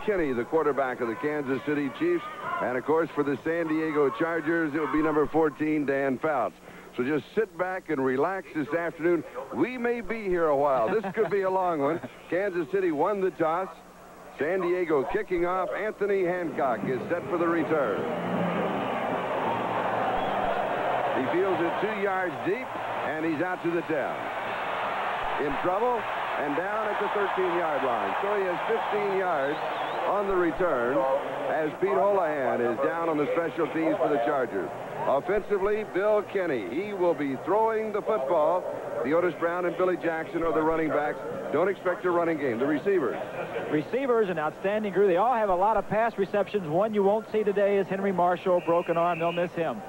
Kenney, the quarterback of the Kansas City Chiefs. And, of course, for the San Diego Chargers, it will be number 14, Dan Fouts. So just sit back and relax this afternoon. We may be here a while. This could be a long one. Kansas City won the toss. San Diego kicking off. Anthony Hancock is set for the return. He fields it 2 yards deep, and he's out to the 10. In trouble, and down at the 13-yard line. So he has 15 yards on the return as Pete Holohan is down on the special teams for the Chargers. Offensively, Bill Kenney. He will be throwing the football. The Otis Brown and Billy Jackson are the running backs. Don't expect a running game. The receivers. Receivers, an outstanding group. They all have a lot of pass receptions. One you won't see today is Henry Marshall, broken arm. They'll miss him.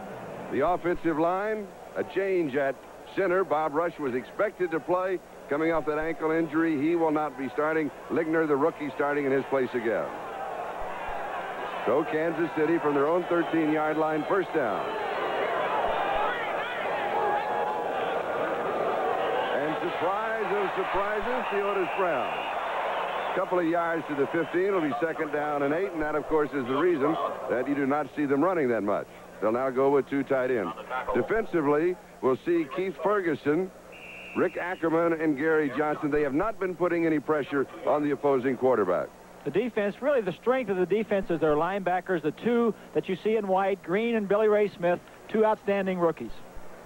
The offensive line, a change at center. Bob Rush was expected to play. Coming off that ankle injury, he will not be starting. Ligner, the rookie, starting in his place again. So Kansas City from their own 13-yard line, first down. And surprise of surprises, the Otis Brown. Couple of yards to the 15. It'll be second down and 8, and that, of course, is the reason that you do not see them running that much. They'll now go with 2 tight ends. Defensively, we'll see Keith Ferguson, Rick Ackerman, and Gary Johnson. They have not been putting any pressure on the opposing quarterback. The defense, really the strength of the defense is their linebackers, the 2 that you see in white, Green and Billy Ray Smith, 2 outstanding rookies.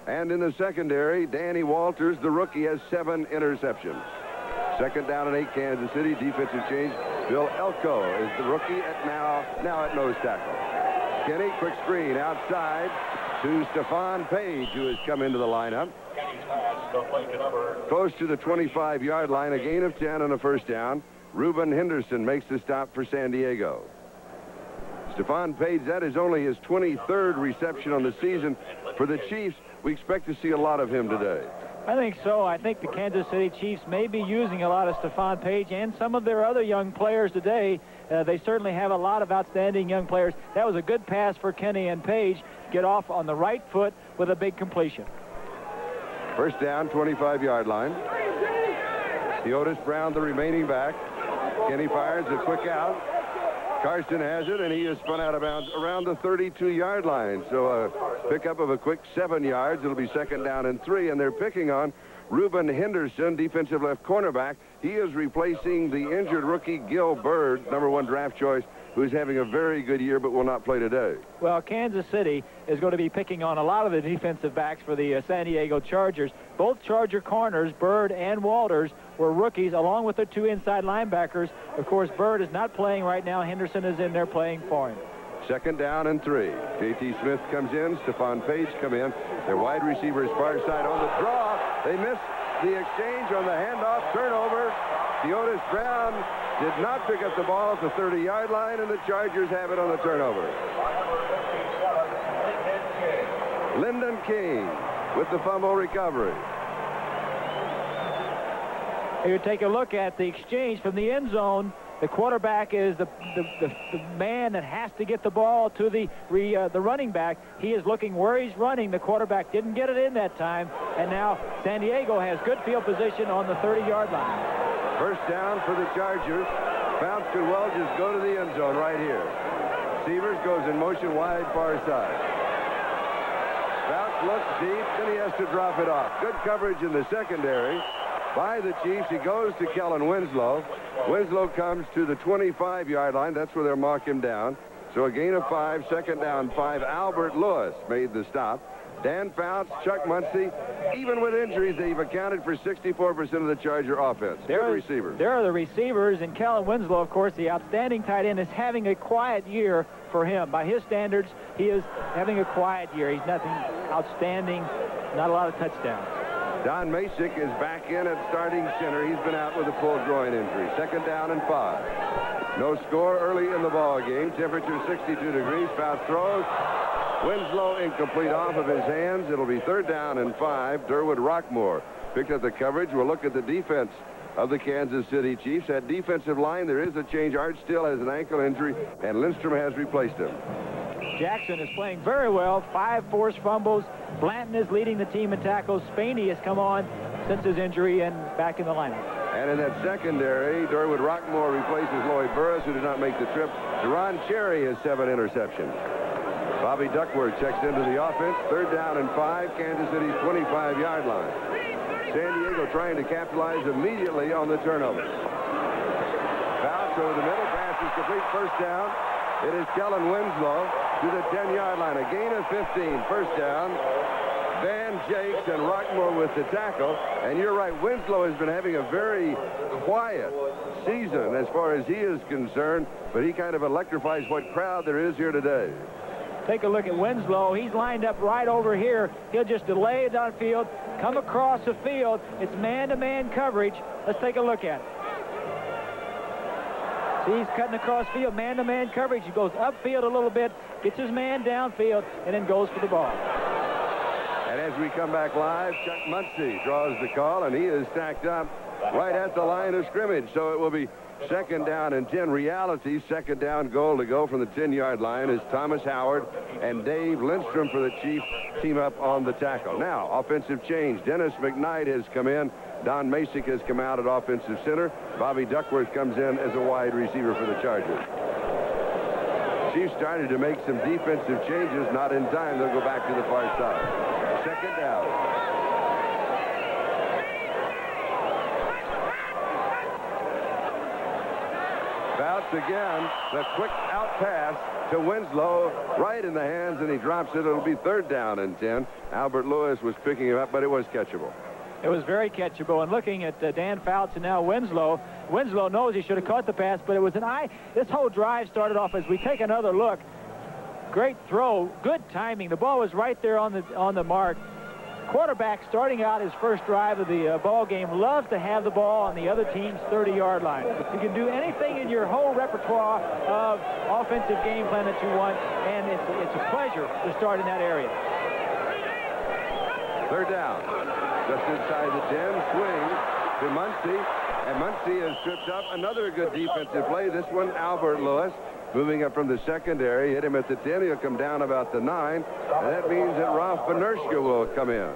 And in the secondary, Danny Walters, the rookie, has 7 interceptions. Second down and 8, Kansas City. Defensive change. Bill Elko is the rookie at now at nose tackle. Kenney, quick screen outside to Stephon Page, who has come into the lineup. Close to the 25-yard line, a gain of 10 on a first down. Reuben Henderson makes the stop for San Diego. Stephon Page, that is only his 23rd reception on the season. For the Chiefs, we expect to see a lot of him today. I think so. I think the Kansas City Chiefs may be using a lot of Stephon Page and some of their other young players today. They certainly have a lot of outstanding young players. That was a good pass for Kenney and Page. Get off on the right foot with a big completion. First down, 25-yard line. The Otis Brown, the remaining back. Kenney fires a quick out. Carson has it, and he is spun out of bounds around the 32-yard line. So a pickup of a quick 7 yards. It'll be second down and 3, and they're picking on Reuben Henderson, defensive left cornerback. He is replacing the injured rookie Gil Byrd, #1 draft choice, who's having a very good year but will not play today. Well, Kansas City is going to be picking on a lot of the defensive backs for the San Diego Chargers. Both Charger corners, Byrd and Walters, were rookies, along with the 2 inside linebackers. Of course, Byrd is not playing right now. Henderson is in there playing for him. Second down and 3. J.T. Smith comes in. Stephon Page come in. Their wide receivers far side on the draw. They miss the exchange on the handoff. Turnover. The Otis Brown did not pick up the ball at the 30-yard line, and the Chargers have it on the turnover. Lyndon King with the fumble recovery. Here, take a look at the exchange from the end zone. The quarterback is the man that has to get the ball to the running back. He is looking where he's running. The quarterback didn't get it in that time, and now San Diego has good field position on the 30-yard line. First down for the Chargers. Fouts could well just go to the end zone right here. Severs goes in motion wide far side. Fouts looks deep, then he has to drop it off. Good coverage in the secondary by the Chiefs. He goes to Kellen Winslow. Winslow comes to the 25-yard line. That's where they'll mark him down. So a gain of 5, second down 5. Albert Lewis made the stop. Dan Fouts, Chuck Muncie, even with injuries, they've accounted for 64% of the Charger offense. Good receivers. There are the receivers, and Kellen Winslow, of course, the outstanding tight end, is having a quiet year for him. By his standards, he is having a quiet year. He's nothing outstanding, not a lot of touchdowns. Don Masick is back in at starting center. He's been out with a pulled groin injury. Second down and 5. No score early in the ball game. Temperature 62 degrees. Fouts throws. Winslow incomplete off of his hands. It'll be third down and 5. Derwood Rockmore picked up the coverage. We'll look at the defense of the Kansas City Chiefs. At defensive line, there is a change. Art still has an ankle injury, and Lindstrom has replaced him. Jackson is playing very well. 5 forced fumbles. Blanton is leading the team in tackles. Spaney has come on since his injury and back in the lineup. And in that secondary, Durwood Rockmore replaces Lloyd Burris, who did not make the trip. Deron Cherry has 7 interceptions. Bobby Duckworth checks into the offense. 3rd down and 5, Kansas City's 25-yard line. San Diego trying to capitalize immediately on the turnover. Fouts over the middle, pass is complete, 1st down. It is Kellen Winslow to the 10-yard line. A gain of 15, 1st down. Van Jakes and Rockmore with the tackle. And you're right, Winslow has been having a very quiet season as far as he is concerned, but he kind of electrifies what crowd there is here today. Take a look at Winslow. He's lined up right over here. He'll just delay it downfield, come across the field. It's man-to-man coverage. Let's take a look at it. See, he's cutting across field, man-to-man coverage. He goes upfield a little bit, gets his man downfield, and then goes for the ball. And as we come back live, Chuck Muncie draws the call, and he is stacked up right at the line of scrimmage. So it will be 2nd down and 10. Reality, 2nd down goal to go from the 10-yard line as Thomas Howard and Dave Lindstrom for the Chiefs team up on the tackle. Now, offensive change. Dennis McKnight has come in. Don Masick has come out at offensive center. Bobby Duckworth comes in as a wide receiver for the Chargers. Chiefs started to make some defensive changes. Not in time. They'll go back to the far side. 2nd down. Fouts again. The quick out pass to Winslow, right in the hands, and he drops it. It'll be 3rd down and 10. Albert Lewis was picking him up, but it was catchable. It was very catchable. And looking at Dan Fouts and now Winslow, Winslow knows he should have caught the pass, but it was an eye. This whole drive started off as we take another look. Great throw, good timing. The ball was right there on the mark. Quarterback starting out his first drive of the ball game loves to have the ball on the other team's 30-yard line. You can do anything in your whole repertoire of offensive game plan that you want, and it's a pleasure to start in that area. 3rd down. Just inside the 10, swing to Muncie, and Muncie has tripped up. Another good defensive play. This one, Albert Lewis, moving up from the secondary, hit him at the 10. He'll come down about the 9, and that means that Ralph Benershka will come in.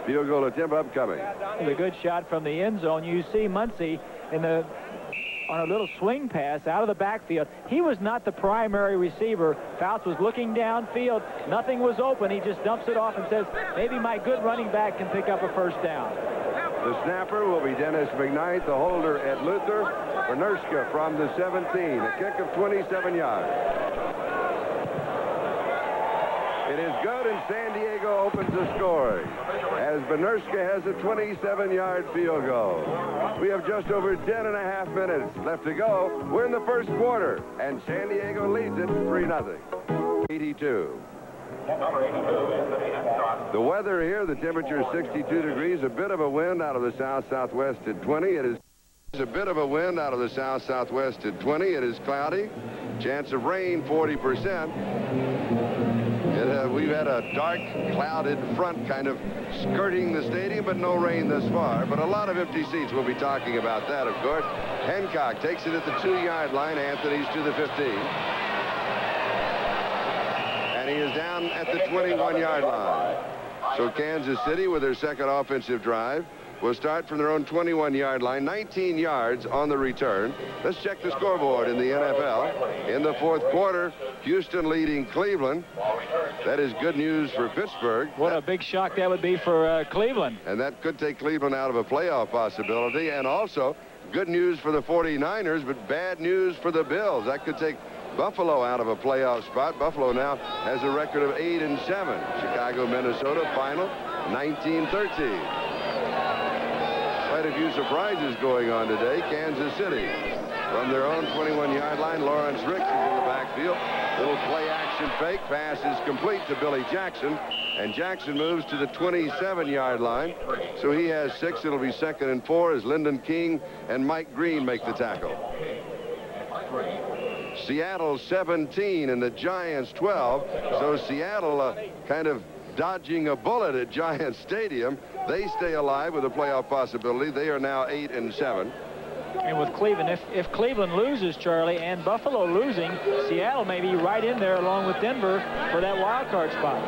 Field goal attempt upcoming. It's a good shot from the end zone. You see Muncie on a little swing pass out of the backfield. He was not the primary receiver. Fouts was looking downfield. Nothing was open. He just dumps it off and says, maybe my good running back can pick up a 1st down. The snapper will be Dennis McKnight, the holder at Luther. Benershka from the 17, a kick of 27 yards. It is good, and San Diego opens the scoring as Benershka has a 27-yard field goal. We have just over 10.5 minutes left to go. We're in the 1st quarter, and San Diego leads it 3-0. 82. The weather here, the temperature is 62 degrees, a bit of a wind out of the south-southwest at 20. It is a bit of a wind out of the south-southwest at 20. It is cloudy. Chance of rain, 40%. We've had a dark, clouded front kind of skirting the stadium, but no rain thus far. But a lot of empty seats. We'll be talking about that, of course. Hancock takes it at the 2-yard line. Anthony's to the 15. And he is down at the 21-yard line. So Kansas City, with their 2nd offensive drive, will start from their own 21-yard line, 19 yards on the return. Let's check the scoreboard in the NFL. In the 4th quarter, Houston leading Cleveland. That is good news for Pittsburgh. What a big shock that would be for Cleveland. And that could take Cleveland out of a playoff possibility. And also, good news for the 49ers, but bad news for the Bills. That could take Buffalo out of a playoff spot. Buffalo now has a record of 8-7. Chicago, Minnesota, final 19-13. Quite a few surprises going on today. Kansas City from their own 21-yard line. Lawrence Ricks is in the backfield. Little play action fake. Pass is complete to Billy Jackson. And Jackson moves to the 27-yard line. So he has 6. It'll be 2nd and 4 as Lyndon King and Mike Green make the tackle. Seattle 17 and the Giants 12. So Seattle kind of dodging a bullet at Giants Stadium. They stay alive with a playoff possibility. They are now 8-7. And with Cleveland, if Cleveland loses, Charlie, and Buffalo losing, Seattle may be right in there along with Denver for that wild card spot.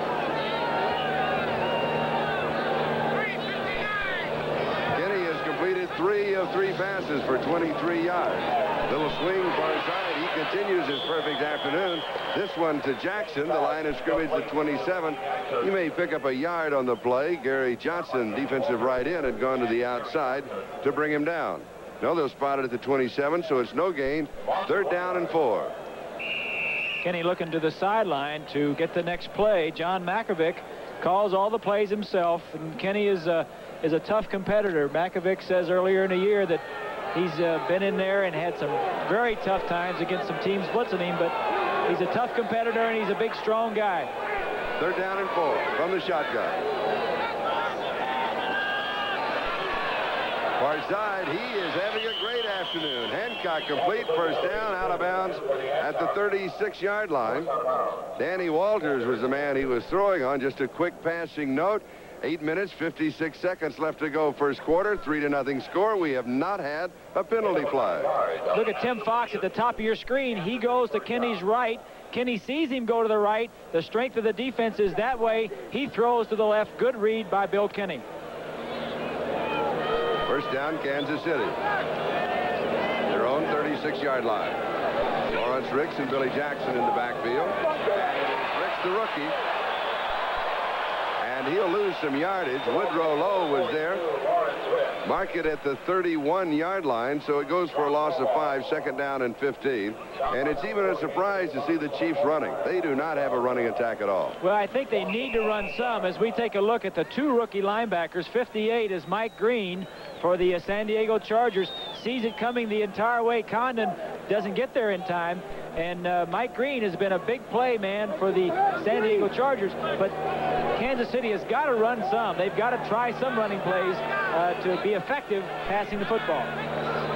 Kenney has completed 3 of 3 passes for 23 yards. Little swing far side. He continues his perfect afternoon. This one to Jackson, the line of scrimmage at 27. He may pick up a yard on the play. Gary Johnson, defensive right end, had gone to the outside to bring him down. No, they'll spot it at the 27, so it's no gain. 3rd down and 4. Kenney looking to the sideline to get the next play. John Makovic calls all the plays himself, and Kenney is a tough competitor. Makovic says earlier in the year that he's been in there and had some very tough times against some teams blitzing him, but he's a tough competitor and he's a big, strong guy. 3rd down and 4 from the shotgun. Far side, he is having a great afternoon. Hancock complete, 1st down, out of bounds at the 36-yard line. Danny Walters was the man he was throwing on. Just a quick passing note. 8 minutes, 56 seconds left to go first quarter. 3-0 score. We have not had a penalty flag. Look at Tim Fox at the top of your screen. He goes to Kenney's right. Kenney sees him go to the right. The strength of the defense is that way. He throws to the left. Good read by Bill Kenney. 1st down, Kansas City. Their own 36-yard line. Lawrence Ricks and Billy Jackson in the backfield. Ricks, the rookie. And he'll lose some yardage. Woodrow Lowe was there. Mark it at the 31-yard line, so it goes for a loss of 5, 2nd down and 15. And it's even a surprise to see the Chiefs running. They do not have a running attack at all. Well, I think they need to run some. As we take a look at the 2 rookie linebackers, 58 is Mike Green for the San Diego Chargers. Sees it coming the entire way. Condon doesn't get there in time. And Mike Green has been a big play man for the San Diego Chargers. But Kansas City has got to run some. They've got to try some running plays to be effective passing the football.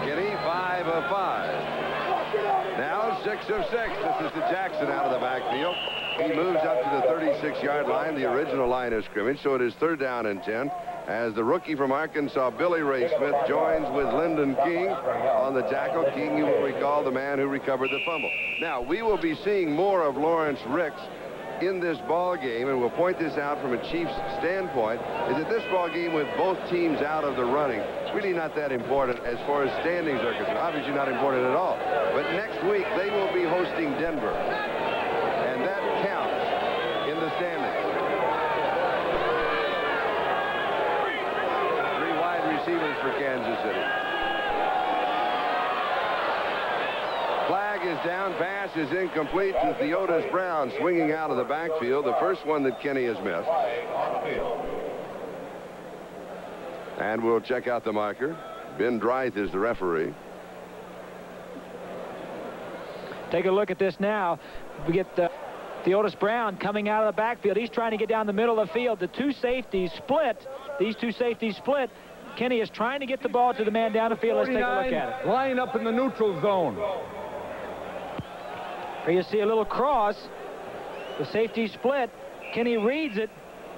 Kenney, 5 of 5. Now 6 of 6. This is to Jackson out of the backfield. He moves up to the 36-yard line, the original line of scrimmage. So it is 3rd down and 10. As the rookie from Arkansas, Billy Ray Smith, joins with Lyndon King on the tackle. King, you will recall, the man who recovered the fumble. Now, we will be seeing more of Lawrence Ricks in this ball game, and we'll point this out from a Chiefs standpoint, is that this ball game with both teams out of the running, really not that important as far as standings are concerned. Obviously not important at all. But next week, they will be hosting Denver, and that counts in the standings. Receivers for Kansas City. Flag is down. Pass is incomplete to Theodis Brown, swinging out of the backfield. The first one that Kenney has missed. And we'll check out the marker. Ben Dreith is the referee. Take a look at this now. We get Theodis Brown coming out of the backfield. He's trying to get down the middle of the field. The 2 safeties split. These 2 safeties split. Kenney is trying to get the ball to the man down the field. Let's take a look at it. Line up in the neutral zone. Here you see a little cross. The safety split. Kenney reads it.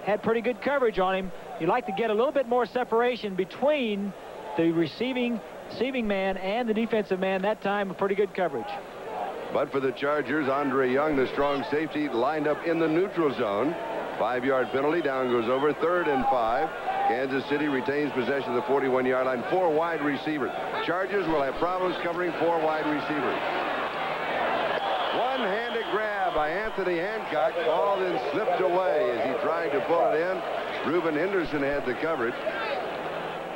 Had pretty good coverage on him. You'd like to get a little bit more separation between the receiving man and the defensive man. That time, a pretty good coverage. But for the Chargers, Andre Young, the strong safety, lined up in the neutral zone. 5-yard penalty. Down goes over. 3rd and 5. Kansas City retains possession of the 41-yard line. 4 wide receivers. Chargers will have problems covering 4 wide receivers. One-handed grab by Anthony Hancock. Ball then slipped away as he tried to pull it in. Reuben Henderson had the coverage.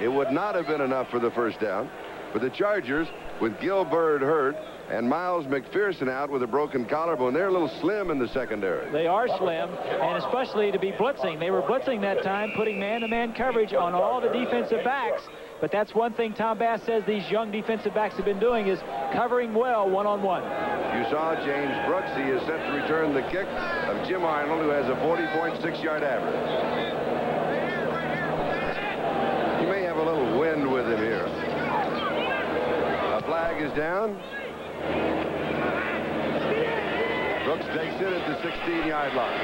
It would not have been enough for the 1st down. For the Chargers, with Gil Byrd hurt and Miles McPherson out with a broken collarbone, they're a little slim in the secondary. They are slim, and especially to be blitzing. They were blitzing that time, putting man-to-man coverage on all the defensive backs. But that's one thing Tom Bass says these young defensive backs have been doing, is covering well one-on-one. You saw James Brooks. He is set to return the kick of Jim Arnold, who has a 40.6-yard average. He may have a little wind with him here. A flag is down. Brooks takes it at the 16-yard line.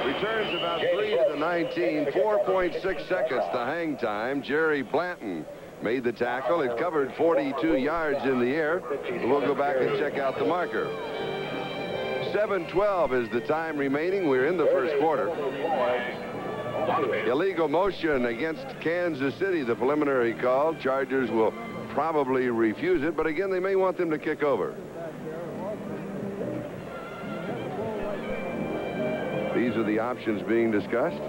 Returns about 3 to the 19. 4.6 seconds to hang time. Jerry Blanton made the tackle. It covered 42 yards in the air. We'll go back and check out the marker. 7:12 is the time remaining. We're in the first quarter. Illegal motion against Kansas City, the preliminary call. Chargers will probably refuse it, but again, they may want them to kick over. These are the options being discussed.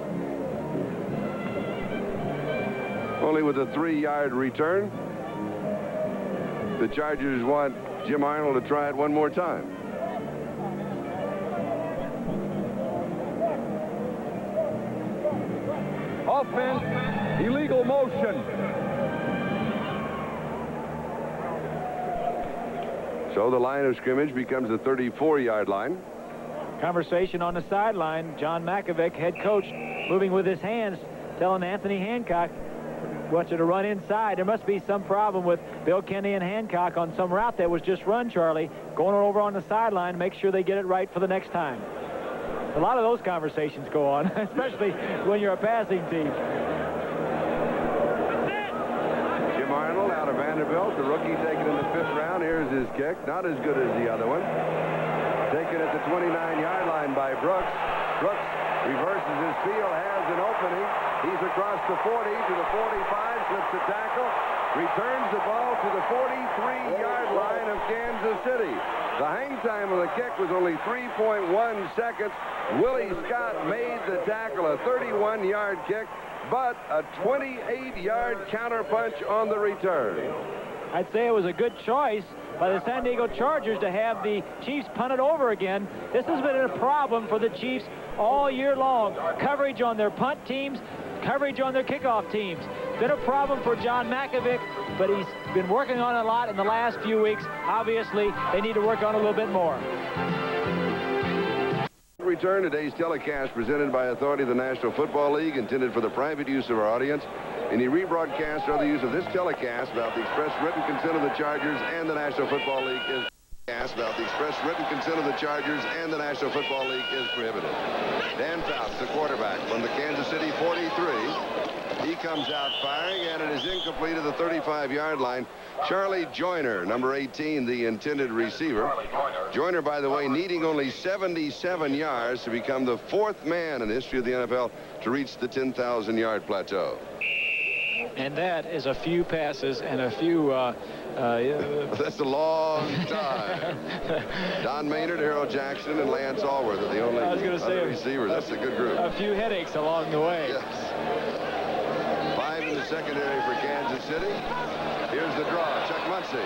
Only with a 3-yard return. The Chargers want Jim Arnold to try it one more time. Offense, illegal motion. So the line of scrimmage becomes the 34-yard line. Conversation on the sideline. John Makovic, head coach, moving with his hands, telling Anthony Hancock, wants you to run inside. There must be some problem with Bill Kenney and Hancock on some route that was just run, Charlie, going over on the sideline, make sure they get it right for the next time. A lot of those conversations go on, especially when you're a passing team. Jim Arnold out of Vanderbilt, the rookie taken in the 5th round. Here's his kick. Not as good as the other one. Taken at the 29-yard line by Brooks. Brooks reverses his field, has an opening. He's across the 40 to the 45, slips the tackle, returns the ball to the 43-yard line of Kansas City. The hang time of the kick was only 3.1 seconds. Willie Scott made the tackle, a 31-yard kick, but a 28-yard counterpunch on the return. I'd say it was a good choice by the San Diego Chargers to have the Chiefs punt it over again. This has been a problem for the Chiefs all year long. Coverage on their punt teams, coverage on their kickoff teams. Been a problem for John Makovic, but he's been working on it a lot in the last few weeks. Obviously, they need to work on it a little bit more. Return today's telecast presented by authority of the National Football League, intended for the private use of our audience. Any rebroadcast or other use of this telecast without the express written consent of the Chargers and the National Football League is without the express written consent of the Chargers and the National Football League is prohibited. Dan Fouts, the quarterback from the Kansas City 43. He comes out firing, and it is incomplete at the 35-yard line. Charlie Joyner, number 18, the intended receiver. Joyner, by the way, needing only 77 yards to become the 4th man in the history of the NFL to reach the 10,000-yard plateau. And that is a few passes and a few... That's a long time. Don Maynard, Harold Jackson, and Lance Allworth are the only other receivers. That's a good group. A few headaches along the way. Yes. 5 in the secondary for Kansas City. Here's the draw. Chuck Muncie.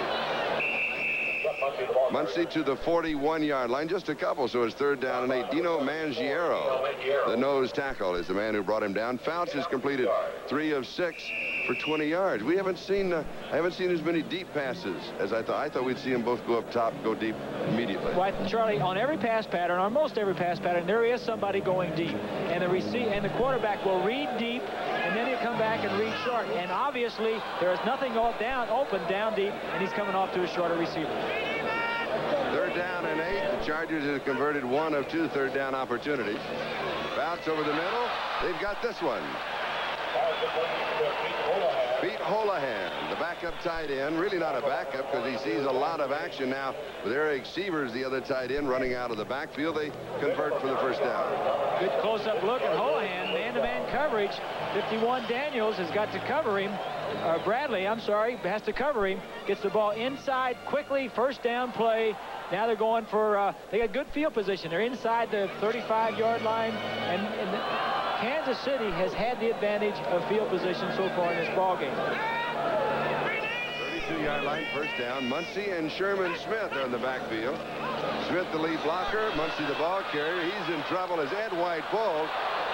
Muncie to the 41-yard line. Just a couple, so it's 3rd down and 8. Dino Mangiero, the nose tackle, is the man who brought him down. Fouts has completed 3 of 6 for 20 yards. We haven't seen I haven't seen as many deep passes as I thought. I thought we'd see them both go up top, go deep immediately. Well, Charlie, on every pass pattern, on most every pass pattern, there is somebody going deep, and the quarterback will read deep, and then he'll come back and read short. And obviously, there is nothing open down deep, and he's coming off to a shorter receiver. 3rd down and 8. The Chargers have converted 1 of 2 3rd down opportunities. Bounce over the middle. They've got this one. Pete Holohan, the backup tight end. Really not a backup because he sees a lot of action now with Eric Sievers, the other tight end, running out of the backfield. They convert for the 1st down. Good close-up look at Holohan. Man-to-man coverage. 51 Daniels has got to cover him. Bradley, I'm sorry, has to cover him. Gets the ball inside quickly. 1st down play. Now they're going for, they got good field position. They're inside the 35-yard line. And Kansas City has had the advantage of field position so far in this ball game. 32-yard line, 1st down. Muncie and Sherman Smith are in the backfield. Smith, the lead blocker. Muncie, the ball carrier. He's in trouble as Ed White pulled.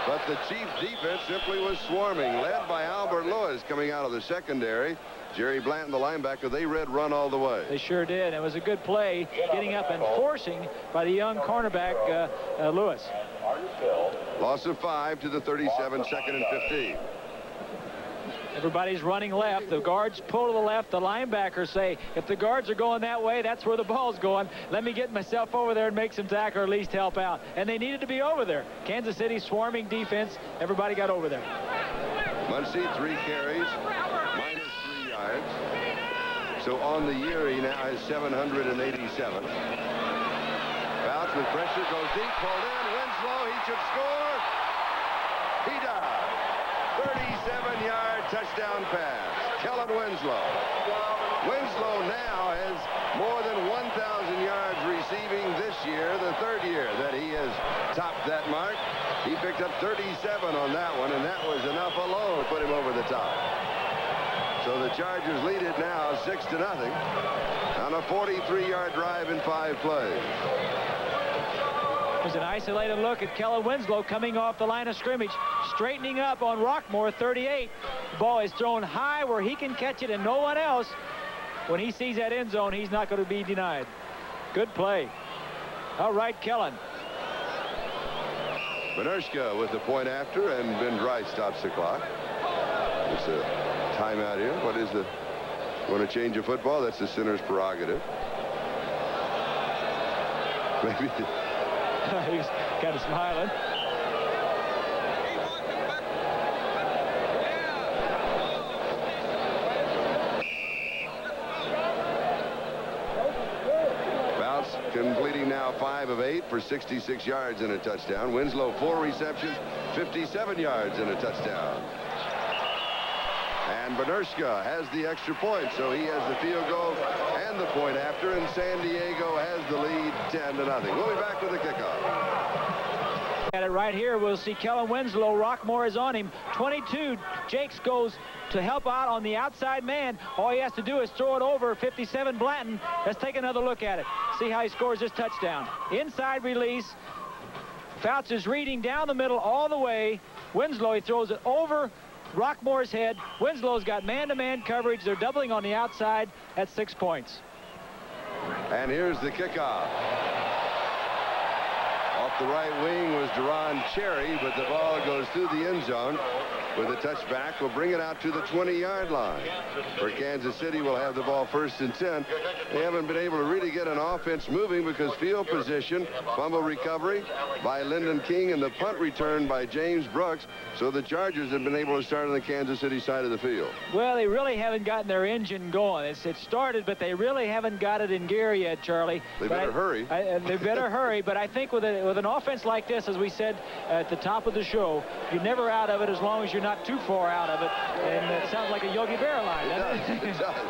But the Chief defense simply was swarming, led by Albert Lewis coming out of the secondary. Jerry Blanton, the linebacker, they read run all the way. They sure did. It was a good play, getting up and forcing by the young cornerback, Lewis. Loss of 5 to the 37, 2nd and 15. Everybody's running left. The guards pull to the left. The linebackers say, if the guards are going that way, that's where the ball's going. Let me get myself over there and make some tackle or at least help out. And they needed to be over there. Kansas City swarming defense. Everybody got over there. Muncie, 3 carries, minus 3 yards. So on the year, he now has 787. Fouts with pressure, goes deep, pulled in. Winslow, he should score. He does. 57-yard touchdown pass. Kellen Winslow. Winslow now has more than 1,000 yards receiving this year, the third year that he has topped that mark. He picked up 37 on that one, and that was enough alone to put him over the top. So the Chargers lead it now 6-0 on a 43-yard drive in 5 plays. There's an isolated look at Kellen Winslow coming off the line of scrimmage, straightening up on Rockmore, 38. The ball is thrown high where he can catch it and no one else. When he sees that end zone, he's not going to be denied. Good play. All right, Kellen. Benershka with the point after, and Ben Dry stops the clock. It's a timeout here. What is the... Want to change a football? That's the center's prerogative. Maybe... He's kind of smiling. Fouts completing now 5 of 8 for 66 yards and a touchdown. Winslow 4 receptions, 57 yards and a touchdown. And Benershka has the extra point, so he has the field goal and the point after, and San Diego has the lead 10-0. We'll be back with the kickoff. At it right here, we'll see Kellen Winslow. Rockmore is on him. 22. Jakes goes to help out on the outside man. All he has to do is throw it over 57 Blanton. Let's take another look at it. See how he scores this touchdown. Inside release. Fouts is reading down the middle all the way. Winslow, he throws it over Rockmore's head. Winslow's got man-to-man coverage. They're doubling on the outside at 6 points. And here's the kickoff. Off the right wing was Deron Cherry, but the ball goes through the end zone. With a touchback, will bring it out to the 20-yard line. For Kansas City, will have the ball 1st and 10. They haven't been able to really get an offense moving because field position, fumble recovery by Lyndon King, and the punt return by James Brooks. So the Chargers have been able to start on the Kansas City side of the field. Well, they really haven't gotten their engine going. It started, but they really haven't got it in gear yet, Charlie. They better hurry. They better hurry, but I think with an offense like this, as we said at the top of the show, you're never out of it as long as you're not too far out of it. And it sounds like a Yogi Berra line, doesn't it? It does.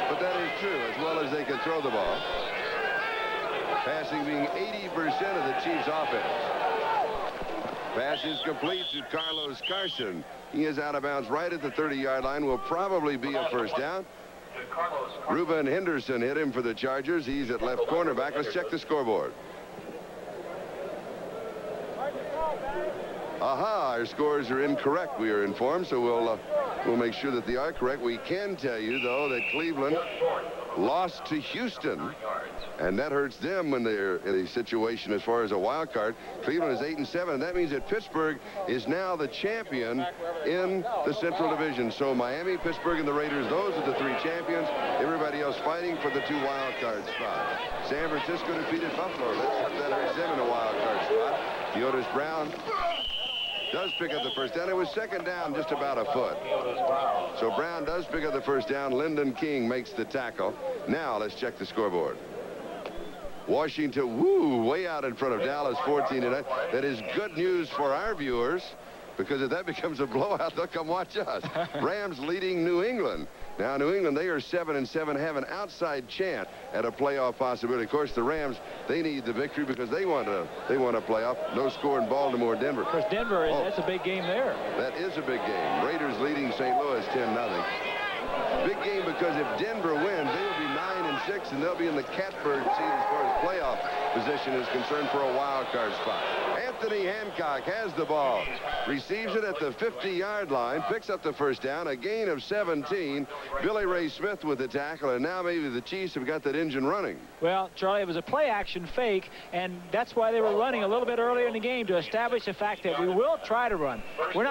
But that is true, as well as they can throw the ball. Passing being 80% of the Chiefs' offense. Pass is complete to Carlos Carson. He is out of bounds right at the 30-yard line. Will probably be a first down. Reuben Henderson hit him for the Chargers. He's at left cornerback. Let's check the scoreboard. Aha, our scores are incorrect, we are informed, so we'll make sure that they are correct. We can tell you, though, that Cleveland lost to Houston, and that hurts them when they're in a situation as far as a wild card. Cleveland is 8-7, and that means that Pittsburgh is now the champion in the Central Division. So Miami, Pittsburgh, and the Raiders, those are the 3 champions. Everybody else fighting for the 2 wild card spots. San Francisco defeated Buffalo. That hurts them in a wild card spot. Otis Brown does pick up the first down. It was 2nd down, just about a foot. So Brown does pick up the first down. Lyndon King makes the tackle. Now let's check the scoreboard. Washington, way out in front of Dallas, 14-9. That is good news for our viewers, because if that becomes a blowout, they'll come watch us. Rams leading New England. Now, New England, they are 7-7, have an outside chance at a playoff possibility. Of course, the Rams, they need the victory because they want a playoff. No score in Baltimore, Denver. Of course, Denver, that's a big game there. That is a big game. Raiders leading St. Louis 10-0. Big game because if Denver wins, they will be 9-6, and they'll be in the catbird seat as far as playoff position is concerned for a wild card spot. Anthony Hancock has the ball, receives it at the 50-yard line, picks up the first down, a gain of 17. Billy Ray Smith with the tackle, and now maybe the Chiefs have got that engine running. Well, Charlie, it was a play-action fake, and that's why they were running a little bit earlier in the game, to establish the fact that we will try to run. We're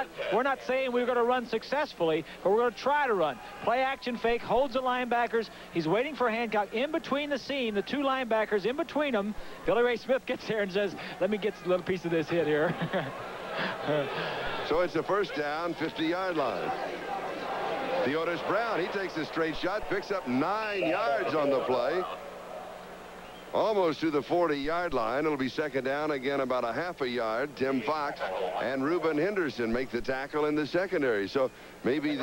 not saying we're going to run successfully, but we're going to try to run. Play-action fake, holds the linebackers. He's waiting for Hancock in between the seam, the 2 linebackers in between them. Billy Ray Smith gets there and says, let me get a little piece of this hit here. So it's a first down, 50-yard line. Otis Brown, he takes a straight shot, picks up 9 yards on the play. almost to the 40-yard line. It'll be second down again, about a half a yard. Tim Fouts and Reuben Henderson make the tackle in the secondary. So maybe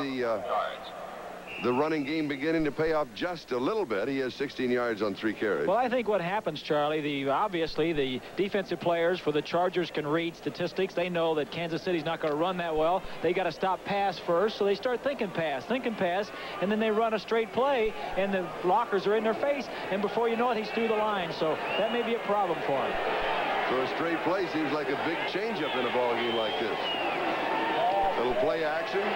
the running game beginning to pay off just a little bit. He has 16 yards on 3 carries. Well, I think what happens, Charlie, obviously the defensive players for the Chargers can read statistics. They know that Kansas City's not going to run that well. They got to stop pass first, so they start thinking pass, and then they run a straight play, and the blockers are in their face, and before you know it, he's through the line. So that may be a problem for him. So a straight play seems like a big changeup in a ball game like this. Little play action.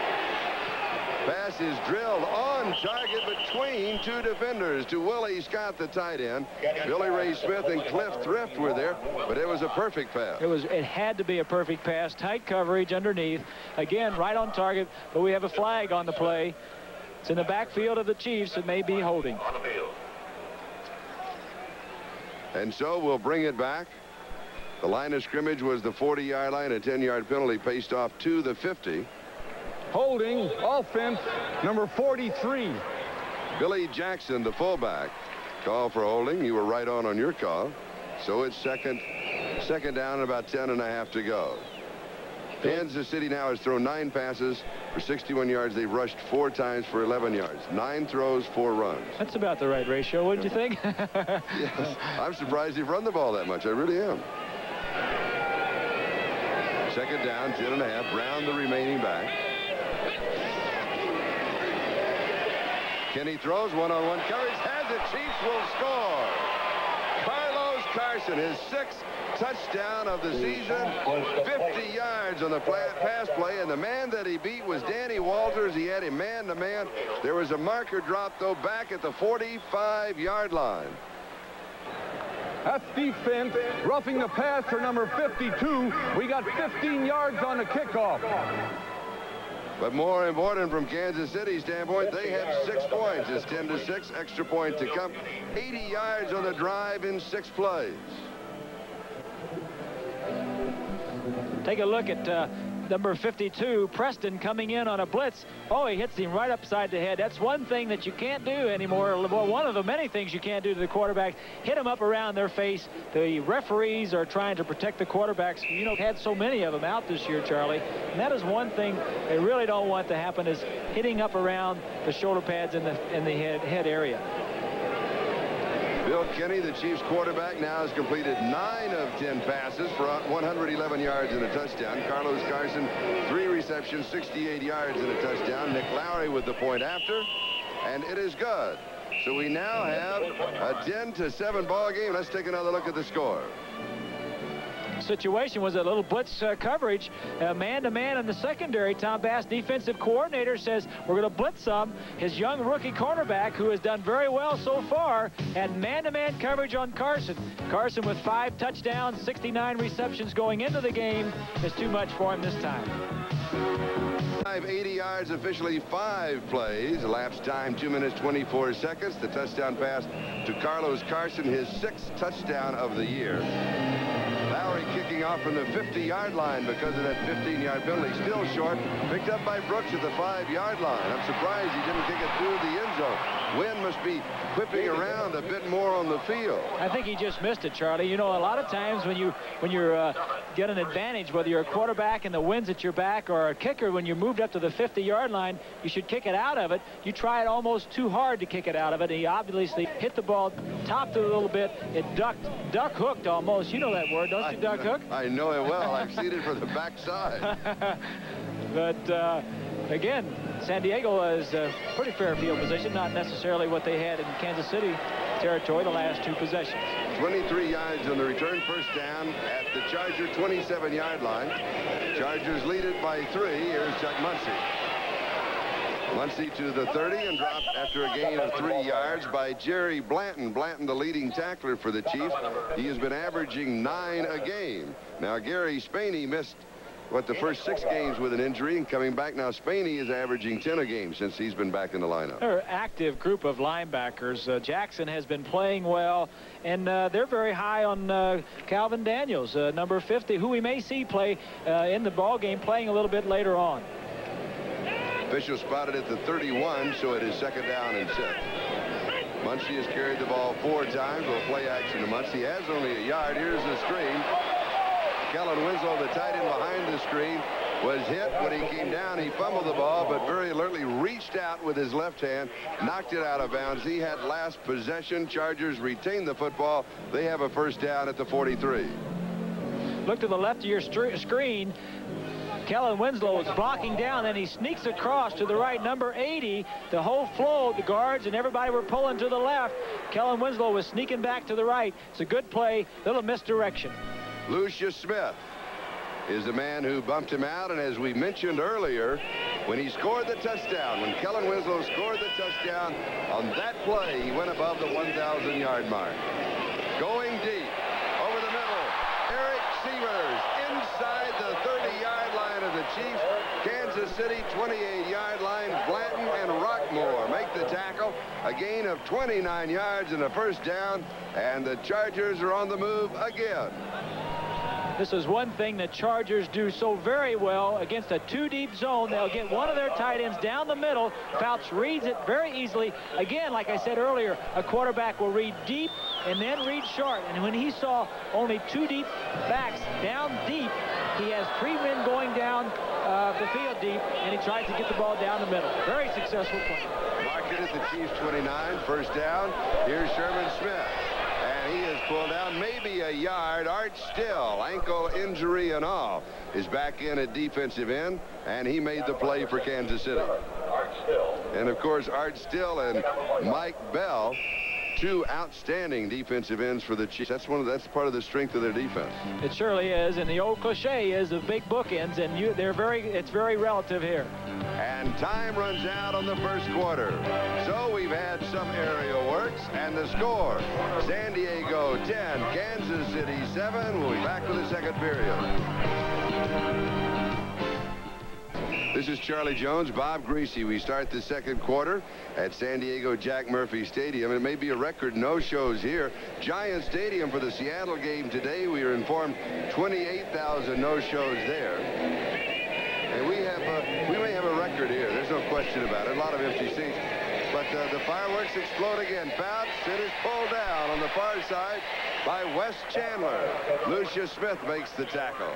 Pass is drilled on target between 2 defenders to Willie Scott, the tight end. Billy Ray Smith and Cliff Thrift were there, but it was a perfect pass. It had to be a perfect pass. Tight coverage underneath. Again, right on target, but we have a flag on the play. It's in the backfield of the Chiefs. It may be holding. And so we'll bring it back. The line of scrimmage was the 40-yard line. A 10-yard penalty paced off to the 50. Holding, offense, number 43. Billy Jackson, the fullback, call for holding. You were right on your call. So it's second down and about 10.5 to go. Kansas City now has thrown 9 passes for 61 yards. They've rushed 4 times for 11 yards. 9 throws, 4 runs. That's about the right ratio, wouldn't you think? Yes. I'm surprised they've run the ball that much. I really am. Second down, 10.5. Brown, the remaining back. Kenney throws, one-on-one coverage, has it. Chiefs will score. Carlos Carson, his 6th touchdown of the season, 50 yards on the pass play, and the man that he beat was Danny Walters. He had him man-to-man. There was a marker drop, though, back at the 45-yard line. That's defense roughing the passer, number 52. We got 15 yards on the kickoff. But more important from Kansas City's standpoint, they have 6 points. It's 10-6, extra point to come. 80 yards on the drive in 6 plays. Take a look at number 52, Preston, coming in on a blitz. Oh, he hits him right upside the head. That's one thing that you can't do anymore. Well, one of the many things you can't do to the quarterback. Hit him up around their face. The referees are trying to protect the quarterbacks. You know, had so many of them out this year, Charlie. And that is one thing they really don't want to happen, is hitting up around the shoulder pads in the head area. Bill Kenney, the Chiefs quarterback, now has completed 9 of 10 passes for 111 yards and a touchdown. Carlos Carson, 3 receptions, 68 yards and a touchdown. Nick Lowry with the point after, and it is good. So we now have a 10-7 ball game. Let's take another look at the score. Situation was a little blitz coverage, man-to-man in the secondary. Tom Bass, defensive coordinator, says we're going to blitz some. His young rookie cornerback, who has done very well so far, had man-to-man coverage on Carson. Carson with 5 touchdowns, 69 receptions going into the game. Is too much for him this time. 80 yards, officially 5 plays. Elapsed time 2 minutes 24 seconds. The touchdown pass to Carlos Carson, his 6th touchdown of the year. Lowry kicking off from the 50-yard line because of that 15-yard penalty. Still short. Picked up by Brooks at the 5-yard line. I'm surprised he didn't kick it through the end zone. Wynn must be whipping around a bit more on the field. I think he just missed it, Charlie. You know, a lot of times when you're get an advantage, whether you're a quarterback and the wind's at your back, or a kicker, when you moved up to the 50-yard line, you should kick it out of it. You try it almost too hard to kick it out of it. He obviously hit the ball, topped it a little bit. It duck hooked almost. You know that word, don't you, duck hook? I know it well. I've seen it from the backside. But again, San Diego is a pretty fair field position, not necessarily what they had in Kansas City territory the last 2 possessions. 23 yards on the return, first down at the Charger 27-yard line. Chargers lead it by 3. Here's Chuck Muncie. Muncie to the 30 and dropped after a gain of 3 yards by Jerry Blanton. Blanton, the leading tackler for the Chiefs. He has been averaging 9 a game. Now, Gary Spaney missed the first 6 games with an injury, and coming back now. Spaney is averaging 10 a game since he's been back in the lineup. They're an active group of linebackers. Jackson has been playing well, and they're very high on Calvin Daniels, number 50, who we may see play in the ball game, playing a little bit later on. Official spotted at the 31, so it is second down and 6. Muncie has carried the ball 4 times. We'll play action to Muncie. He has only a yard. Here's the screen. Kellen Winslow, the tight end behind the screen, was hit. When he came down, he fumbled the ball, but very alertly reached out with his left hand, knocked it out of bounds. He had last possession. Chargers retain the football. They have a first down at the 43. Look to the left of your screen. Kellen Winslow is blocking down, and he sneaks across to the right, number 80. The whole flow, the guards and everybody were pulling to the left. Kellen Winslow was sneaking back to the right. It's a good play, little misdirection. Lucius Smith is the man who bumped him out, and as we mentioned earlier, when he scored the touchdown, when Kellen Winslow scored the touchdown on that play, he went above the 1,000-yard mark. Going deep, over the middle, Eric Sievers inside the 30-yard line of the Chiefs. Kansas City 28-yard line. Blanton and Rockmore make the tackle. A gain of 29 yards and a first down, and the Chargers are on the move again. This is one thing the Chargers do so very well against a 2-deep zone. They'll get one of their tight ends down the middle. Fouts reads it very easily. Again, like I said earlier, a quarterback will read deep and then read short. And when he saw only 2 deep backs down deep, he has 3 men going down the field deep, and he tries to get the ball down the middle. Very successful play. Mark it at the Chiefs 29, first down. Here's Sherman Smith. And he is pulled down maybe a yard. Art Still, ankle injury and all, is back in at defensive end, and he made the play for Kansas City. And of course, Art Still and Mike Bell, 2 outstanding defensive ends for the Chiefs. That's part of the strength of their defense. It surely is, and the old cliche is of big bookends, and it's very relative here. And time runs out on the first quarter. So we've had some aerial works, and the score, San Diego 10, Kansas City 7. We'll be back with the second period. This is Charlie Jones, Bob Griese. We start the second quarter at San Diego Jack Murphy Stadium. It may be a record no-shows here. Giant Stadium for the Seattle game today. We are informed 28,000 no-shows there. And we may have a record here. There's no question about it. A lot of empty seats. But the fireworks explode again. Fouts, it is pulled down on the far side by Wes Chandler. Lucius Smith makes the tackle.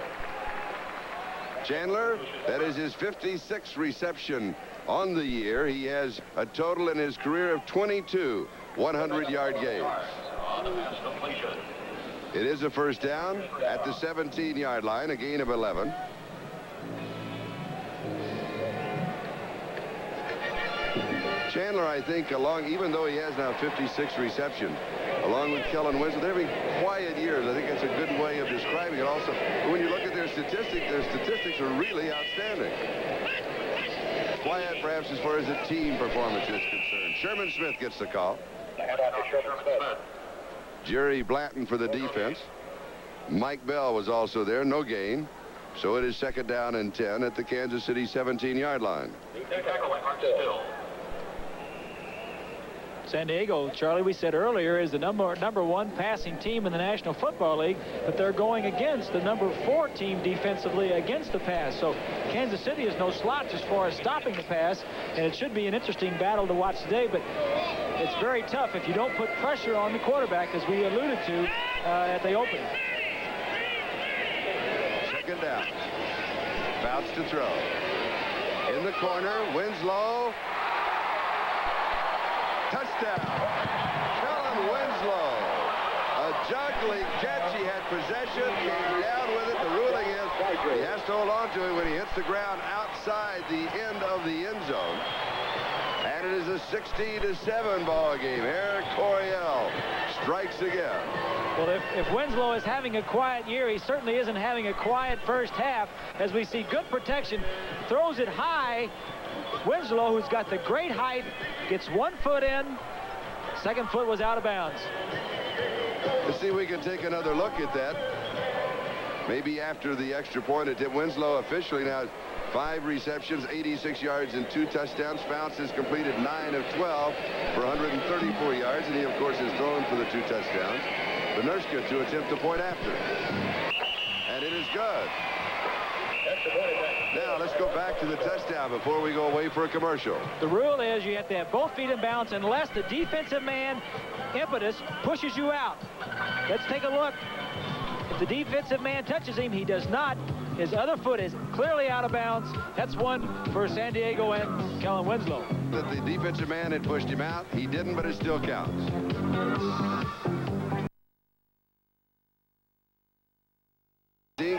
Chandler, that is his 56th reception on the year. He has a total in his career of 22 100-yard games. It is a first down at the 17-yard line, a gain of 11. Chandler, I think, even though he has now 56 receptions, along with Kellen Winslow, they're having quiet years. I think that's a good way of describing it also. But when you look at their statistics are really outstanding. Quiet, perhaps, as far as the team performance is concerned. Sherman Smith gets the call. Jerry Blanton for the defense. Mike Bell was also there, no gain. So it is second down and 10 at the Kansas City 17-yard line. San Diego, Charlie, we said earlier, is the number 1 passing team in the National Football League, but they're going against the number 4 team defensively against the pass. So Kansas City is no slouch as far as stopping the pass, and it should be an interesting battle to watch today, but it's very tough if you don't put pressure on the quarterback, as we alluded to at the opening. Second down. Fouts to throw. In the corner, Winslow. Touchdown. Kellen Winslow. A juggling catch. He had possession. Came down with it. The ruling is he has to hold on to it when he hits the ground outside the end of the end zone. And it is a 16-7 ball game. Eric Coryell strikes again. Well, if Winslow is having a quiet year, he certainly isn't having a quiet first half, as we see good protection. Throws it high. Winslow, who's got the great height, gets 1 foot in. Second foot was out of bounds. Let's see if we can take another look at that. Maybe after the extra point attempt. Winslow officially now has 5 receptions, 86 yards, and 2 touchdowns. Fouts has completed 9 of 12 for 134 yards, and he, of course, has thrown for the 2 touchdowns. Benerska to attempt the point after. And it is good. Now let's go back to the touchdown before we go away for a commercial. The rule is you have to have both feet in bounds unless the defensive man impetus pushes you out. Let's take a look. If the defensive man touches him, he does not. His other foot is clearly out of bounds. That's one for San Diego and Kellen Winslow. That the defensive man had pushed him out. He didn't, but it still counts.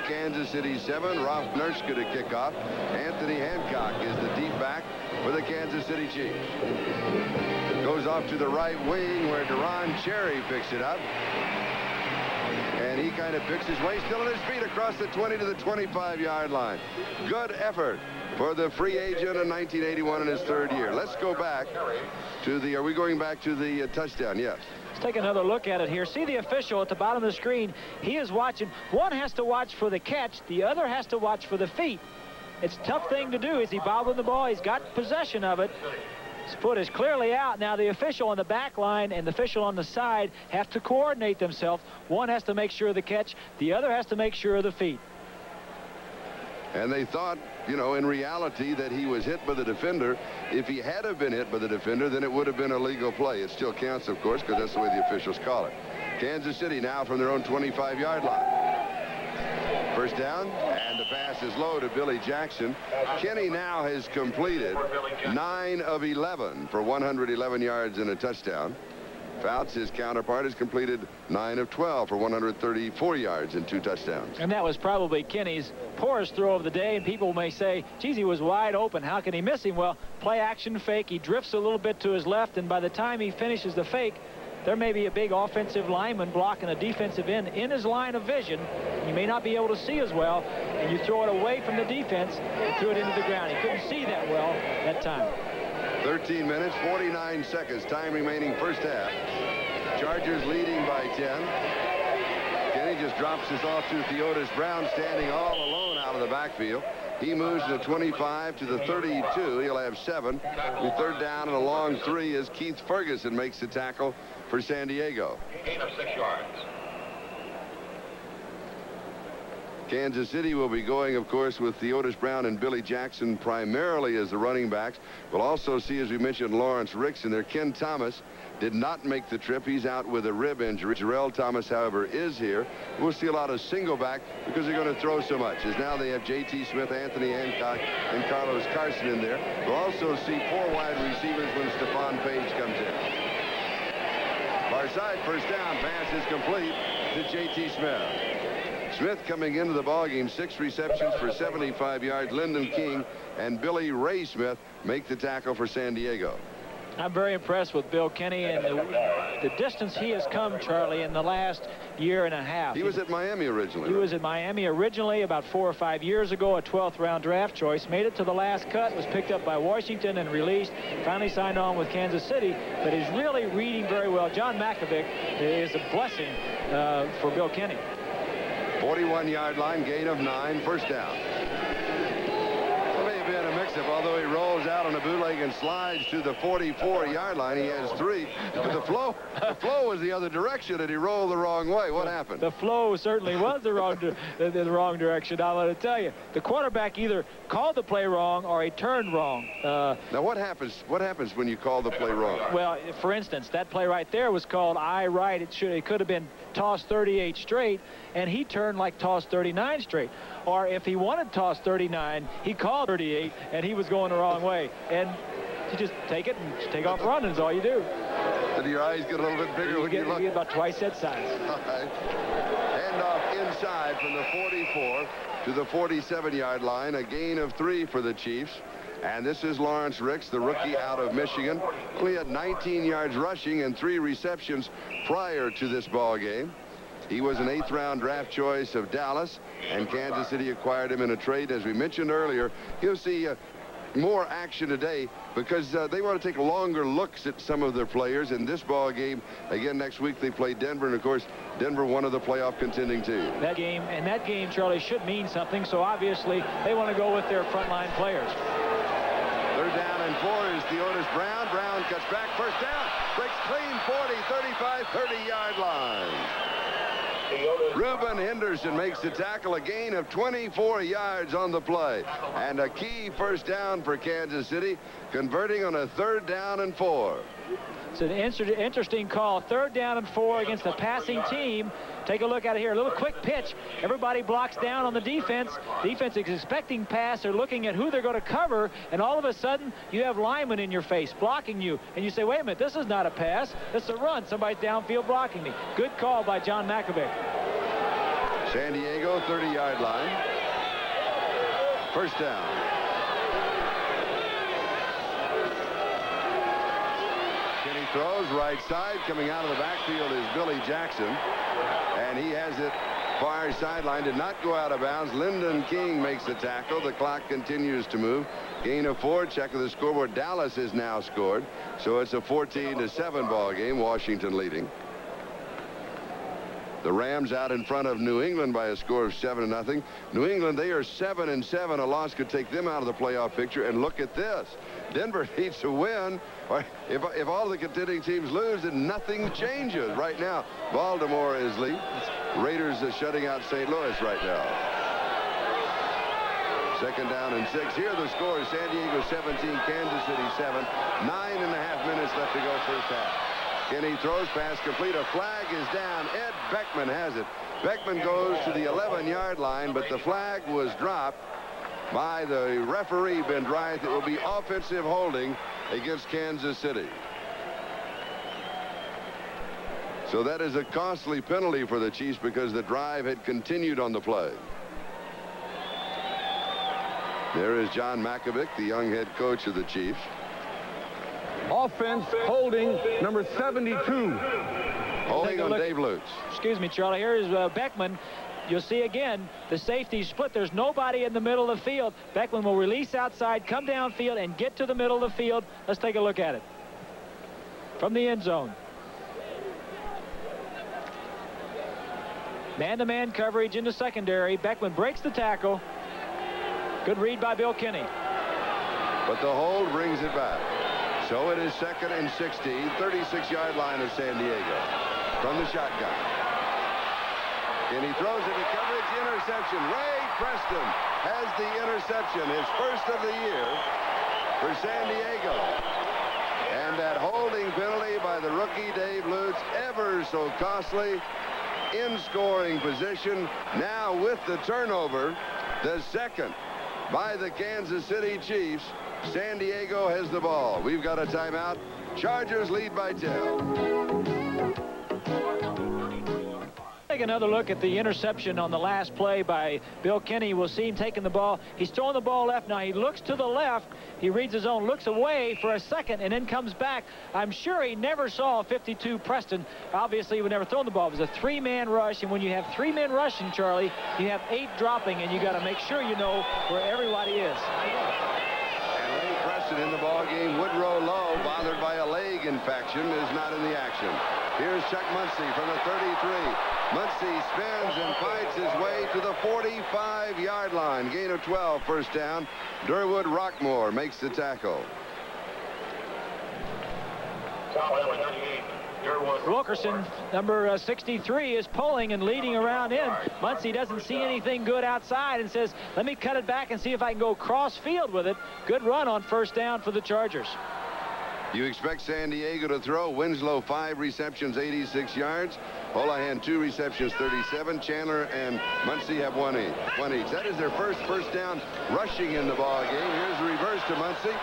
Kansas City 7. Ralph Nurska to kick off. Anthony Hancock is the deep back for the Kansas City Chiefs. Goes off to the right wing where Deron Cherry picks it up. And he kind of picks his way, still on his feet, across the 20 to the 25-yard line. Good effort for the free agent in 1981 in his third year. Let's go back to the, are we going back to the touchdown? Yes. Let's take another look at it here. See the official at the bottom of the screen. He is watching. One has to watch for the catch. The other has to watch for the feet. It's a tough thing to do. Is he bobbling the ball? He's got possession of it. His foot is clearly out. Now the official on the back line and the official on the side have to coordinate themselves. One has to make sure of the catch. The other has to make sure of the feet. And they thought, you know, in reality that he was hit by the defender. If he had have been hit by the defender, then it would have been a legal play. It still counts, of course, because that's the way the officials call it. Kansas City now from their own 25-yard line. First down, and the pass is low to Billy Jackson. Kenney now has completed 9 of 11 for 111 yards and a touchdown. Fouts, his counterpart, has completed 9 of 12 for 134 yards and 2 touchdowns. And that was probably Kenney's poorest throw of the day. And people may say, geez, he was wide open. How can he miss him? Well, play action fake. He drifts a little bit to his left. And by the time he finishes the fake, there may be a big offensive lineman blocking a defensive end in his line of vision. You may not be able to see as well. And you throw it away from the defense and threw it into the ground. He couldn't see that well that time. 13 minutes, 49 seconds, time remaining first half. Chargers leading by 10. Kenney just drops this off to Theodis Brown, standing all alone out of the backfield. He moves to the 25 to the 32. He'll have 7. The third down and a long 3 as Keith Ferguson makes the tackle for San Diego. Gain of 6 yards. Kansas City will be going, of course, with Theodis Brown and Billy Jackson primarily as the running backs. We'll also see, as we mentioned, Lawrence Ricks in there. Ken Thomas did not make the trip. He's out with a rib injury. Jarrell Thomas, however, is here. We'll see a lot of single back because they're going to throw so much. As now they have J.T. Smith, Anthony Hancock, and Carlos Carson in there. We'll also see 4 wide receivers when Stephon Page comes in. Far side, first down, pass is complete to J.T. Smith. Smith coming into the ballgame, 6 receptions for 75 yards. Lyndon King and Billy Ray Smith make the tackle for San Diego. I'm very impressed with Bill Kenney and the distance he has come, Charlie, in the last year and a half. He was at Miami originally. He was at Miami originally about 4 or 5 years ago, a 12th round draft choice. Made it to the last cut, was picked up by Washington and released. Finally signed on with Kansas City, but he's really reading very well. John Malkovich is a blessing for Bill Kenney. 41-yard line, gain of 9, first down. It may have been a mix-up, although he rolls out on a bootleg and slides to the 44-yard line. He has 3. But the flow was the other direction, and he rolled the wrong way. What happened? The flow certainly was the wrong direction. I'll let it tell you. The quarterback either called the play wrong or he turned wrong. Now, what happens when you call the play wrong? Well, for instance, that play right there was called I right. It could have been toss 38 straight, and he turned like toss 39 straight. Or if he wanted toss 39, he called 38, and he was going the wrong way. And you just take it and take off running is all you do. And your eyes get a little bit bigger when you look. You get about twice that size. All right. Hand off inside from the 44 to the 47-yard line. A gain of 3 for the Chiefs. And this is Lawrence Ricks, the rookie out of Michigan. Only had 19 yards rushing and 3 receptions prior to this ball game. He was an 8th round draft choice of Dallas, and Kansas City acquired him in a trade. As we mentioned earlier, he'll see more action today because they want to take longer looks at some of their players. In this ball game, again next week, they play Denver, and of course Denver, one of the playoff contending teams. That game, Charlie, should mean something. So obviously they want to go with their frontline players. Third down and 4 is Theodis Brown. Brown cuts back, first down, breaks clean 40, 35, 30-yard line. Reuben Henderson makes the tackle, a gain of 24 yards on the play, and a key first down for Kansas City, converting on a 3rd down and 4. It's an interesting call. 3rd down and 4 against a passing team. Take a look at it here. A little quick pitch. Everybody blocks down on the defense. Defense is expecting pass. They're looking at who they're going to cover, and all of a sudden you have linemen in your face blocking you, and you say, wait a minute, this is not a pass. This is a run. Somebody's downfield blocking me. Good call by John Makovic. San Diego 30-yard line. First down. Kenney throws right side. Coming out of the backfield is Billy Jackson, and he has it far sideline. Did not go out of bounds. Lyndon King makes the tackle. The clock continues to move. Gain of 4. Check of the scoreboard. Dallas has now scored, so it's a 14-7 ball game. Washington leading. The Rams out in front of New England by a score of 7-0. New England, they are 7-7. A loss could take them out of the playoff picture. And look at this. Denver needs to win. Or if all the contending teams lose, then nothing changes right now. Baltimore is lead. Raiders are shutting out St. Louis right now. 2nd down and 6. Here the score is San Diego 17, Kansas City 7. 9.5 minutes left to go first half. Kenney throws, pass complete. A flag is down. Ed Beckman has it. Beckman goes to the 11-yard line, but the flag was dropped by the referee, Ben Dryth. It will be offensive holding against Kansas City. So that is a costly penalty for the Chiefs because the drive had continued on the play. There is John Makovic, the young head coach of the Chiefs. Offense holding number 72. Holding on Dave Lutz. Excuse me, Charlie. Here is Beckman. You'll see again the safety split. There's nobody in the middle of the field. Beckman will release outside, come downfield, and get to the middle of the field. Let's take a look at it. From the end zone. Man-to-man coverage in the secondary. Beckman breaks the tackle. Good read by Bill Kenney. But the hold brings it back. So it is 2nd and 16, 36-yard line of San Diego. From the shotgun. Kenney throws it to coverage, interception. Ray Preston has the interception, his first of the year for San Diego. And that holding penalty by the rookie Dave Lutz, ever so costly, in scoring position. Now with the turnover, the 2nd by the Kansas City Chiefs. San Diego has the ball. We've got a timeout. Chargers lead by 10. Take another look at the interception on the last play by Bill Kenney. We'll see him taking the ball. He's throwing the ball left. Now he looks to the left. He reads his own, looks away for a second, and then comes back. I'm sure he never saw 52 Preston. Obviously, he would never throw the ball. It was a 3-man rush, and when you have 3 men rushing, Charlie, you have 8 dropping, and you got to make sure you know where everybody is. In the ball game, Woodrow Lowe, bothered by a leg infection, is not in the action. Here's Chuck Muncie from the 33. Muncie spins and fights his way to the 45-yard line. Gain of 12, first down. Durwood Rockmore makes the tackle. Wilkerson, number 63, is pulling and leading around in. Muncie doesn't see anything good outside and says, let me cut it back and see if I can go cross field with it. Good run on first down for the Chargers. You expect San Diego to throw. Winslow 5 receptions, 86 yards. Holohan 2 receptions, 37. Chandler and Muncie have one each. That is their first down rushing in the ball game. Here's the reverse to Muncie.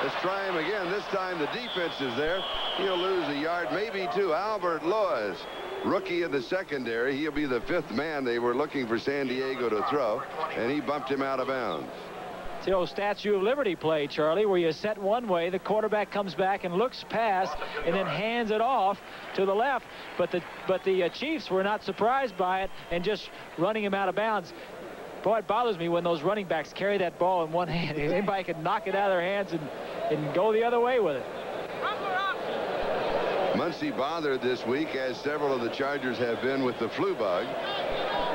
Let's try him again. This time the defense is there. He'll lose a yard, maybe 2. Albert Lois, rookie in the secondary. He'll be the 5th man they were looking for San Diego to throw, and he bumped him out of bounds. It's the old Statue of Liberty play, Charlie, where you set one way, the quarterback comes back and looks past and then hands it off to the left. But the Chiefs were not surprised by it and just running him out of bounds. Boy, it bothers me when those running backs carry that ball in one hand. Anybody can knock it out of their hands and go the other way with it. Muncie bothered this week, as several of the Chargers have been, with the flu bug.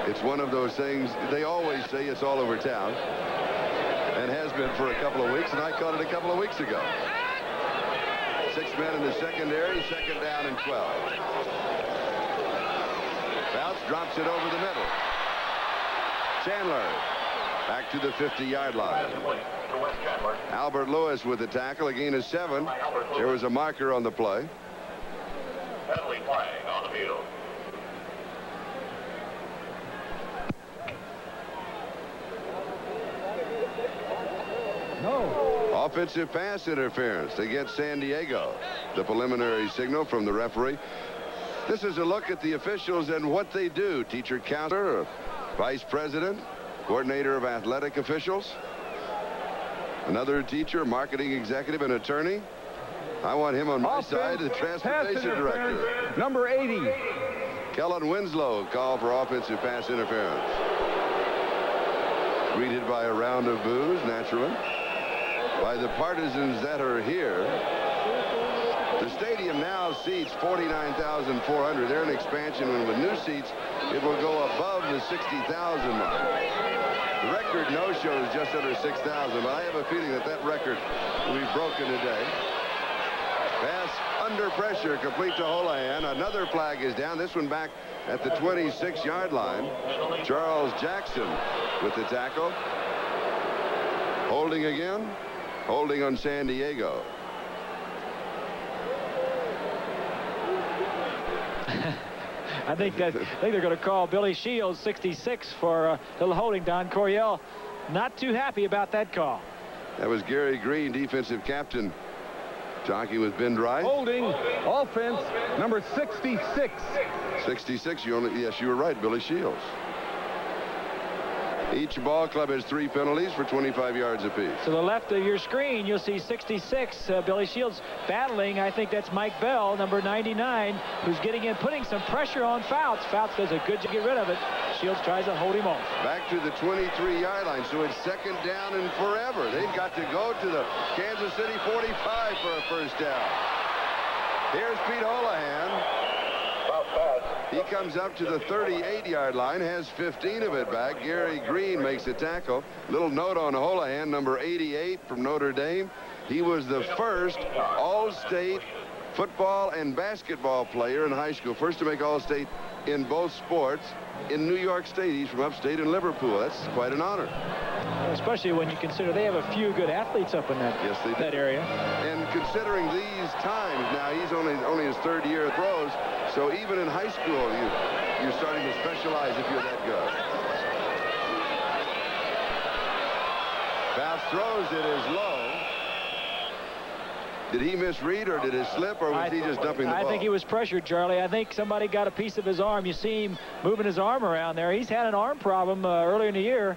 It's one of those things they always say it's all over town, and has been for a couple of weeks, and I caught it a couple of weeks ago. 6 men in the secondary, 2nd down and 12. Fouts drops it over the middle. Chandler back to the 50-yard line. Albert Lewis with the tackle, a gain of 7. There was a marker on the play. Penalty flag on the field. No. Offensive pass interference against San Diego. The preliminary signal from the referee. This is a look at the officials and what they do. Teacher counselor, vice president, coordinator of athletic officials, another teacher, marketing executive, and attorney. I want him on my side, the transportation director. Number 80. Kellen Winslow called for offensive pass interference. Greeted by a round of boos, naturally, by the partisans that are here. The stadium now seats 49,400. They're in expansion, and with new seats, it will go above the 60,000 mark. The record no-show is just under 6,000, but I have a feeling that that record will be broken today. Pass under pressure, complete to Holohan. Another flag is down, this one back at the 26-yard line. Charles Jackson with the tackle. Holding again. Holding on San Diego. I think they're going to call Billy Shields 66 for a little holding. Don Coryell not too happy about that call. That was Gary Green, defensive captain, talking with Ben Dry. Holding offense number 66. 66. Yes, you were right, Billy Shields. Each ball club has 3 penalties for 25 yards apiece. To the left of your screen, you'll see 66, Billy Shields battling. I think that's Mike Bell, number 99, who's getting in, putting some pressure on Fouts. Fouts does a good job to get rid of it. Shields tries to hold him off. Back to the 23-yard line, so it's second down and forever. They've got to go to the Kansas City 45 for a first down. Here's Pete Holohan. He comes up to the 38-yard line, has 15 of it back. Gary Green makes a tackle. Little note on Holohan, number 88 from Notre Dame. He was the first All-State football and basketball player in high school. First to make All-State in both sports in New York State. He's from upstate in Liverpool. That's quite an honor. Especially when you consider they have a few good athletes up in that, that area. And considering these times, now he's only his 3rd year of throws, so even in high school you're starting to specialize if you're that good. Fouts throws it is low. Did he misread, or did it slip, or was he just dumping the ball? I think he was pressured, Charlie. I think somebody got a piece of his arm. You see him moving his arm around there. He's had an arm problem earlier in the year.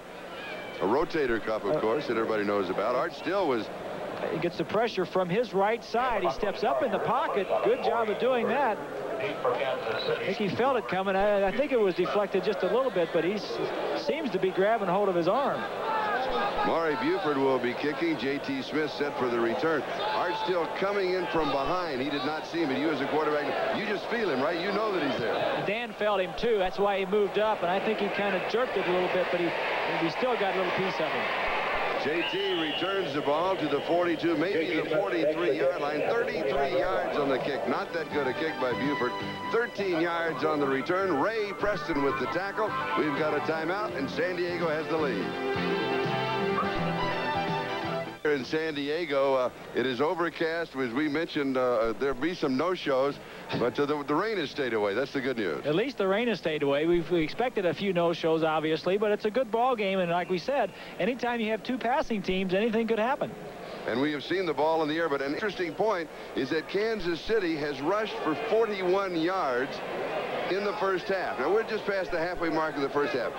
A rotator cuff, of course, that everybody knows about. Art Still was... He gets the pressure from his right side. He steps up in the pocket. Good job of doing that. I think he felt it coming. I think it was deflected just a little bit, but he seems to be grabbing hold of his arm. Maury Buford will be kicking. J.T. Smith set for the return. Art Still coming in from behind. He did not see him, but you as a quarterback, you just feel him, right? You know that he's there. Dan felt him, too. That's why he moved up, and I think he kind of jerked it a little bit, but he still got a little piece of him. J.T. returns the ball to the 42, maybe the 43-yard line. 33 yards on the kick. Not that good a kick by Buford. 13 yards on the return. Ray Preston with the tackle. We've got a timeout, and San Diego has the lead. Here in San Diego, it is overcast. As we mentioned, there'll be some no-shows, but the rain has stayed away. That's the good news. At least the rain has stayed away. We expected a few no-shows, obviously, but it's a good ball game, and like we said, anytime you have 2 passing teams, anything could happen. And we have seen the ball in the air, but an interesting point is that Kansas City has rushed for 41 yards in the first half. Now, we're just past the halfway mark of the first half.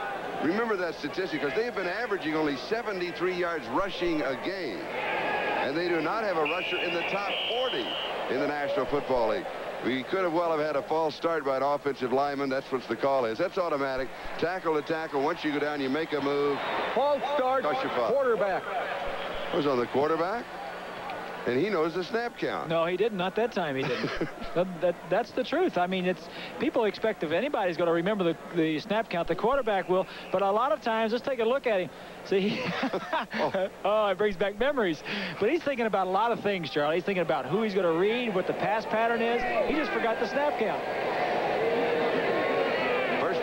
Remember that statistic, because they've been averaging only 73 yards rushing a game. And they do not have a rusher in the top 40 in the National Football League. We could have well have had a false start by an offensive lineman. That's what the call is. That's automatic. Tackle to tackle. Once you go down, you make a move. False start, quarterback. It was on the quarterback. And he knows the snap count. No, he didn't. Not that time he didn't. That's the truth. I mean, people expect if anybody's going to remember the snap count, the quarterback will. But a lot of times, let's take a look at him. See, oh, it brings back memories. But he's thinking about a lot of things, Charlie. He's thinking about who he's going to read, what the pass pattern is. He just forgot the snap count. First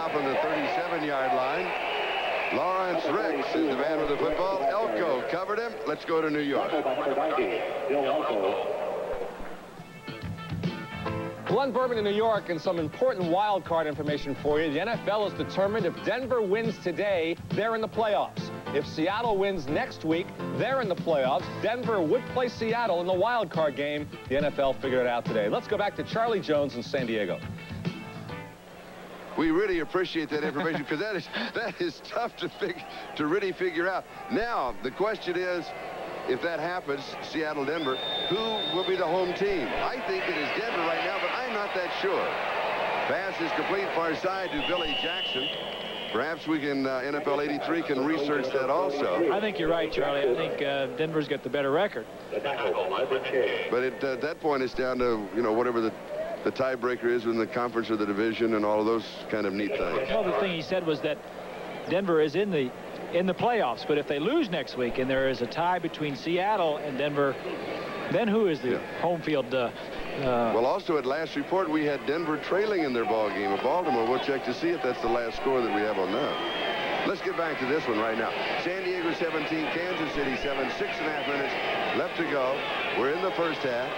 stop on the 37-yard line. Lawrence Ricks is the man with the football. Elko covered him. Let's go to New York. Glenn Bourbon in New York, and some important wild card information for you. The NFL is determined if Denver wins today, they're in the playoffs. If Seattle wins next week, they're in the playoffs. Denver would play Seattle in the wild card game. The NFL figured it out today. Let's go back to Charlie Jones in San Diego. We really appreciate that information because that is tough to really figure out. Now, the question is, if that happens, Seattle-Denver, who will be the home team? I think it is Denver right now, but I'm not that sure. Pass is complete far side to Billy Jackson. Perhaps we can, NFL 83 can research that also. I think you're right, Charlie. I think Denver's got the better record. But at that point, it's down to, you know, whatever the tiebreaker is in the conference or the division and all of those kind of neat things. Well, the thing he said was that Denver is in the playoffs, but if they lose next week and there is a tie between Seattle and Denver, then who is the home field? Well, also at last report, we had Denver trailing in their ball game of Baltimore. We'll check to see if that's the last score that we have on that. Let's get back to this one right now. San Diego 17, Kansas City 7, 6.5 minutes left to go. We're in the first half.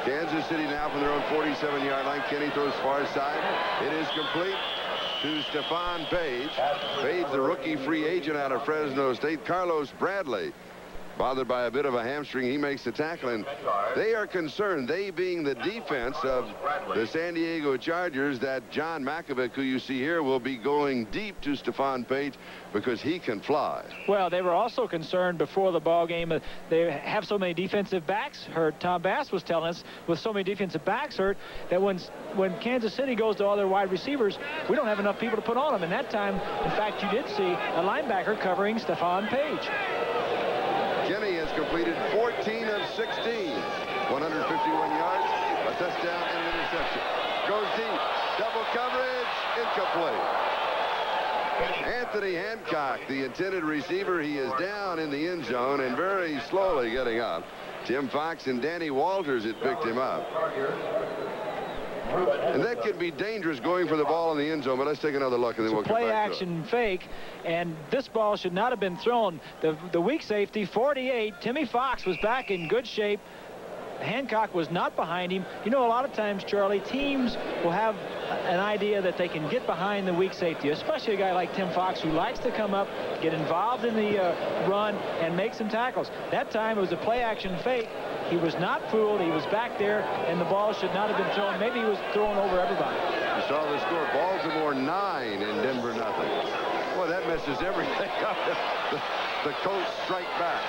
Kansas City now from their own 47-yard line. Kenney throws far side. It is complete to Stephon Page. Page, the rookie free agent out of Fresno State. Carlos Bradley, bothered by a bit of a hamstring, he makes the tackle, and they are concerned, they being the defense of the San Diego Chargers, that John Makovic, who you see here, will be going deep to Stephon Page because he can fly. Well, they were also concerned before the ball game. They have so many defensive backs hurt. Tom Bass was telling us, with so many defensive backs hurt, that when Kansas City goes to all their wide receivers, we don't have enough people to put on them. And that time, in fact, you did see a linebacker covering Stephon Page. Kenney has completed 14 of 16. 151 yards, a touchdown, and an interception. Goes deep. Double coverage. Incomplete. Anthony Hancock, the intended receiver, he is down in the end zone and very slowly getting up. Tim Fox and Danny Walters had picked him up. And that could be dangerous going for the ball in the end zone, but let's take another look and then we'll come back to it. Play action fake, and this ball should not have been thrown. The weak safety, 48, Timmy Fox was back in good shape. Hancock was not behind him. You know, a lot of times, Charlie, teams will have an idea that they can get behind the weak safety, especially a guy like Tim Fox, who likes to come up, get involved in the run, and make some tackles. That time, it was a play-action fake. He was not fooled. He was back there, and the ball should not have been thrown. Maybe he was thrown over everybody. You saw the score. Baltimore 9 and Denver nothing. Boy, that messes everything up. The Colts strike back.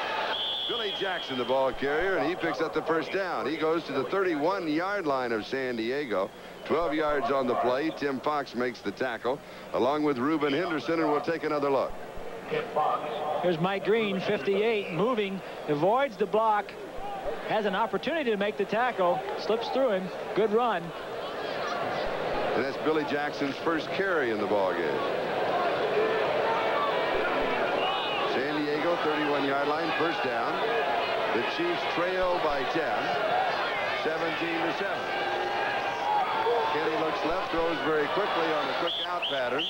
Billy Jackson, the ball carrier, and he picks up the first down. He goes to the 31-yard line of San Diego. 12 yards on the play. Tim Fox makes the tackle, along with Reuben Henderson, and we'll take another look. Here's Mike Green, 58, moving, avoids the block, has an opportunity to make the tackle, slips through him. Good run. And that's Billy Jackson's first carry in the ball game. 31-yard line, first down. The Chiefs trail by 10, 17-7. Kenney looks left, throws very quickly on a quick out pattern.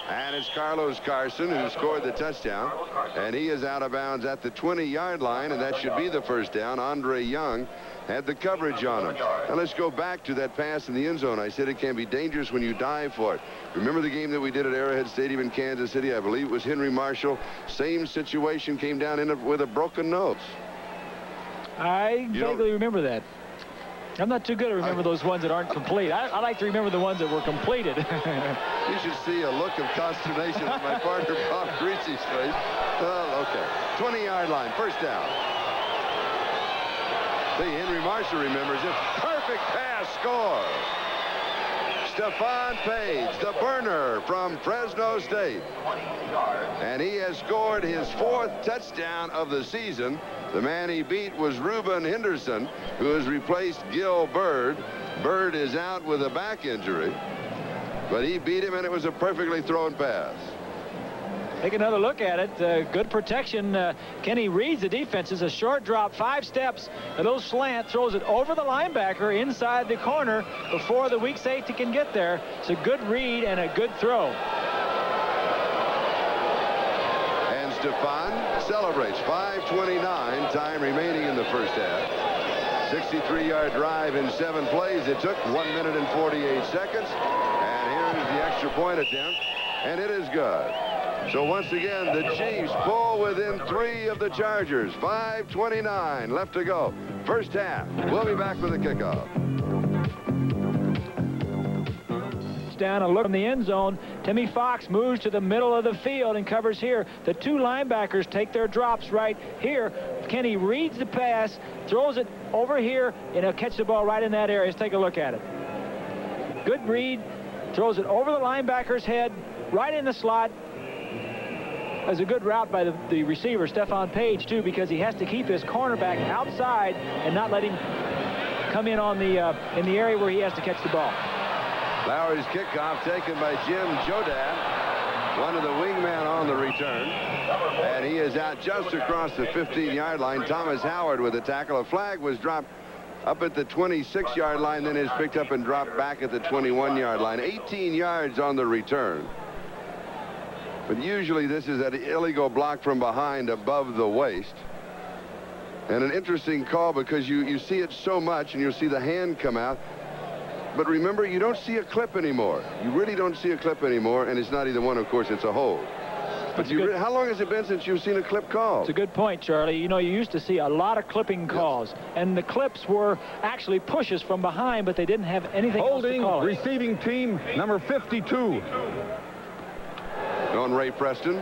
And it's Carlos Carson who scored the touchdown. And he is out of bounds at the 20-yard line, and that should be the first down. Andre Young had the coverage on him. Now let's go back to that pass in the end zone. I said it can be dangerous when you dive for it. Remember the game that we did at Arrowhead Stadium in Kansas City? I believe it was Henry Marshall. Same situation, came down in with a broken nose. I vaguely remember that. I'm not too good at remember those ones that aren't complete. I like to remember the ones that were completed. You should see a look of consternation on my partner Bob Griese's face. Oh, okay. 20-yard line, first down. See, Henry Marshall remembers it. Perfect pass, score. Stephon Page, the burner from Fresno State. And he has scored his 4th touchdown of the season. The man he beat was Reuben Henderson, who has replaced Gil Byrd. Byrd is out with a back injury. But he beat him, and it was a perfectly thrown pass. Take another look at it. Good protection. Kenney reads the defenses. A short drop, 5 steps, a little slant, throws it over the linebacker inside the corner before the weak safety can get there. It's a good read and a good throw. Stefan celebrates. 5:29 time remaining in the first half. 63-yard drive in 7 plays. It took 1 minute and 48 seconds. And here's the extra point attempt. And it is good. So once again, the Chiefs pull within 3 of the Chargers. 5:29 left to go. First half. We'll be back with the kickoff. Down and look from the end zone. Timmy Fox moves to the middle of the field and covers here. The 2 linebackers take their drops right here. Kenney reads the pass, throws it over here, and he'll catch the ball right in that area. Let's take a look at it. Good read. Throws it over the linebacker's head, right in the slot. That's a good route by the receiver, Stephon Page, too, because he has to keep his cornerback outside and not let him come in on the in the area where he has to catch the ball. Lowry's kickoff taken by Jim Jodat, one of the wingmen on the return. And he is out just across the 15-yard line. Thomas Howard with a tackle. A flag was dropped up at the 26-yard line, then is picked up and dropped back at the 21-yard line. 18 yards on the return. But usually this is an illegal block from behind above the waist. And an interesting call because you see it so much and you'll see the hand come out. But remember, you don't see a clip anymore. You really don't see a clip anymore, and it's not either one, of course, it's a hold. But how long has it been since you've seen a clip call? It's a good point, Charlie. You know, you used to see a lot of clipping calls, yes. And the clips were actually pushes from behind, but they didn't have anything holding, else to call it. Receiving team number 52. On Ray Preston.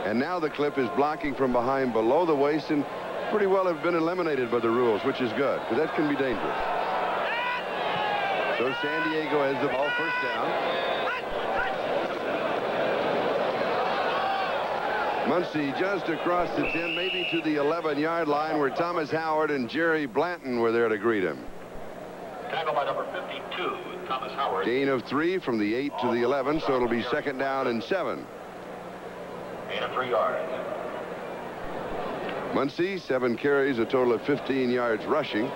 And now the clip is blocking from behind below the waist and pretty well have been eliminated by the rules, which is good, because that can be dangerous. So San Diego has the ball, first down. Muncie just across the 10, maybe to the 11-yard line, where Thomas Howard and Jerry Blanton were there to greet him. Tackle by number 52, Thomas Howard. Gain of 3 from the 8 to the 11, so it'll be 2nd down and 7. Gain of 3 yards. Muncie, 7 carries, a total of 15 yards rushing.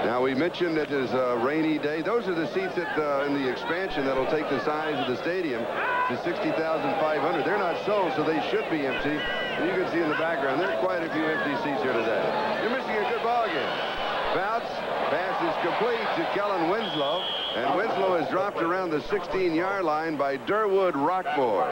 Now, we mentioned that it's a rainy day. Those are the seats that in the expansion that'll take the size of the stadium to 60,500. They're not sold, so they should be empty. And you can see in the background, there are quite a few empty seats here today. You're missing a good ball game. Fouts, pass is complete to Kellen Winslow. And Winslow is dropped around the 16-yard line by Durwood Rockmore.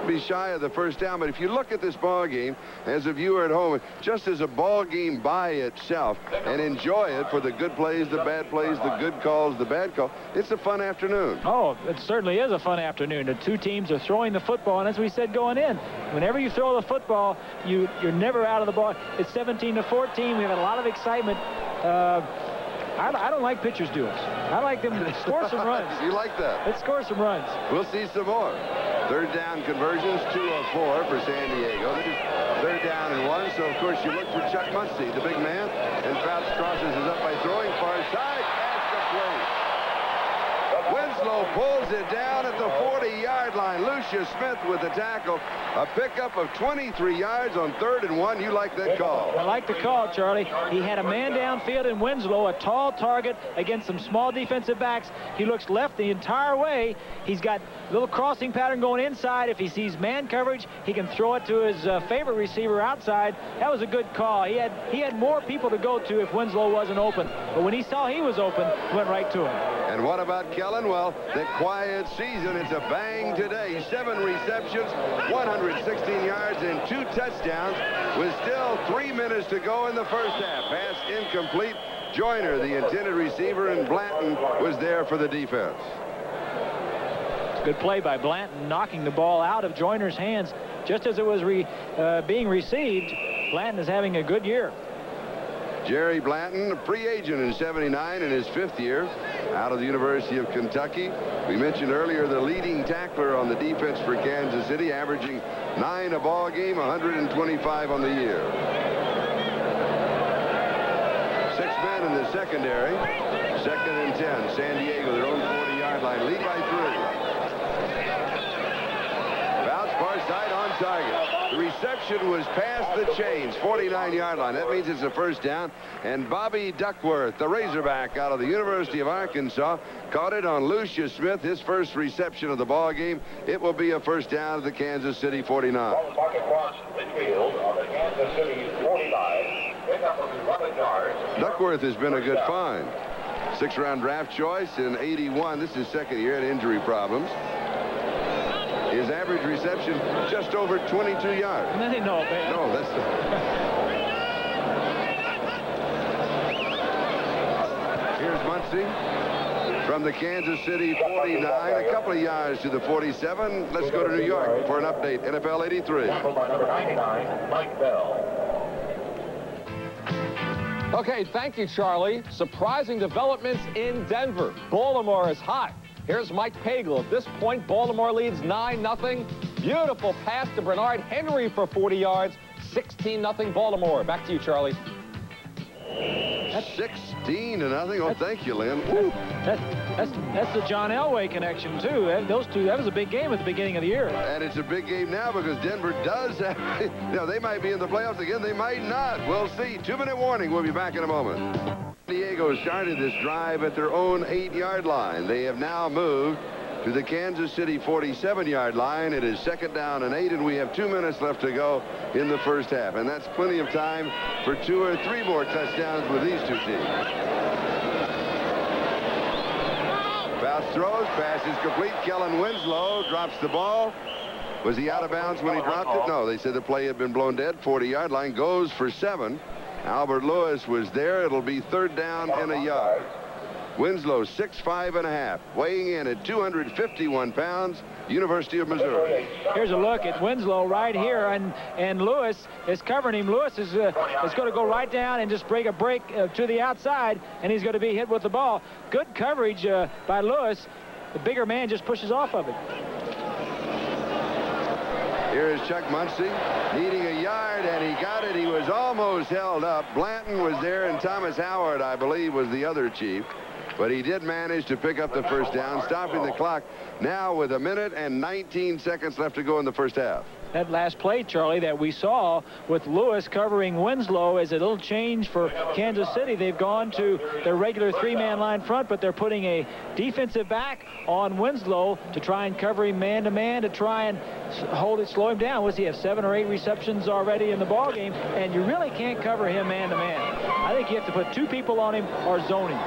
Be shy of the first down, but if you look at this ball game as a viewer at home, just as a ball game by itself, and enjoy it for the good plays, the bad plays, the good calls, the bad calls, it's a fun afternoon. Oh, it certainly is a fun afternoon. The 2 teams are throwing the football, and as we said going in, whenever you throw the football, you're never out of the ball. It's 17-14. We've had a lot of excitement. I don't like pitchers do it. I like them to score some runs. You like that? Let's score some runs. We'll see some more. 3rd down conversions, 2 of 4 for San Diego. This is 3rd down and 1, so of course you look for Chuck Muncie, the big man, and Fouts crosses is up by throwing far side. Pass complete. Winslow pulls it down at the 40-yard line. Lucius Smith with the tackle. A pickup of 23 yards on 3rd and 1. You like that call? I like the call, Charlie. He had a man downfield in Winslow, a tall target against some small defensive backs. He looks left the entire way. He's got a little crossing pattern going inside. If he sees man coverage, he can throw it to his favorite receiver outside. That was a good call. He had more people to go to if Winslow wasn't open. But when he saw he was open, went right to him. And what about Kellen? Well, the quiet season. It's a bang today. 7 receptions, 116 yards, and 2 touchdowns with still 3 minutes to go in the first half. Pass incomplete. Joyner, the intended receiver, and Blanton was there for the defense. Good play by Blanton, knocking the ball out of Joyner's hands just as it was being received. Blanton is having a good year. Jerry Blanton, a free agent in '79 in his 5th year, out of the University of Kentucky. We mentioned earlier the leading tackler on the defense for Kansas City, averaging 9 a ball game, 125 on the year. 6 men in the secondary. 2nd and 10. San Diego, their own 40-yard line, lead by 3. Fouts far side on target. The reception was past the chains, 49-yard line. That means it's a first down. And Bobby Duckworth, the Razorback out of the University of Arkansas, caught it on Lucius Smith, his first reception of the ball game. It will be a first down to the Kansas City 49. Duckworth has been a good find. 6th-round draft choice in '81. This is his second year, had injury problems. His average reception just over 22 yards. And that ain't no bad. No, that's Here's Muncie from the Kansas City 49, a couple of yards to the 47. Let's go to New York for an update. NFL 83. Number 99, Mike Bell. Okay, thank you, Charlie. Surprising developments in Denver. Baltimore is hot. Here's Mike Pagel. At this point, Baltimore leads 9-0. Beautiful pass to Bernard Henry for 40 yards. 16-0 Baltimore. Back to you, Charlie. 16-0. Oh, thank you, Lynn. That's the John Elway connection, too. Those two, that was a big game at the beginning of the year. And it's a big game now because Denver does have, they might be in the playoffs again. They might not. We'll see. 2-minute warning. We'll be back in a moment. Diego started this drive at their own 8-yard line. They have now moved to the Kansas City 47-yard line. It is 2nd down and 8, and we have 2 minutes left to go in the first half. And that's plenty of time for 2 or 3 more touchdowns with these two teams. Fouts throws, pass is complete. Kellen Winslow drops the ball. Was he out of bounds when he dropped it? No, they said the play had been blown dead. 40-yard line, goes for 7. Albert Lewis was there. It'll be 3rd down and a yard. Winslow, 6'5½", weighing in at 251 pounds, University of Missouri. Here's a look at Winslow right here, and Lewis is covering him. Lewis is going to go right down and just break a break to the outside, and he's going to be hit with the ball. Good coverage by Lewis. The bigger man just pushes off of it. Here is Chuck Muncie needing a yard, and he got it. He was almost held up. Blanton was there, and Thomas Howard, I believe, was the other chief. But he did manage to pick up the first down, stopping the clock now with 1 minute and 19 seconds left to go in the first half. That last play, Charlie, that we saw with Lewis covering Winslow is a little change for Kansas City. They've gone to their regular 3-man line front, but they're putting a defensive back on Winslow to try and cover him man-to-man to try and hold it, slow him down. Was he have 7 or 8 receptions already in the ball game? And you really can't cover him man-to-man. I think you have to put 2 people on him or zone him.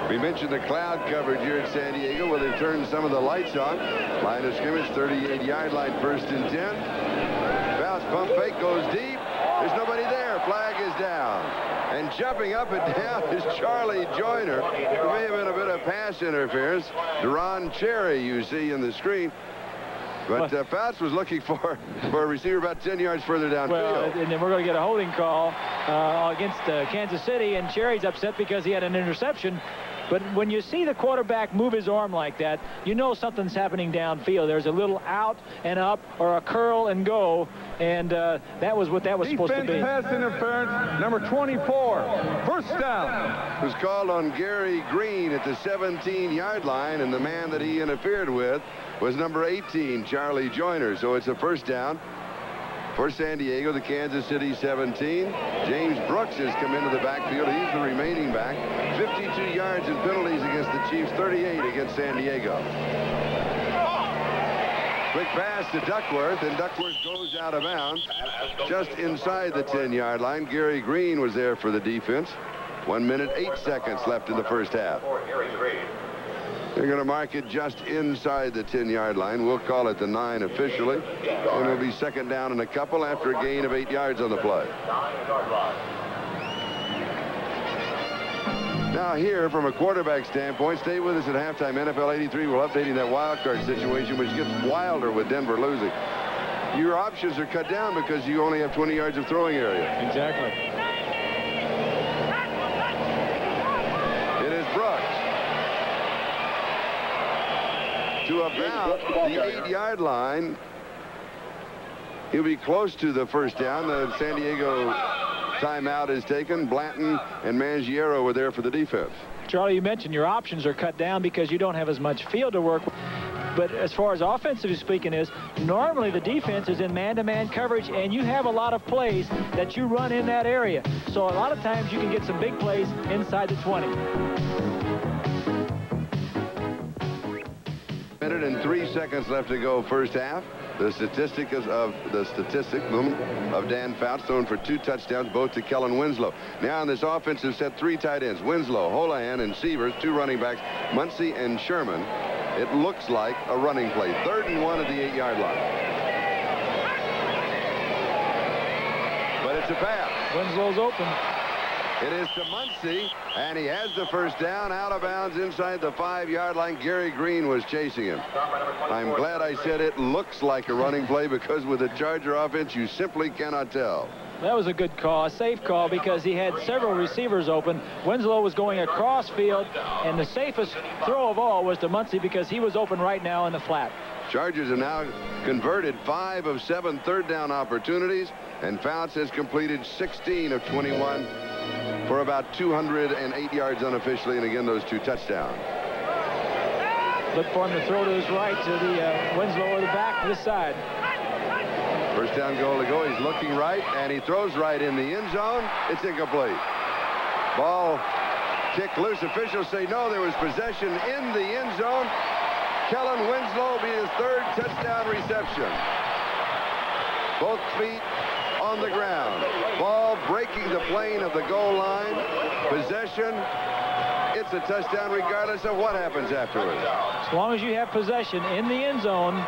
We mentioned the cloud coverage here at San Diego, where they've turned some of the lights on. Line of scrimmage, 38-yard line, 1st and 10. Fouts pump fake goes deep. There's nobody there. Flag is down. And jumping up and down is Charlie Joyner. There may have been a bit of pass interference. Deron Cherry, you see in the screen. But Fouts was looking for a receiver about 10 yards further downfield. Well, and then we're going to get a holding call against Kansas City, and Cherry's upset because he had an interception. But when you see the quarterback move his arm like that, you know something's happening downfield. There's a little out and up or a curl and go, and that was what that was supposed to be. Defense pass interference, number 24, first down. It was called on Gary Green at the 17-yard line, and the man that he interfered with was number 18, Charlie Joyner. So it's a first down for San Diego, the Kansas City 17. James Brooks has come into the backfield. He's the remaining back. 52 yards in penalties against the Chiefs, 38 against San Diego. Quick pass to Duckworth, and Duckworth goes out of bounds just inside the 10-yard line. Gary Green was there for the defense. 1 minute, 8 seconds left in the first half. They're going to mark it just inside the 10-yard line. We'll call it the 9 officially. And it'll be 2nd down and a couple after a gain of 8 yards on the play. Now here, from a quarterback standpoint, stay with us at halftime. NFL 83, we're updating that wild card situation, which gets wilder with Denver losing. Your options are cut down because you only have 20 yards of throwing area. Exactly. It is Brooks. To about the 8-yard line. He'll be close to the first down. The San Diego timeout is taken. Blanton and Mangiero were there for the defense. Charlie, you mentioned your options are cut down because you don't have as much field to work with. But as far as offensively speaking is, normally the defense is in man-to-man coverage, and you have a lot of plays that you run in that area. So a lot of times you can get some big plays inside the 20. Minute and 3 seconds left to go first half. The statistic of Dan Fouts, thrown for 2 touchdowns, both to Kellen Winslow. Now in this offensive set, 3 tight ends: Winslow, Holohan, and Sievers. 2 running backs, Muncie and Sherman. It looks like a running play. 3rd and 1 at the 8-yard line. But it's a pass. Winslow's open. It is to Muncie, and he has the first down, out of bounds inside the 5-yard line. Gary Green was chasing him. I'm glad I said it looks like a running play, because with the Charger offense, you simply cannot tell. That was a good call, a safe call, because he had several receivers open. Winslow was going across field, and the safest throw of all was to Muncie, because he was open right now in the flat. Chargers have now converted 5 of 7 third down opportunities, and Fouts has completed 16 of 21 for about 208 yards unofficially, and again those 2 touchdowns. Look for him to throw to his right to the Winslow or the back to this side. First down goal to go. He's looking right, and he throws right in the end zone. It's incomplete. Ball kicked loose. Officials say no, there was possession in the end zone. Kellen Winslow will be his 3rd touchdown reception. Both feet on the ground. Ball breaking the plane of the goal line. Possession. It's a touchdown regardless of what happens afterwards. As long as you have possession in the end zone,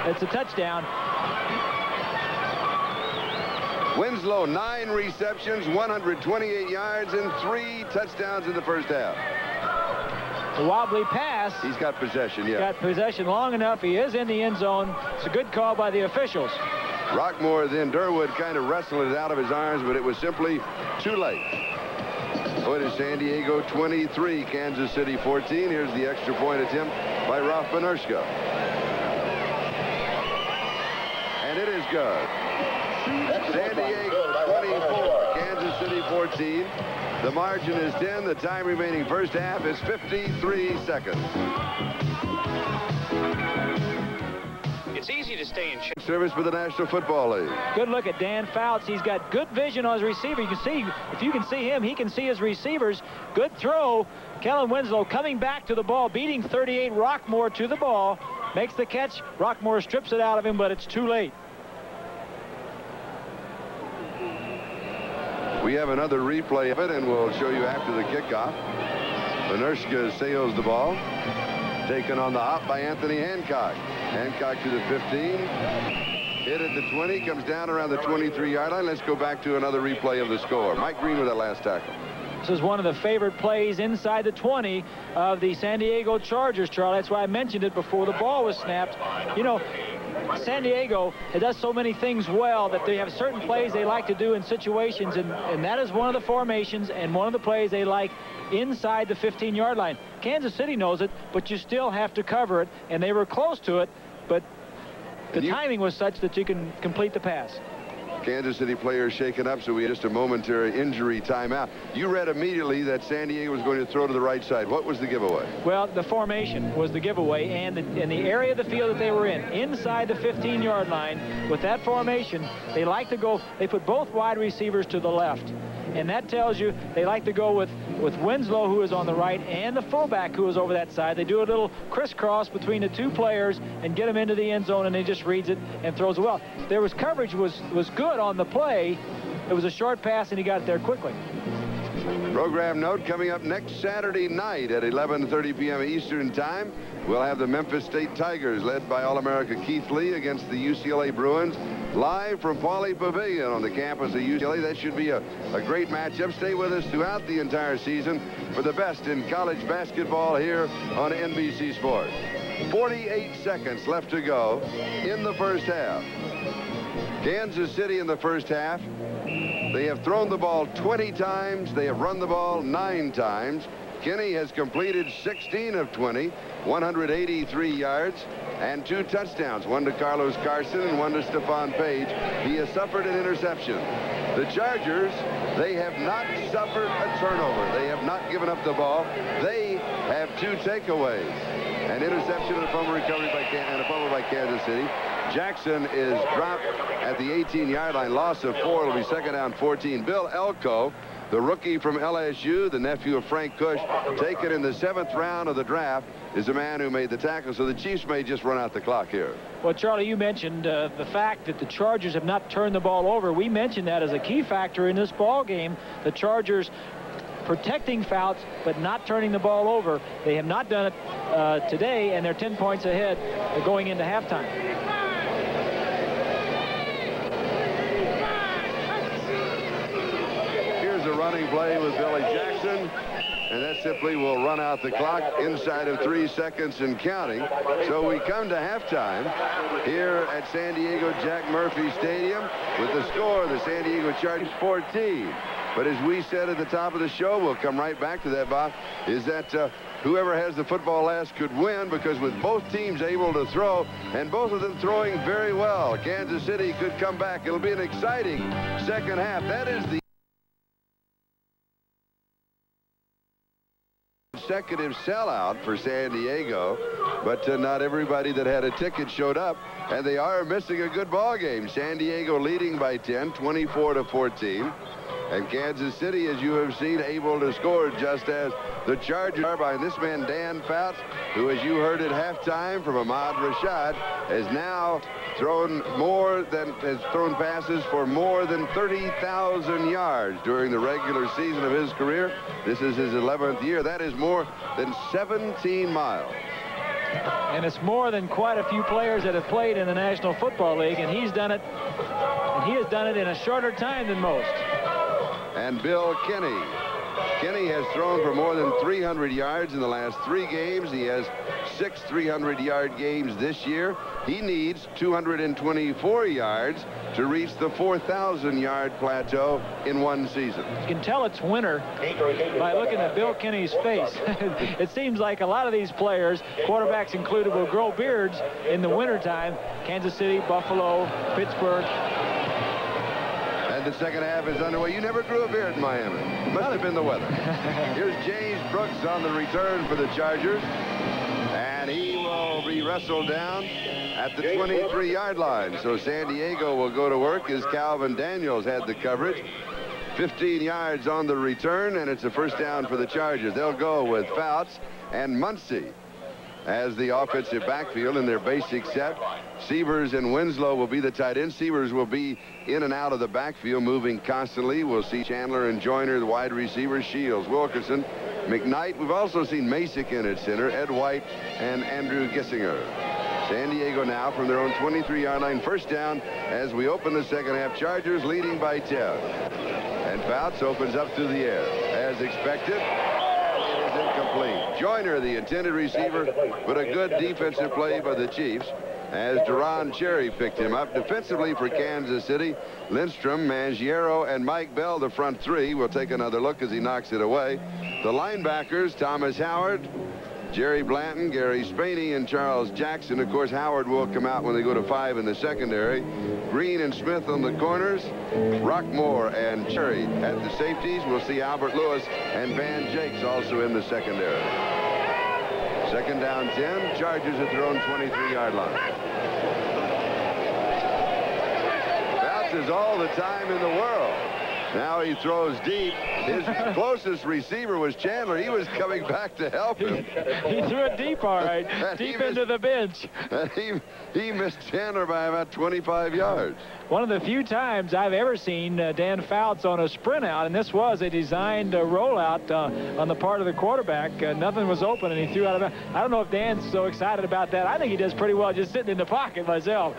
it's a touchdown. Winslow, 9 receptions, 128 yards, and 3 touchdowns in the first half. The wobbly pass. He's got possession, yeah. Got possession long enough. He is in the end zone. It's a good call by the officials. Rockmore, then Durwood kind of wrestled it out of his arms, but it was simply too late. So it is San Diego 23, Kansas City 14. Here's the extra point attempt by Ralph Benershka. And it is good. San Diego 24, Kansas City 14. The margin is 10. The time remaining first half is 53 seconds. It's easy to stay in shape. Service for the National Football League. Good look at Dan Fouts. He's got good vision on his receiver. You can see, if you can see him, he can see his receivers. Good throw. Kellen Winslow coming back to the ball, beating 38 Rockmore to the ball. Makes the catch. Rockmore strips it out of him, but it's too late. We have another replay of it, and we'll show you after the kickoff. Benershka sails the ball. Taken on the hop by Anthony Hancock. Hancock to the 15. Hit at the 20. Comes down around the 23-yard line. Let's go back to another replay of the score. Mike Green with that last tackle. This is one of the favorite plays inside the 20 of the San Diego Chargers, Charlie. That's why I mentioned it before the ball was snapped. You know, San Diego, it does so many things well that they have certain plays they like to do in situations, and that is one of the formations and one of the plays they like inside the 15-yard line. Kansas City knows it, but you still have to cover it, and they were close to it, but the timing was such that you can complete the pass. Kansas City players shaken up, so we had just a momentary injury timeout. You read immediately that San Diego was going to throw to the right side. What was the giveaway? Well, the formation was the giveaway, and in the area of the field that they were in, inside the 15-yard line, with that formation, they like to go, they put both wide receivers to the left. And that tells you they like to go with Winslow, who is on the right, and the fullback, who is over that side. They do a little crisscross between the 2 players and get them into the end zone, and he just reads it and throws it well. There was coverage was good on the play. It was a short pass, and he got it there quickly. Program note, coming up next Saturday night at 11:30 p.m. Eastern Time, we'll have the Memphis State Tigers, led by All-America Keith Lee, against the UCLA Bruins, live from Pauley Pavilion on the campus of UCLA. That should be a great matchup. Stay with us throughout the entire season for the best in college basketball here on NBC Sports. 48 seconds left to go in the first half. Kansas City in the first half. They have thrown the ball 20 times. They have run the ball 9 times. Kenney has completed 16 of 20, 183 yards, and 2 touchdowns, one to Carlos Carson and one to Stephon Page. He has suffered an interception. The Chargers, they have not suffered a turnover. They have not given up the ball. They have 2 takeaways. An interception and a fumble recovery and a fumble by Kansas City. Jackson is dropped at the 18-yard line. Loss of 4. It'll be second down 14. Bill Elko, the rookie from LSU, the nephew of Frank Cush, taken in the 7th round of the draft, is a man who made the tackle. So the Chiefs may just run out the clock here. Well, Charlie, you mentioned the fact that the Chargers have not turned the ball over. We mentioned that as a key factor in this ball game. The Chargers protecting Fouts, but not turning the ball over. They have not done it today, and they're 10 points ahead going into halftime. Here's a running play with Billy Jackson, and that simply will run out the clock inside of 3 seconds and counting. So we come to halftime here at San Diego Jack Murphy Stadium with the score, the San Diego Chargers 14. But as we said at the top of the show, we'll come right back to that, Bob, is that whoever has the football last could win, because with both teams able to throw and both of them throwing very well, Kansas City could come back. It'll be an exciting second half. That is the consecutive sellout for San Diego, but not everybody that had a ticket showed up, and they are missing a good ball game. San Diego leading by 10, 24-14. And Kansas City, as you have seen, able to score just as the Chargers are by this man, Dan Fouts, who, as you heard at halftime from Ahmad Rashad, has now thrown passes for more than 30,000 yards during the regular season of his career. This is his 11th year. That is more than 17 miles. And it's more than quite a few players that have played in the National Football League, and he's done it. And he has done it in a shorter time than most. And Bill Kenney. Kenney has thrown for more than 300 yards in the last 3 games. He has 6 300-yard games this year. He needs 224 yards to reach the 4,000-yard plateau in 1 season. You can tell it's winter by looking at Bill Kenney's face. It seems like a lot of these players, quarterbacks included, will grow beards in the wintertime. Kansas City, Buffalo, Pittsburgh. The second half is underway. You never grew a beard in Miami. Must have been the weather. Here's James Brooks on the return for the Chargers, and he will be wrestled down at the 23-yard line. So San Diego will go to work as Calvin Daniels had the coverage. 15 yards on the return, and it's a first down for the Chargers. They'll go with Fouts and Muncie as the offensive backfield in their basic set. Severs and Winslow will be the tight ends. Severs will be in and out of the backfield, moving constantly. We'll see Chandler and Joyner, the wide receivers, Shields, Wilkerson, McKnight. We've also seen Masick in at center, Ed White, and Andrew Gissinger. San Diego now from their own 23-yard line. First down as we open the second half. Chargers leading by 10. And Fouts opens up through the air. As expected, it is incomplete. Joyner, the intended receiver, but a good defensive play by the Chiefs as Duron Cherry picked him up. Defensively for Kansas City, Lindstrom, Mangiero, and Mike Bell, the front 3. We'll take another look as he knocks it away. The linebackers, Thomas Howard, Jerry Blanton, Gary Spaney, and Charles Jackson. Of course, Howard will come out when they go to 5 in the secondary. Green and Smith on the corners. Rockmore and Cherry at the safeties. We'll see Albert Lewis and Van Jakes also in the secondary. Second down 10. Chargers at their own 23-yard line. Fouts is all the time in the world. Now he throws deep. His closest receiver was Chandler. He was coming back to help him. He threw it deep, all right, deep into the bench. He missed Chandler by about 25 yards. One of the few times I've ever seen Dan Fouts on a sprint out, and this was a designed rollout on the part of the quarterback. Nothing was open, and he threw out of it. I don't know if Dan's so excited about that. I think he does pretty well just sitting in the pocket myself.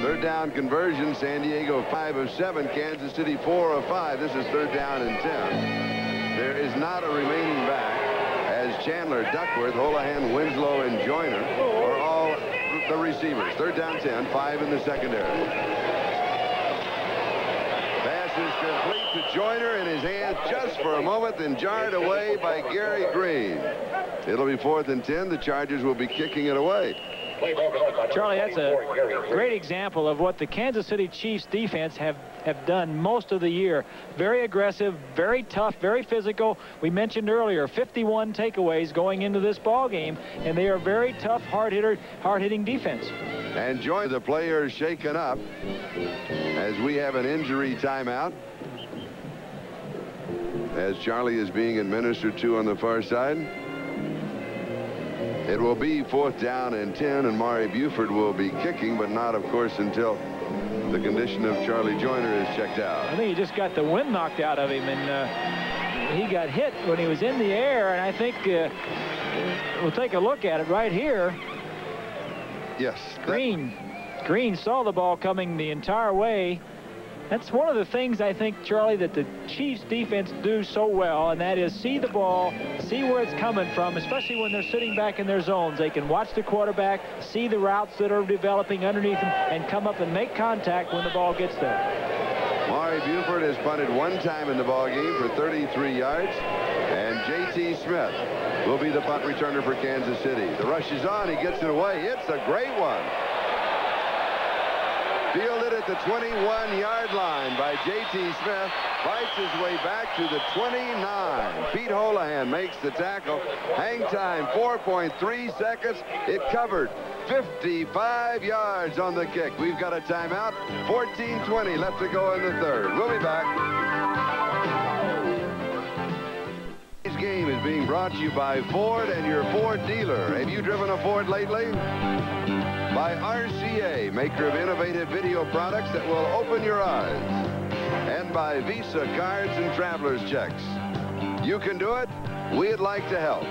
Third down conversion, San Diego 5 of 7, Kansas City 4 of 5. This is third down and 10. There is not a remaining back as Chandler, Duckworth, Holohan, Winslow, and Joyner are all the receivers. Third down 10, 5 in the secondary. Pass is complete to Joyner in his hands just for a moment, then jarred away by Gary Green. It'll be 4th and 10. The Chargers will be kicking it away. Charlie, that's a great example of what the Kansas City Chiefs defense have have done most of the year. Very aggressive, very tough, very physical. We mentioned earlier 51 takeaways going into this ball game, and they are very tough, hard-hitting defense. And join the players shaken up as we have an injury timeout, as Charlie is being administered to on the far side. It will be 4th down and 10, and Maury Buford will be kicking, but not, of course, until the condition of Charlie Joyner is checked out. I think he just got the wind knocked out of him, and he got hit when he was in the air, and I think we'll take a look at it right here. Yes. Green saw the ball coming the entire way. That's one of the things, I think, Charlie, that the Chiefs defense do so well, and that is see the ball, see where it's coming from, especially when they're sitting back in their zones. They can watch the quarterback, see the routes that are developing underneath them, and come up and make contact when the ball gets there. Maury Buford has punted 1 time in the ball game for 33 yards, and J.T. Smith will be the punt returner for Kansas City. The rush is on. He gets it away. It's a great one. Fielded at the 21-yard line by J.T. Smith. Fights his way back to the 29. Pete Holohan makes the tackle. Hang time 4.3 seconds. It covered 55 yards on the kick. We've got a timeout. 14:20 left to go in the third. We'll be back. This game is being brought to you by Ford and your Ford dealer. Have you driven a Ford lately? By RCA, maker of innovative video products that will open your eyes. And by Visa cards and traveler's checks. You can do it. We'd like to help.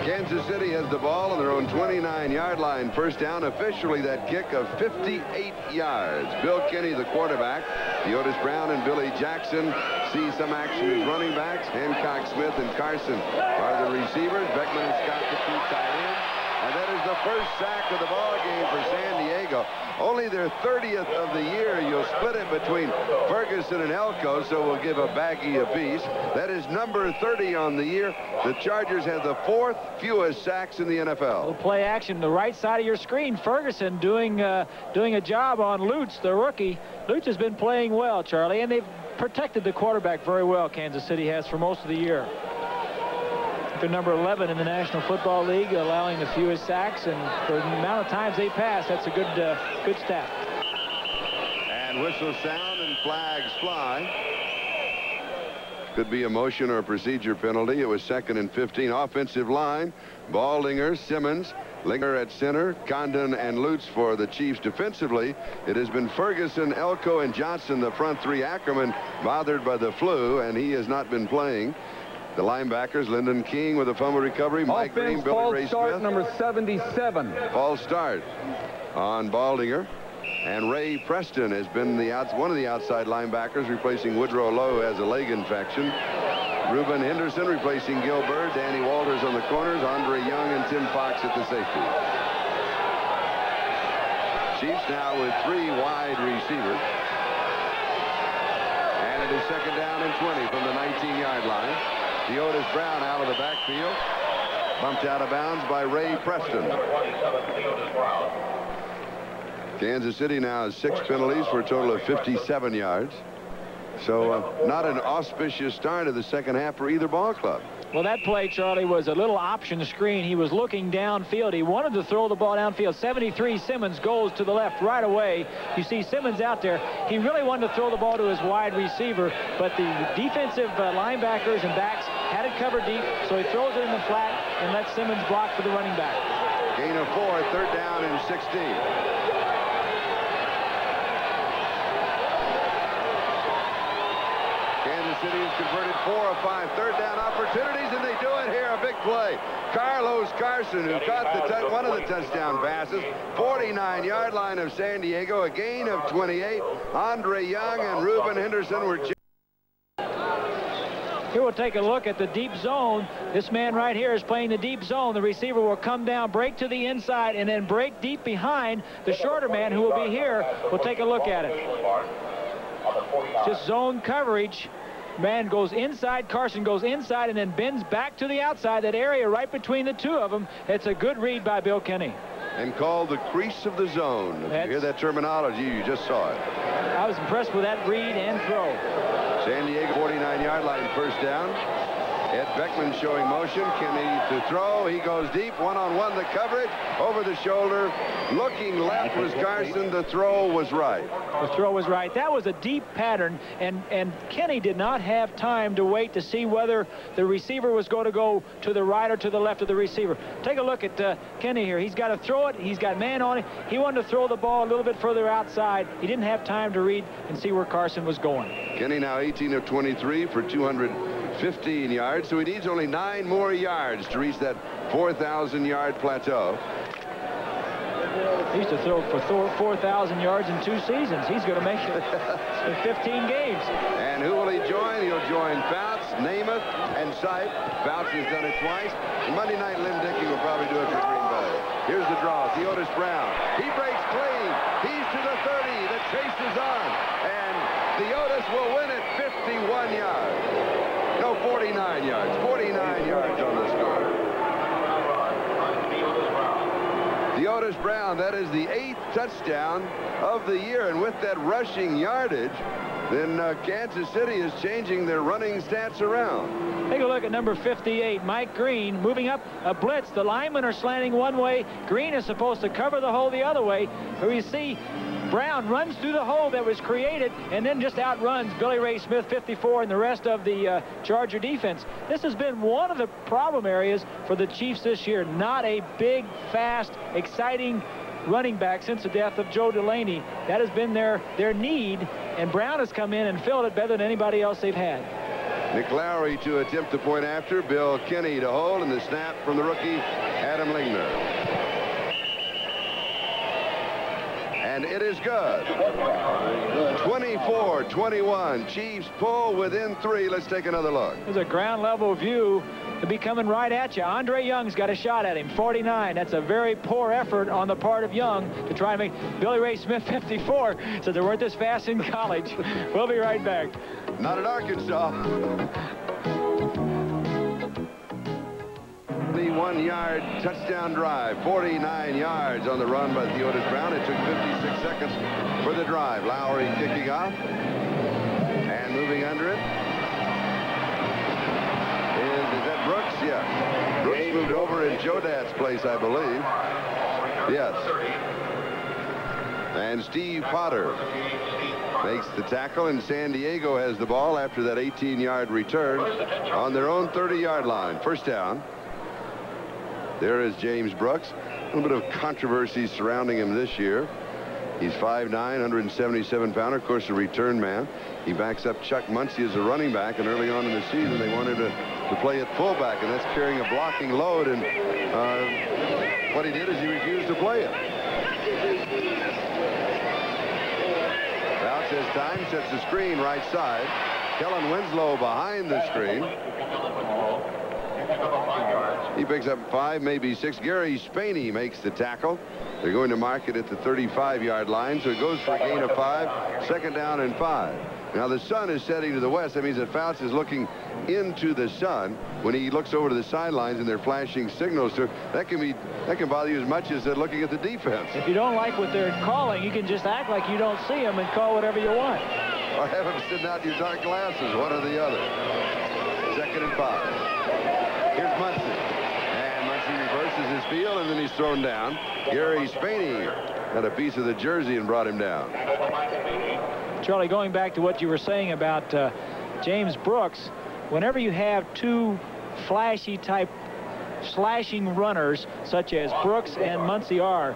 Kansas City has the ball on their own 29-yard line. First down, officially that kick of 58 yards. Bill Kenney, the quarterback. Otis Brown and Billy Jackson see some action as running backs. Hancock, Smith, and Carson are the receivers. Beckman and Scott, the 2 tight ends. And that is the first sack of the ball game for San Diego. Only their 30th of the year. You'll split it between Ferguson and Elko, so we'll give a baggie apiece. That is number 30 on the year. The Chargers have the 4th fewest sacks in the NFL. Little play action, the right side of your screen. Ferguson doing a job on Lutz, the rookie. Lutz has been playing well, Charlie, and they've protected the quarterback very well, Kansas City has, for most of the year. They're number 11 in the National Football League, allowing the fewest sacks, and for the amount of times they pass, that's a good stat. And whistles sound and flags fly. Could be a motion or a procedure penalty. It was 2nd and 15. Offensive line, Baldinger, Simmons, Linger at center, Condon and Lutz for the Chiefs. Defensively, it has been Ferguson, Elko, and Johnson, the front 3. Ackerman bothered by the flu, and he has not been playing. The linebackers, Lyndon King with a fumble recovery. Mike Green, Billy Ray Smith. Number 77. False start on Baldinger. And Ray Preston has been one of the outside linebackers, replacing Woodrow Lowe, who has a leg infection. Reuben Henderson replacing Gilbert. Danny Walters on the corners. Andre Young and Tim Fox at the safety. Chiefs now with 3 wide receivers. And it is 2nd down and 20 from the 19-yard line. Otis Brown out of the backfield. Bumped out of bounds by Ray Preston. Kansas City now has 6 penalties for a total of 57 yards. So not an auspicious start of the second half for either ball club. Well, that play, Charlie, was a little option screen. He was looking downfield. He wanted to throw the ball downfield. 73 Simmons goes to the left right away. You see Simmons out there. He really wanted to throw the ball to his wide receiver, but the defensive linebackers and backs had it covered deep, so he throws it in the flat and lets Simmons block for the running back. Gain of 4, 3rd down and 16. City has converted 4 of 5 third down opportunities, and they do it here. A big play. Carlos Carson, who caught one of the touchdown passes. 49-yard line of San Diego. A gain of 28. Andre Young and Reuben Henderson were. Here we'll take a look at the deep zone. This man right here is playing the deep zone. The receiver will come down, break to the inside, and then break deep behind the shorter man who will be here. We'll take a look at it. Just zone coverage. Man goes inside, Carson goes inside, and then bends back to the outside, that area right between the 2 of them. It's a good read by Bill Kenney. and called the crease of the zone. If you hear that terminology, you just saw it. I was impressed with that read and throw. San Diego 49-yard line, first down. Ed Beckman showing motion. Kenney to throw. He goes deep. One-on-one, the coverage. Over the shoulder. Looking left was Garson. The throw was right. The throw was right. That was a deep pattern, and Kenney did not have time to wait to see whether the receiver was going to go to the right or to the left of the receiver. Take a look at Kenney here. He's got to throw it. He's got man on it. He wanted to throw the ball a little bit further outside. He didn't have time to read and see where Carson was going. Kenney now 18 of 23 for 215 yards, so he needs only 9 more yards to reach that 4,000-yard plateau. He used to throw for 4,000 yards in 2 seasons. He's going to make it in 15 games. And who will he join? He'll join Fouts, Namath, and Sipe. Fouts has done it twice. Monday night, Lynn Dickey will probably do it for Green Bay. Here's the draw. Theodis Brown. He breaks clean. He's to the 30. The chase is on. And Theodis will win it 51 yards. No, 49 yards. 49 yards on the score. Theodis Brown, that is the 8th touchdown of the year. And with that rushing yardage, then Kansas City is changing their running stats around. Take a look at number 58, Mike Green, moving up a blitz. The linemen are slanting one way. Green is supposed to cover the hole the other way. Here we see Brown runs through the hole that was created and then just outruns Billy Ray Smith, 54, and the rest of the Charger defense. This has been one of the problem areas for the Chiefs this year. Not a big, fast, exciting running back since the death of Joe Delaney. That has been their need, and Brown has come in and filled it better than anybody else they've had. Nick Lowry to attempt the point after. Bill Kenney to hold, and the snap from the rookie, Adam Lingner. And it is good. 24-21. Chiefs pull within 3. Let's take another look. There's a ground level view to be coming right at you. Andre Young's got a shot at him. 49. That's a very poor effort on the part of Young to try and make Billy Ray Smith 54. So they weren't this fast in college. We'll be right back. Not in Arkansas. 21-yard touchdown drive. 49 yards on the run by Theodis Brown. It took 56 seconds for the drive. Lowry kicking off and moving under it. Is that Brooks? Yeah. Brooks moved over in Jodat's place, I believe. Yes. And Steve Potter makes the tackle, and San Diego has the ball after that 18-yard return on their own 30-yard line. First down. There is James Brooks. A little bit of controversy surrounding him this year. He's 5'9", 177-pounder, of course, a return man. He backs up Chuck Muncie as a running back, and early on in the season, they wanted to play at fullback, and that's carrying a blocking load, and what he did is he refused to play it. Fouts has time, sets the screen right side. Kellen Winslow behind the screen. He picks up 5, maybe 6. Gary Spaney makes the tackle. They're going to mark it at the 35-yard line, so it goes for a gain of 5. Second down and 5. Now the sun is setting to the west. That means that Fouts is looking into the sun when he looks over to the sidelines and they're flashing signals to. That can bother you as much as looking at the defense. If you don't like what they're calling, you can just act like you don't see them and call whatever you want. Or have them sitting out your dark glasses, one or the other. Second and 5. Here's Muncie. And Muncie reverses his field, and then he's thrown down. Gary Spaney had a piece of the jersey and brought him down. Charlie, going back to what you were saying about James Brooks, whenever you have two flashy type slashing runners such as Brooks and Muncie are,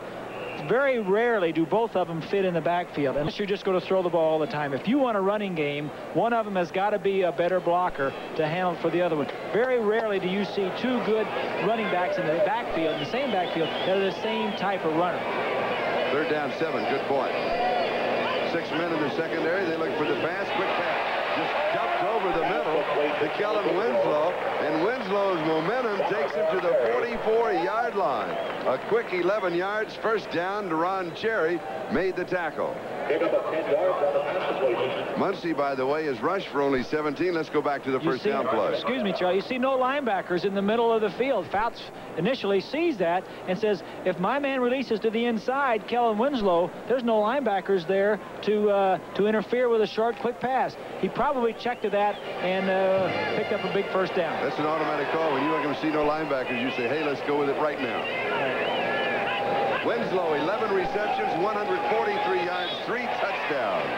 very rarely do both of them fit in the backfield unless you're just going to throw the ball all the time. If you want a running game, one of them has got to be a better blocker to handle for the other one. Very rarely do you see two good running backs in the backfield, in the same backfield, that are the same type of runner. Third down 7. Good point. 6 men in the secondary. They look for the pass. Quick pass. Just dumped over the middle to Kellen Winslow, and Winslow's momentum takes him to the 44-yard line. A quick 11 yards. First down. Deron Cherry made the tackle. Pick up a 10 yards on the pass completion. Muncie, by the way, is rushed for only 17. Let's go back to the first down play. Excuse me, Charlie. You see no linebackers in the middle of the field. Fouts initially sees that and says, if my man releases to the inside, Kellen Winslow, there's no linebackers there to interfere with a short, quick pass. He probably checked to that and picked up a big first down. That's an automatic call. When you look and see no linebackers, you say, hey, let's go with it right now. Winslow, 11 receptions, 143 yards, 3 touchdowns.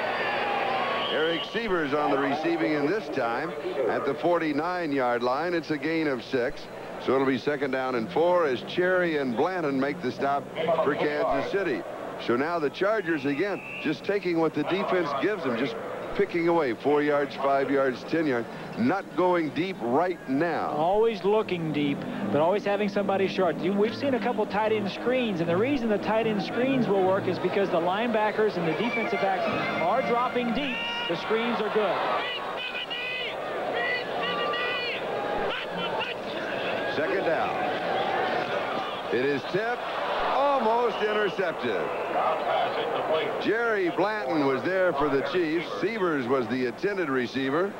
Eric Sievers on the receiving end this time at the 49-yard line. It's a gain of 6. So it'll be 2nd down and 4 as Cherry and Blanton make the stop for Kansas City. So now the Chargers, again, just taking what the defense gives them, just picking away 4 yards, 5 yards, 10 yards, not going deep right now. Always looking deep, but always having somebody short. We've seen a couple tight end screens, and the reason the tight end screens will work is because the linebackers and the defensive backs are dropping deep. The screens are good. 2nd down. It is tipped, almost intercepted. Jerry Blanton was there for the Chiefs. Sievers was the intended receiver.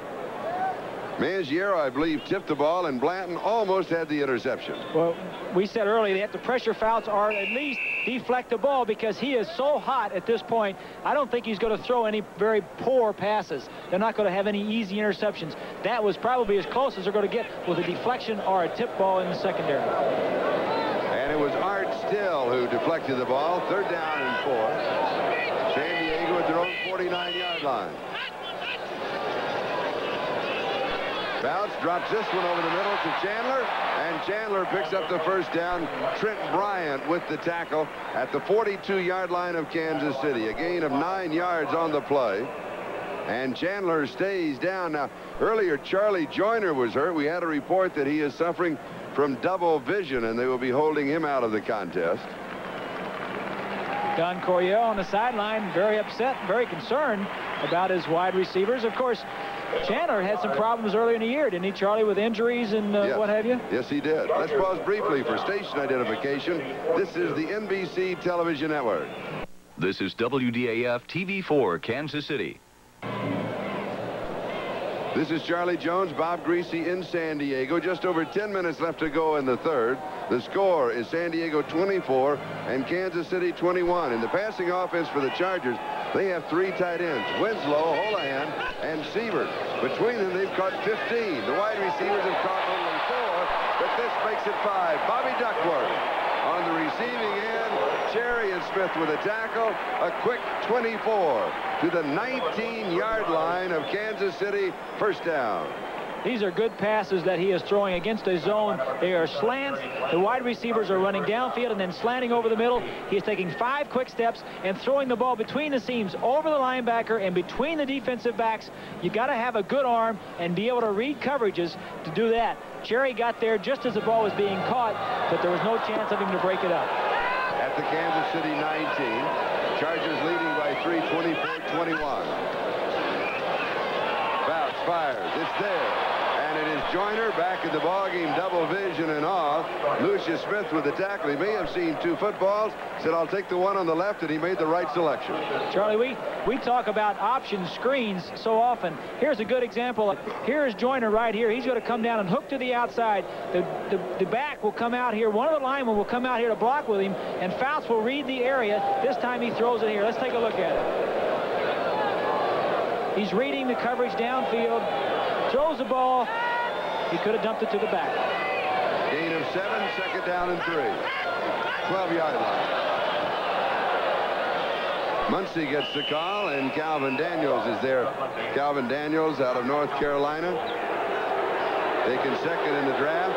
Mangiero, I believe, tipped the ball, and Blanton almost had the interception. Well, we said earlier they have to pressure Fouts or at least deflect the ball because he is so hot at this point. I don't think he's going to throw any very poor passes. They're not going to have any easy interceptions. That was probably as close as they're going to get with a deflection or a tip ball in the secondary. And it was Art Still who deflected the ball. 3rd down and 4. San Diego at their own 49-yard line. Fouts drops this one over the middle to Chandler, and Chandler picks up the first down. Trent Bryant with the tackle at the 42-yard line of Kansas City. A gain of 9 yards on the play. And Chandler stays down. Now, earlier, Charlie Joyner was hurt. We had a report that he is suffering from double vision, and they will be holding him out of the contest. Don Coryell on the sideline, very upset, very concerned about his wide receivers. Of course, Chandler had some problems earlier in the year, didn't he, Charlie, with injuries and yes. What have you? Yes, he did. Let's pause briefly for station identification. This is the NBC Television Network. This is WDAF TV4, Kansas City. This is Charlie Jones, Bob Griese in San Diego. Just over 10 minutes left to go in the 3rd. The score is San Diego 24 and Kansas City 21. In the passing offense for the Chargers, they have 3 tight ends, Winslow, Holahan, and Sievers. Between them, they've caught 15. The wide receivers have caught only 4, but this makes it 5. Bobby Duckworth on the receiving end. Cherry and Smith with a tackle. A quick 24 to the 19-yard line of Kansas City. First down. These are good passes that he is throwing against a zone. They are slants. The wide receivers are running downfield and then slanting over the middle. He is taking 5 quick steps and throwing the ball between the seams, over the linebacker and between the defensive backs. You got to have a good arm and be able to read coverages to do that. Cherry got there just as the ball was being caught, but there was no chance of him to break it up. At the Kansas City 19, Chargers leading by 3, 24-21. Fouts fires. It's there. And it is Joyner back in the ballgame, double vision and off. Lucius Smith with the tackle. He may have seen 2 footballs. Said, I'll take the one on the left, and he made the right selection. Charlie, we talk about option screens so often. Here's a good example. Here's Joyner right here. He's going to come down and hook to the outside. The back will come out here. One of the linemen will come out here to block with him, and Fouts will read the area. This time he throws it here. Let's take a look at it. He's reading the coverage downfield. Throws the ball. He could have dumped it to the back. Gain of 7, 2nd down and 3. 12-yard line. Muncie gets the call, and Calvin Daniels is there. Calvin Daniels out of North Carolina. Taken 2nd in the draft.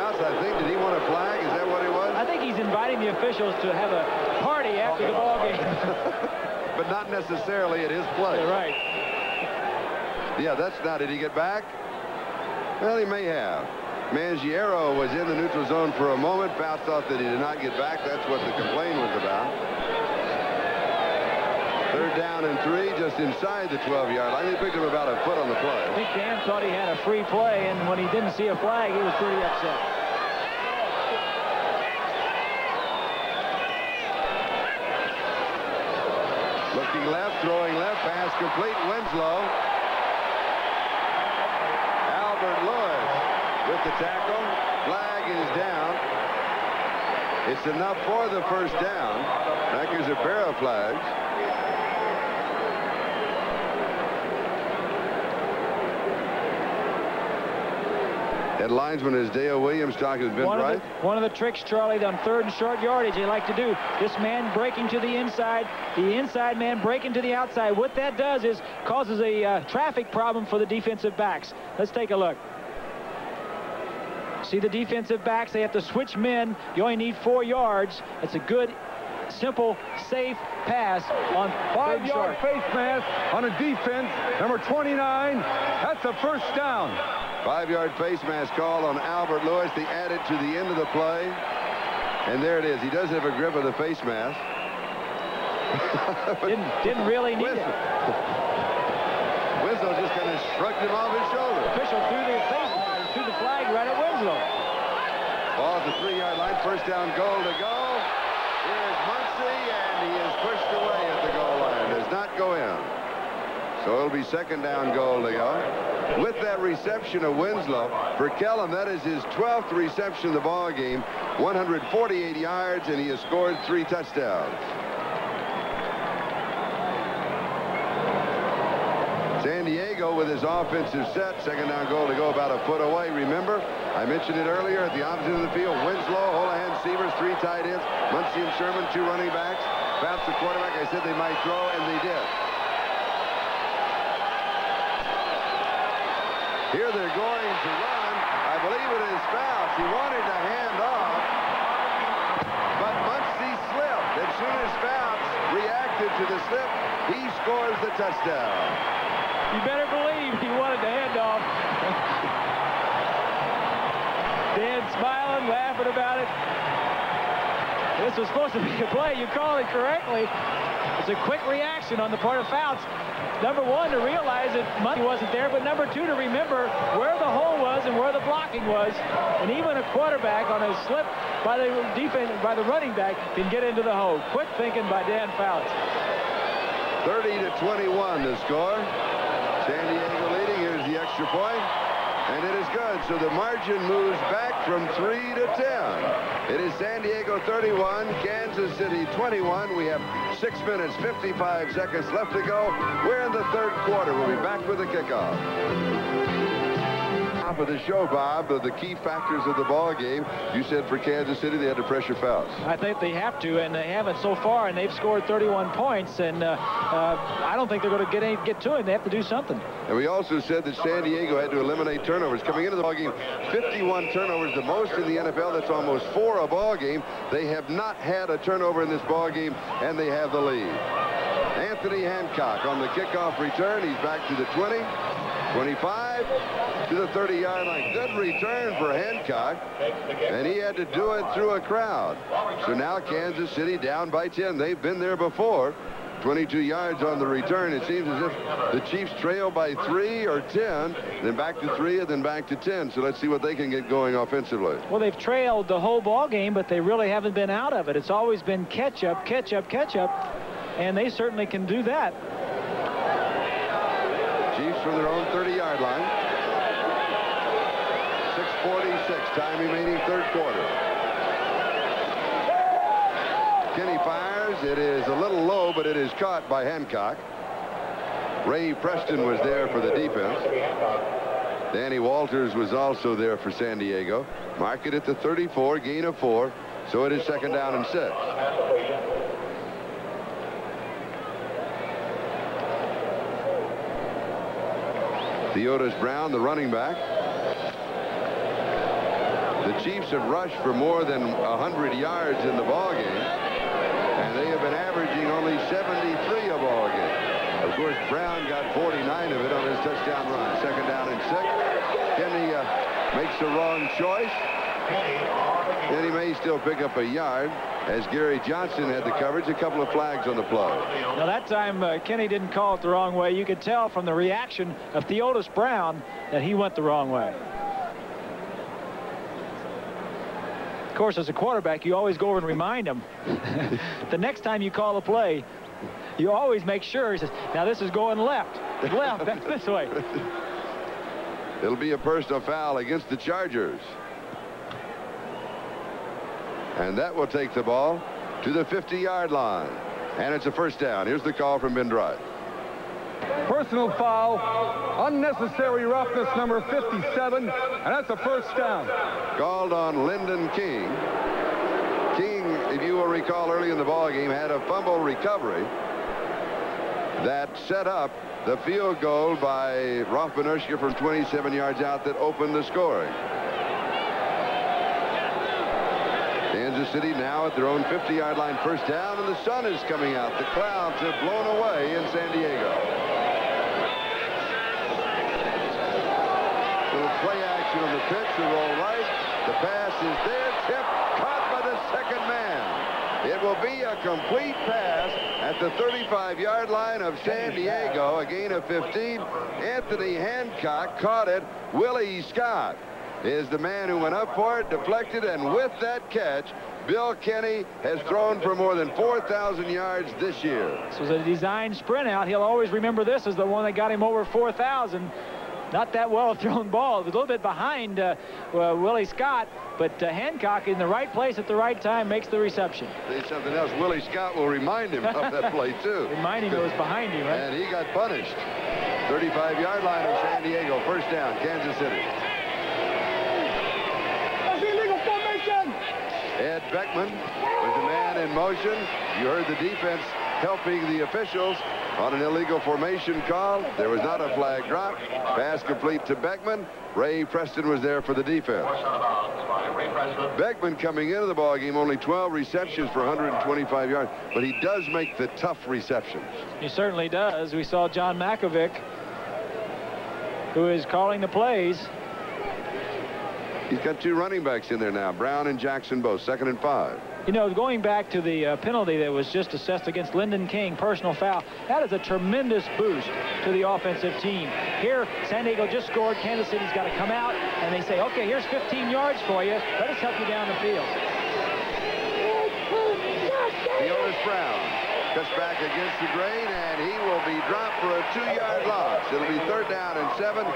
Fouts, I think, did he want a flag? Is that what it was? I think he's inviting the officials to have a party after the ball game. But not necessarily at his place. You're right. Yeah, that's not. Did he get back? Well, he may have. Mangiero was in the neutral zone for a moment. Fouts thought that he did not get back. That's what the complaint was about. 3rd down and 3, just inside the 12-yard line. He picked him about a foot on the play. I think Dan thought he had a free play, and when he didn't see a flag, he was pretty upset. Looking left, throwing left, pass complete. Winslow. Albert Lewis with the tackle. Flag is down. It's enough for the first down. There's a pair of flags. That linesman is Dale Williams. Talk has been right. One of the tricks, Charlie, on 3rd and short yardage they like to do. This man breaking to the inside man breaking to the outside. What that does is causes a traffic problem for the defensive backs. Let's take a look. See the defensive backs, they have to switch men. You only need 4 yards. It's a good, simple, safe pass on 5-yard face mask on a defense. Number 29. That's a first down. 5-yard face mask call on Albert Lewis. They add it to the end of the play. And there it is. He does have a grip of the face mask. Didn't really need it. Winslow just kind of shrugged him off his shoulder. Official threw the flag right at Winslow. Ball at the 3-yard line. First down, goal to go. Here's Muncie, and he is pushed away at the goal line. Does not go in. So it'll be 2nd down, goal to go. With that reception of Winslow, for Kellum, that is his 12th reception of the ball game. 148 yards, and he has scored 3 touchdowns. San Diego with his offensive set. 2nd down, goal to go about a foot away. Remember, I mentioned it earlier at the opposite end of the field. Winslow, Holohan, Severs, 3 tight ends. Muncie and Sherman, 2 running backs. Fouts the quarterback. I said they might throw, and they did. Here they're going to run. I believe it is Fouts. He wanted to hand off, but Muncie slipped. As soon as Fouts reacted to the slip, he scores the touchdown. You better believe he wanted to hand off. Dan smiling, laughing about it. This was supposed to be a play. You called it correctly. It's a quick reaction on the part of Fouts. Number 1, to realize that Muncie wasn't there, but number 2, to remember where the hole was and where the blocking was. And even a quarterback on a slip by the defense, by the running back, can get into the hole. Quick thinking by Dan Fouts. 30-21 the score. San Diego leading. Here's the extra point. And it is good. So the margin moves back from 3 to 10. It is San Diego 31, Kansas City 21. We have 6 minutes, 55 seconds left to go. We're in the 3rd quarter. We'll be back with the kickoff. Top of the show, Bob, the key factors of the ball game. You said for Kansas City they had to pressure Fouts. I think they have to, and they haven't so far, and they've scored 31 points, and I don't think they're going to get to him. They have to do something. And we also said that San Diego had to eliminate turnovers. Coming into the ball game, 51 turnovers, the most in the NFL. That's almost 4 a ball game. They have not had a turnover in this ball game, and they have the lead. Anthony Hancock on the kickoff return. He's back to the 20, 25, to the 30-yard line. Good return for Hancock, and he had to do it through a crowd. So now Kansas City down by 10. They've been there before. 22 yards on the return. It seems as if the Chiefs trail by 3 or 10, then back to 3, and then back to 10. So let's see what they can get going offensively. Well, they've trailed the whole ball game, but they really haven't been out of it. It's always been catch up, catch up, catch up, and they certainly can do that. Chiefs from their own 30-yard line. 6:46, time remaining, 3rd quarter. Kenney fires. It is a little low, but it is caught by Hancock. Ray Preston was there for the defense. Danny Walters was also there for San Diego. Mark it at the 34, gain of 4. So it is 2nd down and 6. Theodis Brown, the running back. The Chiefs have rushed for more than 100 yards in the ball game, and they have been averaging only 73 a ball game. Of course, Brown got 49 of it on his touchdown run. 2nd down and 6. Kenney makes the wrong choice, and he may still pick up a yard, as Gary Johnson had the coverage. A couple of flags on the play. Now that time Kenney didn't call it the wrong way. You could tell from the reaction of Theodis Brown that he went the wrong way. Of course, as a quarterback, you always go over and remind him the next time you call a play You always make sure. He says, now this is going left. Left, that's this way. It'll be a personal foul against the Chargers. And that will take the ball to the 50-yard line. And it's a first down. Here's the call from Ben Dry. Personal foul, unnecessary roughness, number 57, and that's a first down. Called on Lyndon King. King, if you will recall, early in the ball game, had a fumble recovery that set up the field goal by Rothman-Urscher from 27 yards out that opened the scoring. Kansas City now at their own 50-yard line, first down, and the sun is coming out. The clouds have blown away in San Diego. Little play action on the pitch, the roll right. The pass is there, tipped, caught by the second man. It will be a complete pass at the 35-yard line of San Diego, a gain of 15. Anthony Hancock caught it. Willie Scott is the man who went up for it, deflected, and with that catch, Bill Kenney has thrown for more than 4,000 yards this year. This was a design sprint out. He'll always remember this as the one that got him over 4,000. Not that well thrown ball. It was a little bit behind Willie Scott, but Hancock in the right place at the right time makes the reception. There's something else. Willie Scott will remind him of that play, too. Remind him it was behind him, right? And he got punished. 35-yard line of San Diego, first down, Kansas City. Ed Beckman was the man in motion. You heard the defense helping the officials on an illegal formation call. There was not a flag drop. Pass complete to Beckman. Ray Preston was there for the defense. Beckman coming into the ball game, only 12 receptions for 125 yards, but he does make the tough receptions. He certainly does. We saw John Makovic, who is calling the plays. He's got two running backs in there now, Brown and Jackson both, 2nd and 5. You know, going back to the penalty that was just assessed against Lyndon King, personal foul, that is a tremendous boost to the offensive team. Here, San Diego just scored. Kansas City's got to come out, and they say, okay, here's 15 yards for you. Let us help you down the field. Theodis Brown cuts back against the grain, and he will be dropped for a 2-yard loss. It'll be 3rd down and 7.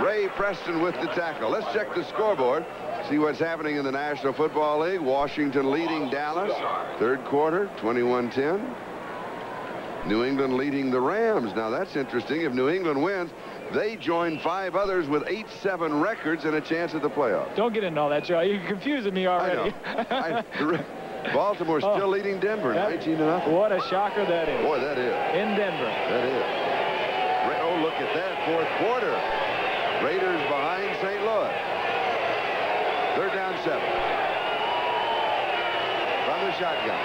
Ray Preston with the tackle. Let's check the scoreboard. See what's happening in the National Football League. Washington leading Dallas. 3rd quarter, 21-10. New England leading the Rams. Now that's interesting. If New England wins, they join 5 others with 8-7 records and a chance at the playoffs. Don't get into all that, Joe. You're confusing me already. I know. Baltimore still leading Denver, 19-0. What a shocker that is. Boy, that is. In Denver. That is. Oh, look at that, 4th quarter. Raiders behind St. Louis. 3rd down, 7. From the shotgun.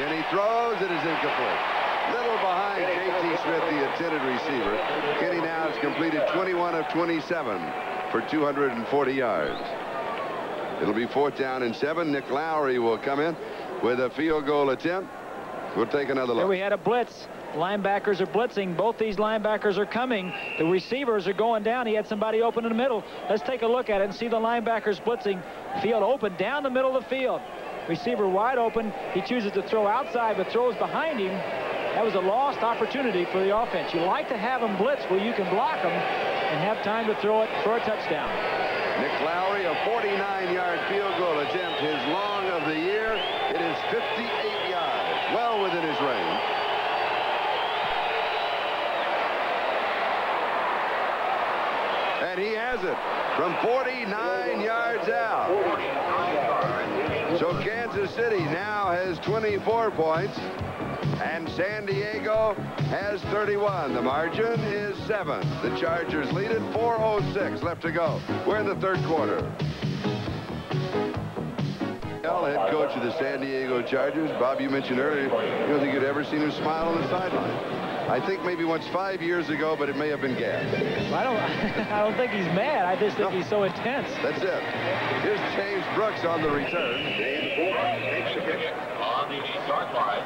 Kenney throws. It is incomplete. Little behind J.T. Smith, the intended receiver. Kenney now has completed 21 of 27 for 240 yards. It'll be 4th down and 7. Nick Lowry will come in with a field goal attempt. We'll take another look. Here we had a blitz. Linebackers are blitzing. Both these linebackers are coming. The receivers are going down. He had somebody open in the middle. Let's take a look at it and see the linebackers blitzing. Field open down the middle of the field. Receiver wide open. He chooses to throw outside, but throws behind him. That was a lost opportunity for the offense. You like to have them blitz where you can block them and have time to throw it for a touchdown. Nick Lowry, a 49-yard field goal attempt, his long of the year. It is 58 yards, well within his range. And he has it from 49 yards out. So Kansas City now has 24 points, and San Diego has 31. The margin is 7. The Chargers lead it, 4:06 left to go. We're in the 3rd quarter. Head coach of the San Diego Chargers. Bob, you mentioned earlier, you don't think you'd ever seen him smile on the sideline. I think maybe once 5 years ago, but it may have been gas. I don't think he's mad. I just think he's so intense. That's it. Here's James Brooks on the return. Takes the pitch on the 8-yard line.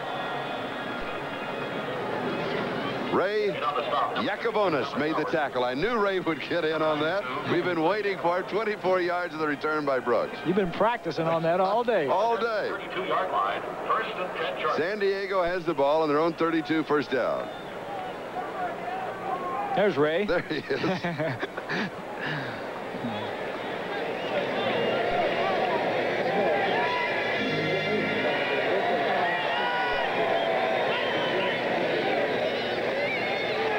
Ray Yakobonis made the tackle. I knew Ray would get in on that. We've been waiting for it. 24 yards of the return by Brooks. You've been practicing on that all day. All day. 32-yard line. First and 10 Chargers. San Diego has the ball on their own 32, first down. There's Ray. There he is.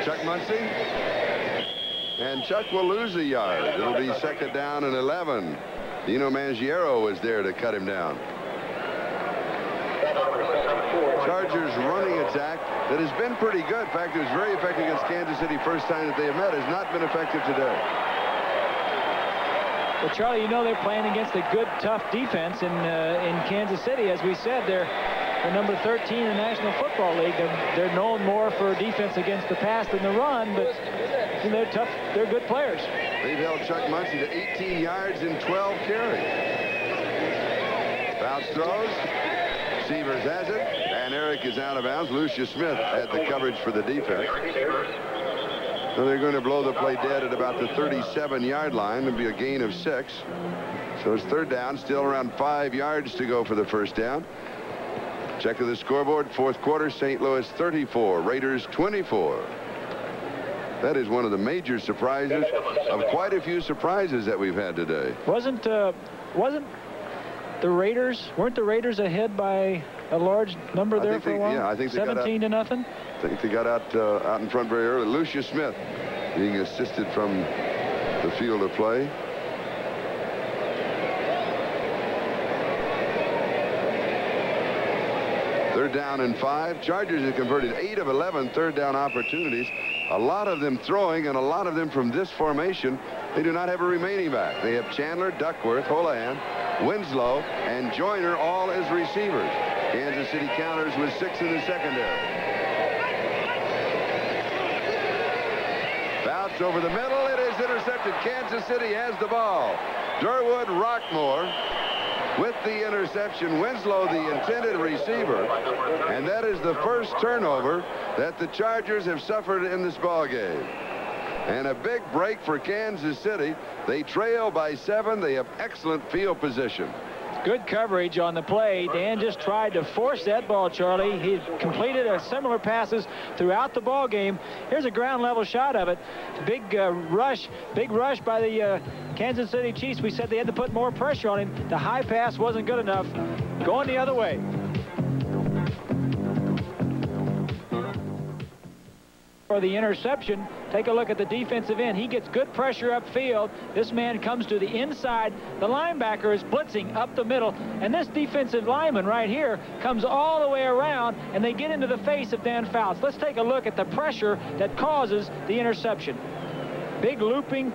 Chuck Muncie. And Chuck will lose a yard. It'll be second down and 11. Dino Mangiero was there to cut him down. Chargers running attack that has been pretty good. In fact, it was very effective against Kansas City first time that they have met. Has not been effective today. Well, Charlie, you know they're playing against a good, tough defense in Kansas City. As we said, they're number 13 in the National Football League. They're known more for defense against the pass than the run, but you know, they're tough. They're good players. They've held Chuck Muncie to 18 yards in 12 carries. Fouts throws. Severs has it. And Eric is out of bounds. Lucius Smith had the coverage for the defense. So they're going to blow the play dead at about the 37-yard line. It'll be a gain of 6. So it's third down. Still around 5 yards to go for the first down. Check of the scoreboard. Fourth quarter. St. Louis 34. Raiders 24. That is one of the major surprises of quite a few surprises that we've had today. Weren't the Raiders ahead by a large number there for a while? Yeah, I think they 17 to nothing. I think they got out in front very early. Lucius Smith being assisted from the field of play. Third down and 5. Chargers have converted 8 of 11 third down opportunities. A lot of them throwing and a lot of them from this formation. They do not have a remaining back. They have Chandler, Duckworth, Holahan, Winslow, and Joyner all as receivers. Kansas City counters with 6 in the secondary. Fouts over the middle. It is intercepted. Kansas City has the ball. Durwood Rockmore with the interception. Winslow, the intended receiver. And that is the first turnover that the Chargers have suffered in this ball game. And a big break for Kansas City. They trail by 7. They have excellent field position. Good coverage on the play. Dan just tried to force that ball, Charlie. He completed a similar passes throughout the ball game. Here's a ground level shot of it. Big rush by the Kansas City Chiefs. We said they had to put more pressure on him. The high pass wasn't good enough. Going the other way. For the interception, take a look at the defensive end. He gets good pressure upfield. This man comes to the inside. The linebacker is blitzing up the middle, and this defensive lineman right here comes all the way around, and they get into the face of Dan Fouts. Let's take a look at the pressure that causes the interception. Big looping,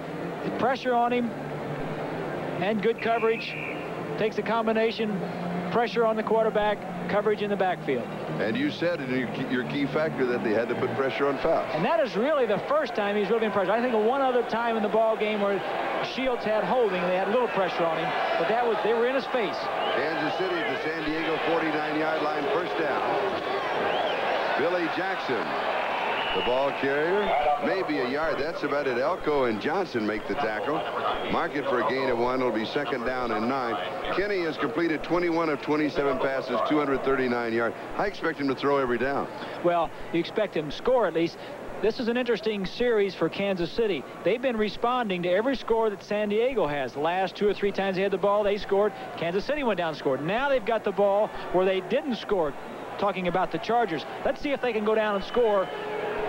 pressure on him, and good coverage. Takes a combination, pressure on the quarterback, coverage in the backfield. And you said in your key factor that they had to put pressure on Fouts. And that is really the first time he's really been pressured. I think of one other time in the ball game where Shields had holding and they had a little pressure on him, but they were in his face. Kansas City at the San Diego 49-yard line, first down. Billy Jackson, the ball carrier, maybe a yard. That's about it. Elko and Johnson make the tackle. Mark it for a gain of 1. It'll be second down and 9. Kenney has completed 21 of 27 passes, 239 yards. I expect him to throw every down. Well, you expect him to score at least. This is an interesting series for Kansas City. They've been responding to every score that San Diego has. The last 2 or 3 times they had the ball, they scored. Kansas City went down and scored. Now they've got the ball where they didn't score. Talking about the Chargers. Let's see if they can go down and score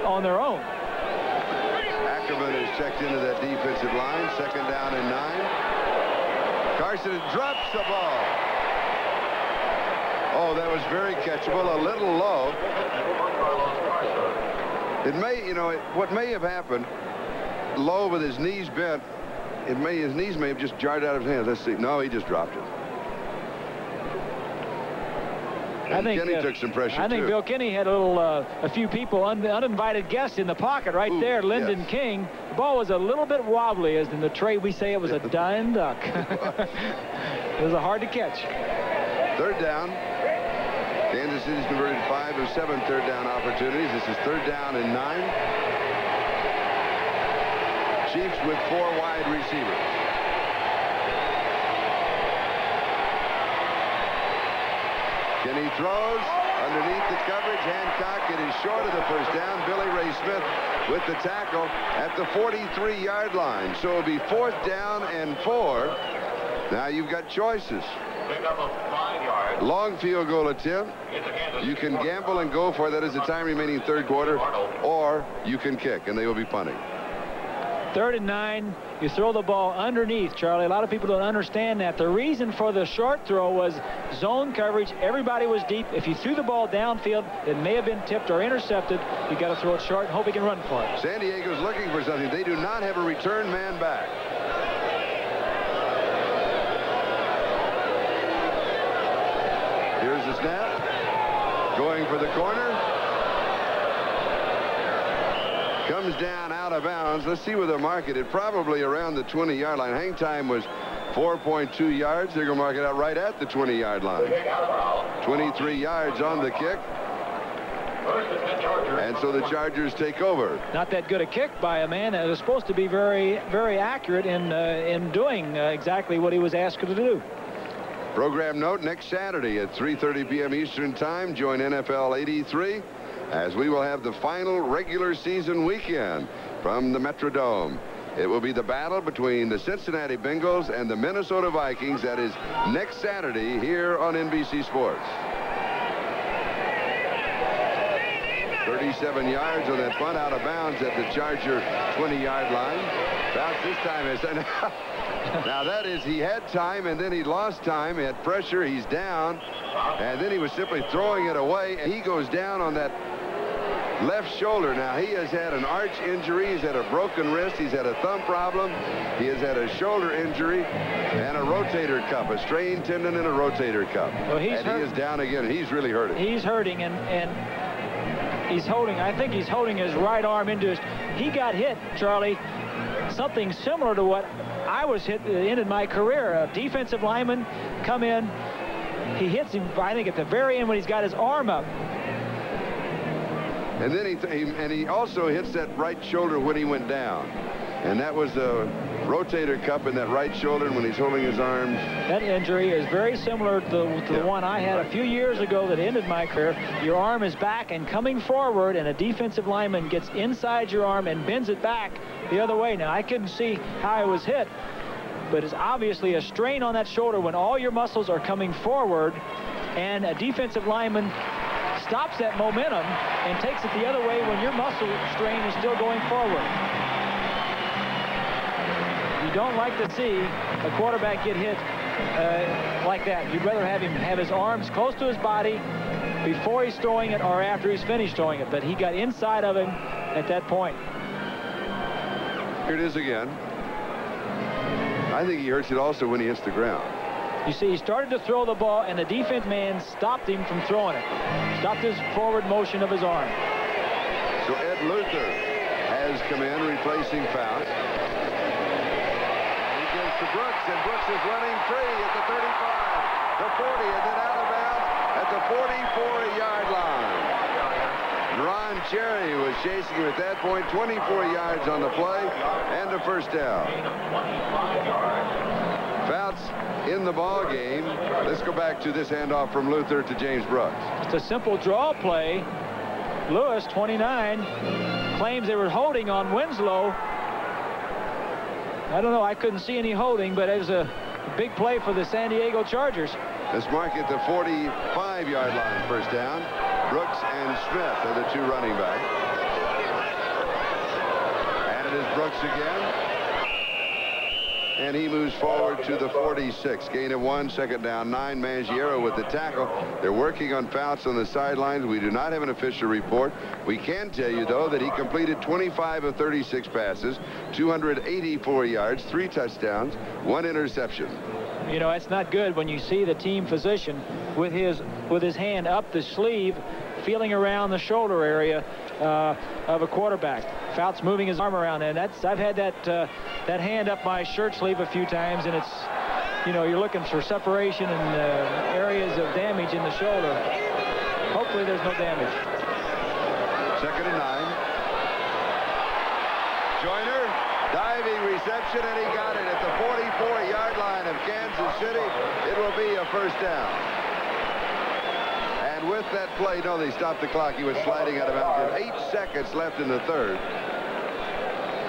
on their own. Ackerman has checked into that defensive line. Second down and 9. Carson drops the ball. Oh, that was very catchable. A little low. It may, what may have happened, low with his knees bent, his knees may have just jarred out of his hands. Let's see. No, he just dropped it. And Kenney took some pressure, I think too. Bill Kenney had a few people, uninvited guests in the pocket right there. Lyndon King. The ball was a little bit wobbly, as in the trade we say it was a dying duck. It was hard to catch. Third down. Kansas City's converted 5 of 7 third down opportunities. This is third down and 9. Chiefs with 4 wide receivers. Kenney throws underneath the coverage. Hancock, it is short of the first down. Billy Ray Smith with the tackle at the 43-yard line. So it'll be 4th down and 4. Now you've got choices. Long field goal attempt. You can gamble and go for that as the time remaining 3rd quarter, or you can kick, and they will be punting. 3rd and 9. You throw the ball underneath, Charlie. A lot of people don't understand that. The reason for the short throw was zone coverage. Everybody was deep. If you threw the ball downfield, it may have been tipped or intercepted. You got to throw it short and hope he can run for it. San Diego's looking for something. They do not have a return man back. Here's the snap. Going for the corner. Comes down out of bounds. Let's see where they're marked it. Probably around the 20-yard line. Hang time was 4.2 yards. They're going to mark it out right at the 20-yard line. 23 yards on the kick. And so the Chargers take over. Not that good a kick by a man that was supposed to be very, very accurate in doing exactly what he was asked to do. Program note, next Saturday at 3:30 p.m. Eastern Time, join NFL 83 as we will have the final regular season weekend from the Metrodome. It will be the battle between the Cincinnati Bengals and the Minnesota Vikings. That is next Saturday here on NBC Sports. 37 yards on that punt out of bounds at the Charger 20-yard line. Fouts this time is now that is, he had time and then he lost time. He had pressure. He's down, and then he was simply throwing it away, and he goes down on that left shoulder. Now he has had an arch injury. He's had a broken wrist. He's had a thumb problem. He has had a shoulder injury and a rotator cuff, a strained tendon and a rotator cuff. Well, he is down again. He's really hurting. He's hurting, and he's holding. I think he's holding his right arm into his. He got hit, Charlie, something similar to what I was hit at the end of my career. A defensive lineman come in. He hits him, I think, at the very end when he's got his arm up. And then he also hits that right shoulder when he went down. And that was a rotator cuff in that right shoulder, and when he's holding his arms. That injury is very similar to the one I had a few years ago that ended my career. Your arm is back and coming forward, and a defensive lineman gets inside your arm and bends it back the other way. Now, I couldn't see how I was hit, but it's obviously a strain on that shoulder when all your muscles are coming forward, and a defensive lineman stops that momentum and takes it the other way when your muscle strain is still going forward. You don't like to see a quarterback get hit like that. You'd rather have him have his arms close to his body before he's throwing it or after he's finished throwing it. But he got inside of him at that point. Here it is again. I think he hurts it also when he hits the ground. You see, he started to throw the ball, and the defense man stopped him from throwing it. Stopped his forward motion of his arm. So Ed Luther has come in, replacing Fouts. He gives to Brooks, and Brooks is running free at the 35, the 40, and then out of bounds at the 44-yard line. Ron Cherry was chasing him at that point. 24 yards on the play, and a first down. Fouts in the ball game. Let's go back to this handoff from Luther to James Brooks. It's a simple draw play. Lewis, 29, claims they were holding on Winslow. I don't know. I couldn't see any holding, but it was a big play for the San Diego Chargers. Let's mark it the 45-yard line, first down. Brooks and Smith are the two running backs. And it is Brooks again. And he moves forward to the 46. Gain of 1, second down, 9. Mangiero with the tackle. They're working on Fouts on the sidelines. We do not have an official report. We can tell you, though, that he completed 25 of 36 passes, 284 yards, 3 touchdowns, 1 interception. You know, it's not good when you see the team physician with his hand up the sleeve, feeling around the shoulder area of a quarterback. Fouts moving his arm around, and I've had that hand up my shirt sleeve a few times, and it's, you know, you're looking for separation and areas of damage in the shoulder. Hopefully there's no damage. Second and 9. Joyner Diving reception, and he got it at the 44-yard line of Kansas City. It will be a first down. And with that play, no, they stopped the clock. He was sliding out of bounds. 8 seconds left in the third.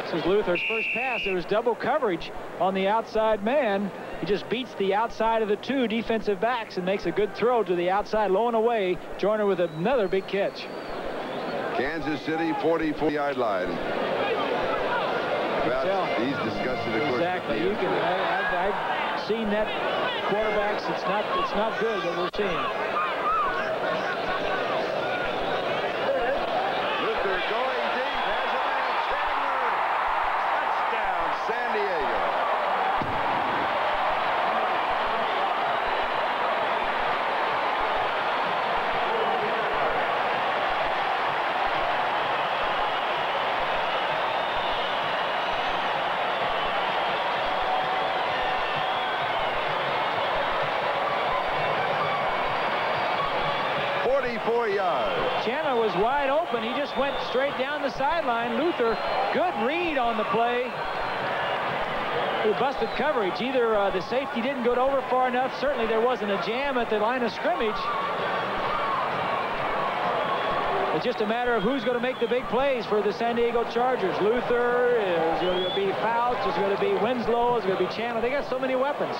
This is Luther's first pass. There was double coverage on the outside man. He just beats the outside of the 2 defensive backs and makes a good throw to the outside, low and away. Joyner with another big catch. Kansas City, 44-yard line. He's disgusted, of course. Exactly. You can. I've seen that quarterbacks. It's not good what we're seeing. Luther going deep, has a man, Chandler. Touchdown, San Diego. Chandler was wide open. He just went straight down the sideline. Luther, good read on the play. He busted coverage. Either the safety didn't go over far enough. Certainly there wasn't a jam at the line of scrimmage. It's just a matter of who's going to make the big plays for the San Diego Chargers. Luther, is going to be Fouts, is going to be Winslow, is going to be Chandler. They got so many weapons.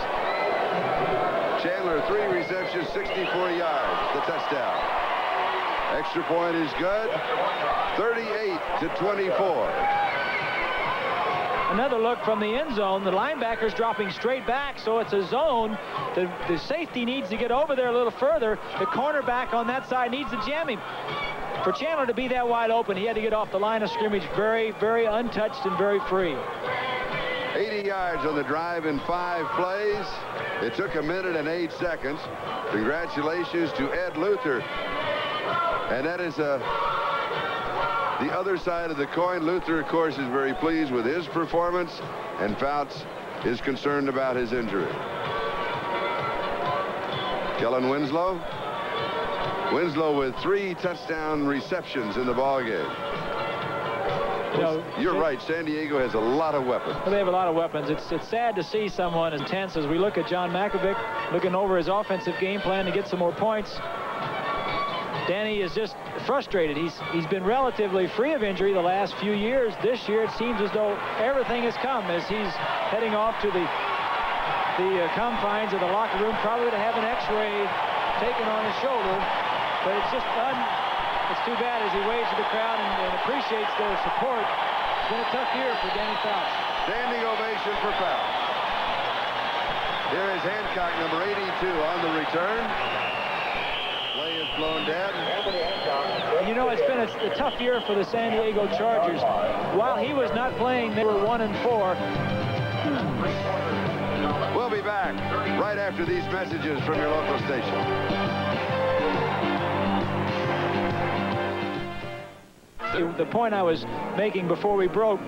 Chandler, 3 receptions, 64 yards, the touchdown. Extra point is good. 38-24. Another look from the end zone. The linebacker's dropping straight back, so it's a zone. The safety needs to get over there a little further. The cornerback on that side needs to jam him. For Chandler to be that wide open, he had to get off the line of scrimmage very, very untouched and very free. 80 yards on the drive in 5 plays. It took 1 minute and 8 seconds. Congratulations to Ed Luther. And that is the other side of the coin. Luther, of course, is very pleased with his performance, and Fouts is concerned about his injury. Kellen Winslow. Winslow with 3 touchdown receptions in the ballgame. You know, you're right. San Diego has a lot of weapons. Well, they have a lot of weapons. It's sad to see someone as intense as we look at John Makovic looking over his offensive game plan to get some more points. Danny is just frustrated. He's been relatively free of injury the last few years. This year it seems as though everything has come as he's heading off to the confines of the locker room, probably to have an x-ray taken on his shoulder. But it's just it's too bad as he waves to the crowd and appreciates their support. It's been a tough year for Danny Fouts. Standing ovation for Fouts. Here is Hancock, number 82, on the return. Play is blown dead. You know, it's been a tough year for the San Diego Chargers. While he was not playing, they were 1-4. We'll be back right after these messages from your local station. The point I was making before we broke,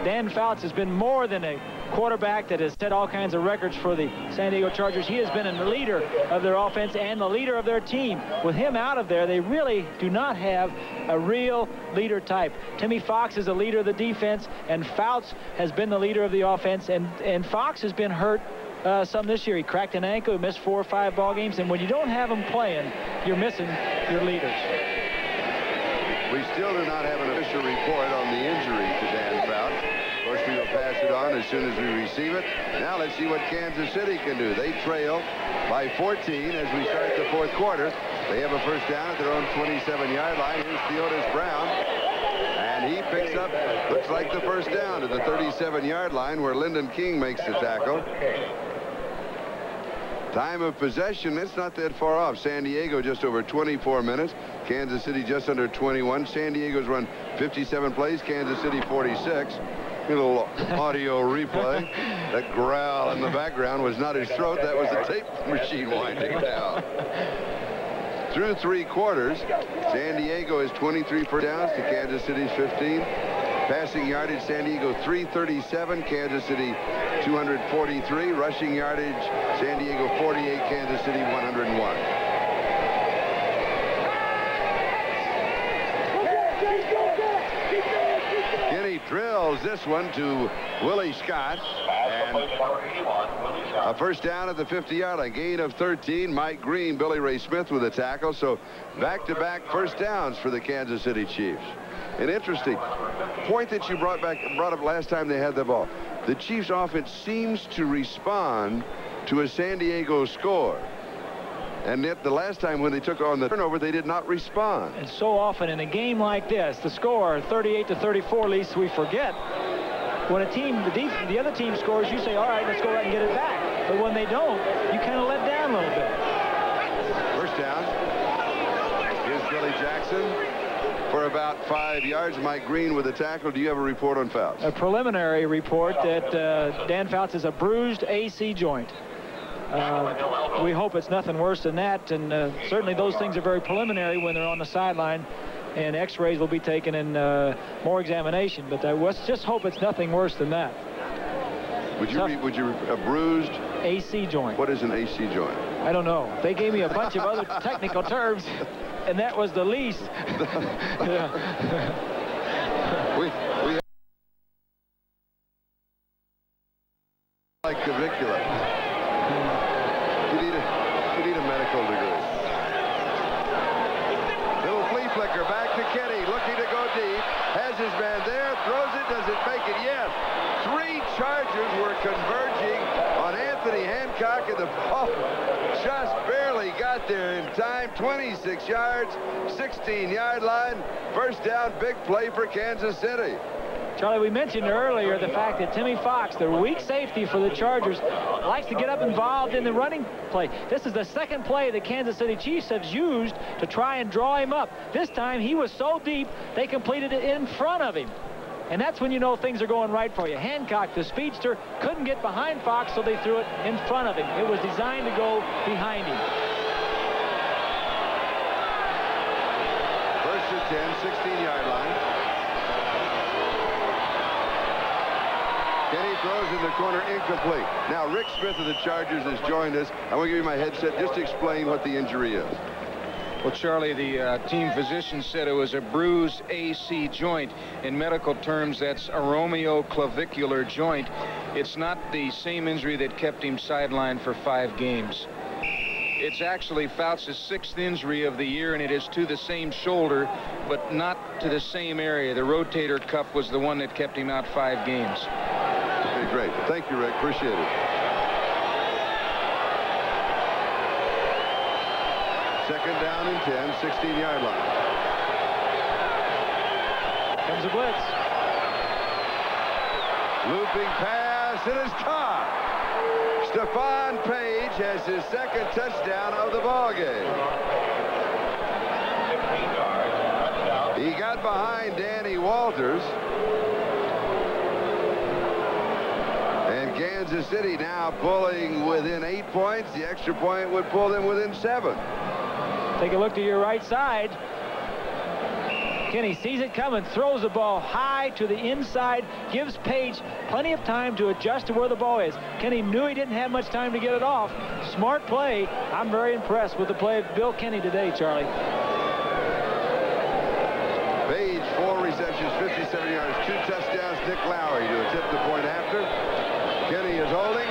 Dan Fouts has been more than a quarterback that has set all kinds of records for the San Diego Chargers. He has been a leader of their offense and the leader of their team. With him out of there, they really do not have a real leader type. Timmy Fox is a leader of the defense, and Fouts has been the leader of the offense, and Fox has been hurt some this year. He cracked an ankle, he missed 4 or 5 ball games, and when you don't have him playing, you're missing your leaders. We still do not have an official report on the injury to Dan Fouts. Of course, we will pass it on as soon as we receive it. Now let's see what Kansas City can do. They trail by 14 as we start the 4th quarter. They have a first down at their own 27-yard line. Here's Theodis Brown. And he picks up, looks like the first down at the 37-yard line where Lyndon King makes the tackle. Time of possession, it's not that far off. San Diego just over 24 minutes. Kansas City just under 21. San Diego's run 57 plays. Kansas City 46. A little audio replay. That growl in the background was not his throat. That was the tape machine winding down. Through 3 quarters, San Diego has 23 first downs to Kansas City's 15. Passing yardage, San Diego 337, Kansas City 243. Rushing yardage, San Diego 48, Kansas City 101. Kenney drilled drills this one to Willie Scott. And a first down at the 50-yard line. Gain of 13. Mike Green, Billy Ray Smith with a tackle. So back-to-back first downs for the Kansas City Chiefs. An interesting point that you brought up last time they had the ball. The Chiefs offense seems to respond to a San Diego score. And yet the last time when they took on the turnover, they did not respond. And so often in a game like this, the score 38-34, at least we forget. When a team, the other team scores, you say, all right, let's go right and get it back. But when they don't, you kind of let down a little bit. First down. Here's Billy Jackson for about 5 yards. Mike Green with a tackle. Do you have a report on Fouts? A preliminary report that Dan Fouts is a bruised AC joint. We hope it's nothing worse than that, and certainly those things are very preliminary when they're on the sideline, and x-rays will be taken and more examination, but let's just hope it's nothing worse than that. Would you a bruised AC joint? What is an AC joint? I don't know. They gave me a bunch of other technical terms, and that was the least. we like cavicula. You need a medical degree. Little flea flicker back to Kenney, looking to go deep. Has his man there, throws it, doesn't make it yet. 3 Chargers were converging on Anthony Hancock, and the ball just barely got there in time. 26 yards, 16-yard line. First down, big play for Kansas City. Charlie, we mentioned earlier the fact that Timmy Fox, the weak safety for the Chargers, likes to get up involved in the running play. This is the second play the Kansas City Chiefs have used to try and draw him up. This time he was so deep they completed it in front of him. And that's when you know things are going right for you. Hancock, the speedster, couldn't get behind Fox, so they threw it in front of him. It was designed to go behind him. First and 10, 16-yard line. Kenney throws in the corner, incomplete. Now Rick Smith of the Chargers has joined us. I want to give you my headset just to explain what the injury is. Well, Charlie, the team physician said it was a bruised AC joint. In medical terms, that's a romaoclavicular joint. It's not the same injury that kept him sidelined for 5 games. It's actually Fouts' 6th injury of the year, and it is to the same shoulder, but not to the same area. The rotator cuff was the one that kept him out 5 games. Okay, great. Thank you, Rick. Appreciate it. Second down and 10, 16-yard line. Comes a blitz. Looping pass, it is caught. Stephon Page has his 2nd touchdown of the ball game. He got behind Danny Walters. And Kansas City now pulling within 8 points. The extra point would pull them within 7. Take a look to your right side. Kenney sees it coming, throws the ball high to the inside, gives Page plenty of time to adjust to where the ball is. Kenney knew he didn't have much time to get it off. Smart play. I'm very impressed with the play of Bill Kenney today, Charlie. Page, 4 receptions, 57 yards, 2 touchdowns. Nick Lowry to attempt the point after. Kenney is holding.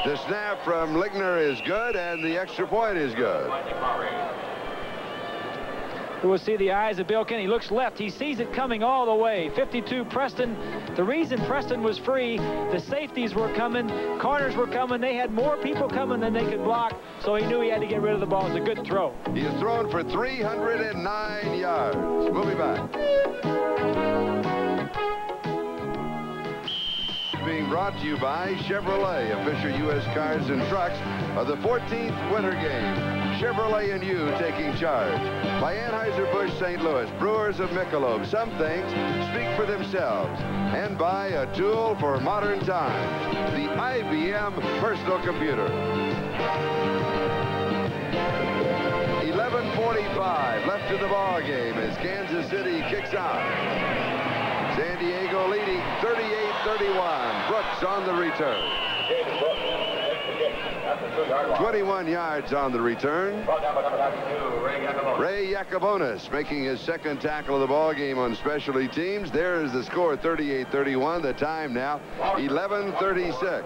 The snap from Ligner is good, and the extra point is good. We'll see the eyes of Bill Kenney. Looks left. He sees it coming all the way. 52, Preston. The reason Preston was free, the safeties were coming, corners were coming. They had more people coming than they could block, so he knew he had to get rid of the ball. It's a good throw. He has thrown for 309 yards. We'll be back. Being brought to you by Chevrolet, of Fisher U.S. Cars and Trucks, of the 14th winter game. Chevrolet and you taking charge. By Anheuser-Busch St. Louis, Brewers of Michelob. Some things speak for themselves. And by a tool for modern times, the IBM personal computer. 11:45 left in the ball game as Kansas City kicks out. San Diego leading 38-31. Brooks on the return. 21 yards on the return. Ray Yacobonis making his second tackle of the ball game on specialty teams. There is the score, 38-31. The time now, 11:36.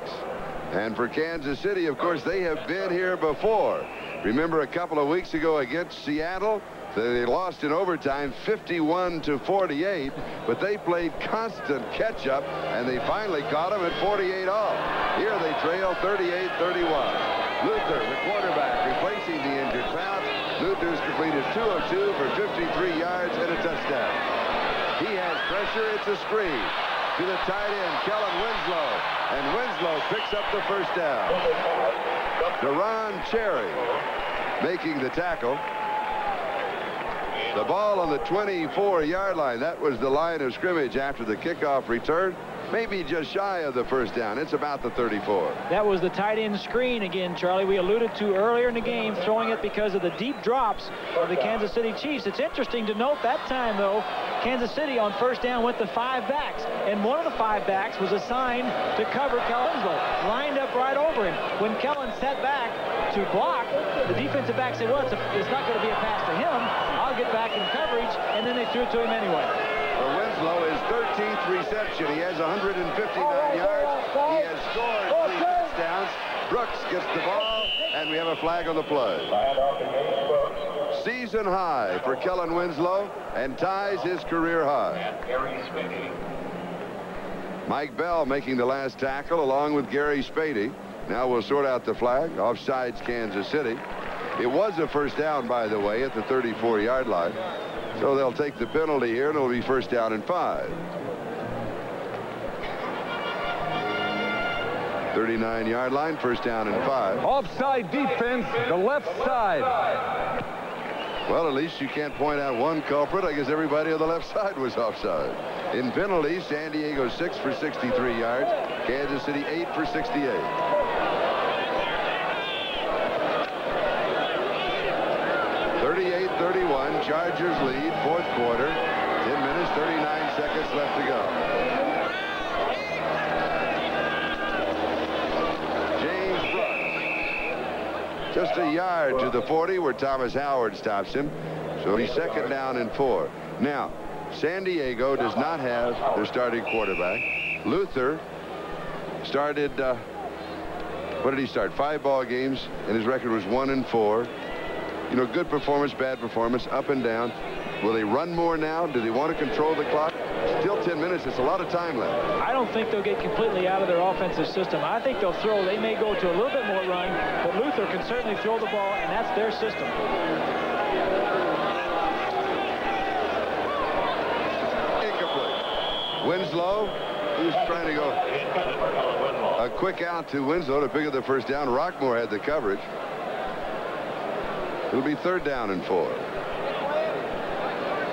And for Kansas City, of course, they have been here before. Remember a couple of weeks ago against Seattle? They lost in overtime 51-48, but they played constant catch-up, and they finally caught them at 48 all. Here they trail 38-31. Luther, the quarterback, replacing the injured Fouts. Luther's completed 2 of 2 for 53 yards and a touchdown. He has pressure. It's a screen to the tight end, Kellen Winslow, and Winslow picks up the first down. Duron Cherry making the tackle. The ball on the 24-yard line. That was the line of scrimmage after the kickoff return. Maybe just shy of the first down. It's about the 34. That was the tight end screen again, Charlie. We alluded to earlier in the game, throwing it because of the deep drops of the Kansas City Chiefs. It's interesting to note that time, though, Kansas City on first down went to 5 backs, and one of the 5 backs was assigned to cover Kellen Winslow, lined up right over him. When Kellen sat back to block, the defensive back said, well, it's not going to be a pass to him. I'll get back in coverage, and then they threw it to him anyway. For Winslow, his 13th reception. He has 159 yards. He has scored 3 touchdowns. Brooks gets the ball, and we have a flag on the play. Season high for Kellen Winslow, and ties his career high. Mike Bell making the last tackle along with Gary Spady. Now we'll sort out the flag. Offsides Kansas City. It was a first down, by the way, at the 34-yard line. So they'll take the penalty here, and it'll be first down and 5. 39-yard line, first down and 5. Offside defense, the left side. Well, at least you can't point out one culprit. I guess everybody on the left side was offside. In penalties, San Diego 6 for 63 yards. Kansas City 8 for 68. 38-31, Chargers lead, 4th quarter. 10 minutes, 39 seconds left to go. James Brooks, just a yard to the 40 where Thomas Howard stops him. So he's second down and 4. Now, San Diego does not have their starting quarterback. Luther started, what did he start? 5 ball games, and his record was 1-4. You know, good performance, bad performance, up and down. Will they run more now? Do they want to control the clock? Still 10 minutes. It's a lot of time left. I don't think they'll get completely out of their offensive system. I think they'll throw. They may go to a little bit more run, but Luther can certainly throw the ball, and that's their system. Incomplete. Winslow, who's trying to go a quick out to Winslow to pick up the first down. Rockmore had the coverage. It'll be third down and 4.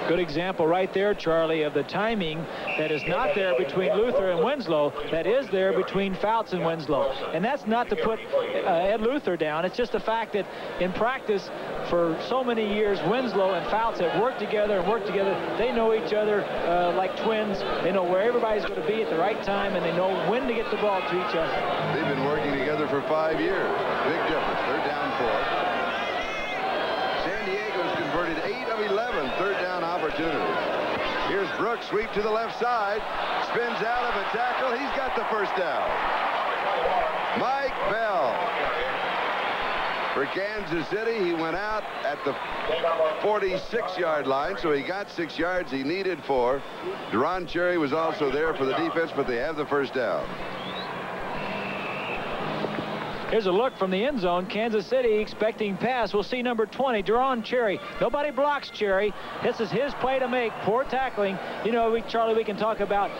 Good example right there, Charlie, of the timing that is not there between Luther and Winslow, that is there between Fouts and Winslow. And that's not to put Ed Luther down. It's just the fact that in practice for so many years, Winslow and Fouts have worked together and worked together. They know each other like twins. They know where everybody's going to be at the right time, and they know when to get the ball to each other. They've been working together for 5 years. Big difference. Third down 4. San Diego's converted 8 of 11 third down opportunities. Here's Brooks, sweep to the left side, spins out of a tackle. He's got the first down. Mike Bell. For Kansas City, he went out at the 46-yard line, so he got 6 yards. He needed 4. Duron Cherry was also there for the defense, but they have the first down. Here's a look from the end zone. Kansas City expecting pass. We'll see number 20, Duron Cherry. Nobody blocks Cherry. This is his play to make. Poor tackling. You know, Charlie, we can talk about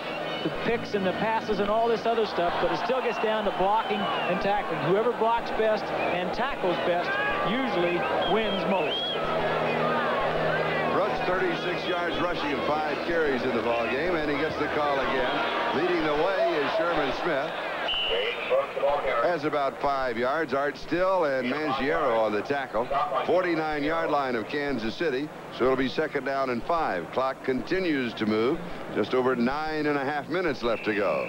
the picks and the passes and all this other stuff, but it still gets down to blocking and tackling. Whoever blocks best and tackles best usually wins most. Brooks, 36 yards rushing and 5 carries in the ball game, and he gets the call again. Leading the way is Sherman Smith. Has about 5 yards. Art Still and Mangiero on the tackle. 49-yard line of Kansas City. So it'll be second down and 5. Clock continues to move. Just over 9.5 minutes left to go.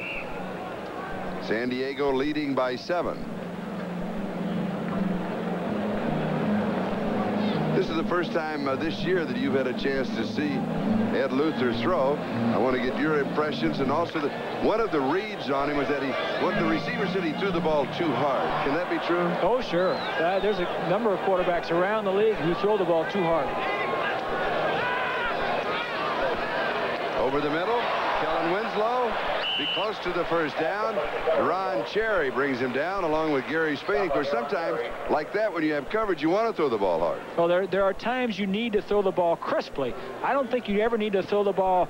San Diego leading by 7. This is is the first time this year that you've had a chance to see Ed Luther throw. I want to get your impressions, and also one of the reads on him was that the receiver said he threw the ball too hard. Can that be true? Oh, sure. There's a number of quarterbacks around the league who throw the ball too hard. Over the middle, Kellen Winslow. Be close to the first down. Ron Cherry brings him down along with Gary Spaney. Of course, sometimes like that, when you have coverage, you want to throw the ball hard. Well, there are times you need to throw the ball crisply. I don't think you ever need to throw the ball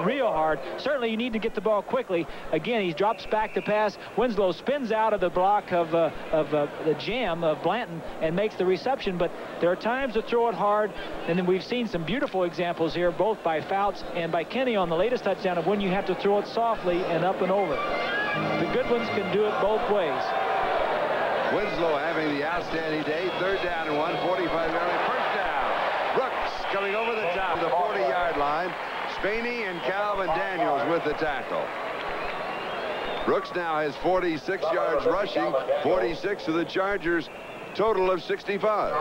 real hard. Certainly you need to get the ball quickly. Again, he drops back to pass. Winslow spins out of the block of the jam of Blanton and makes the reception, but there are times to throw it hard, and then we've seen some beautiful examples here, both by Fouts and by Kenney on the latest touchdown, of when you have to throw it softly and up and over. The good ones can do it both ways. Winslow having the outstanding day. 3rd down and 1, 45-yard first down. Brooks coming over the top of the 40-yard line. Spaney and Calvin Daniels with the tackle. Brooks now has 46 yards rushing, 46 of the Chargers, total of 65.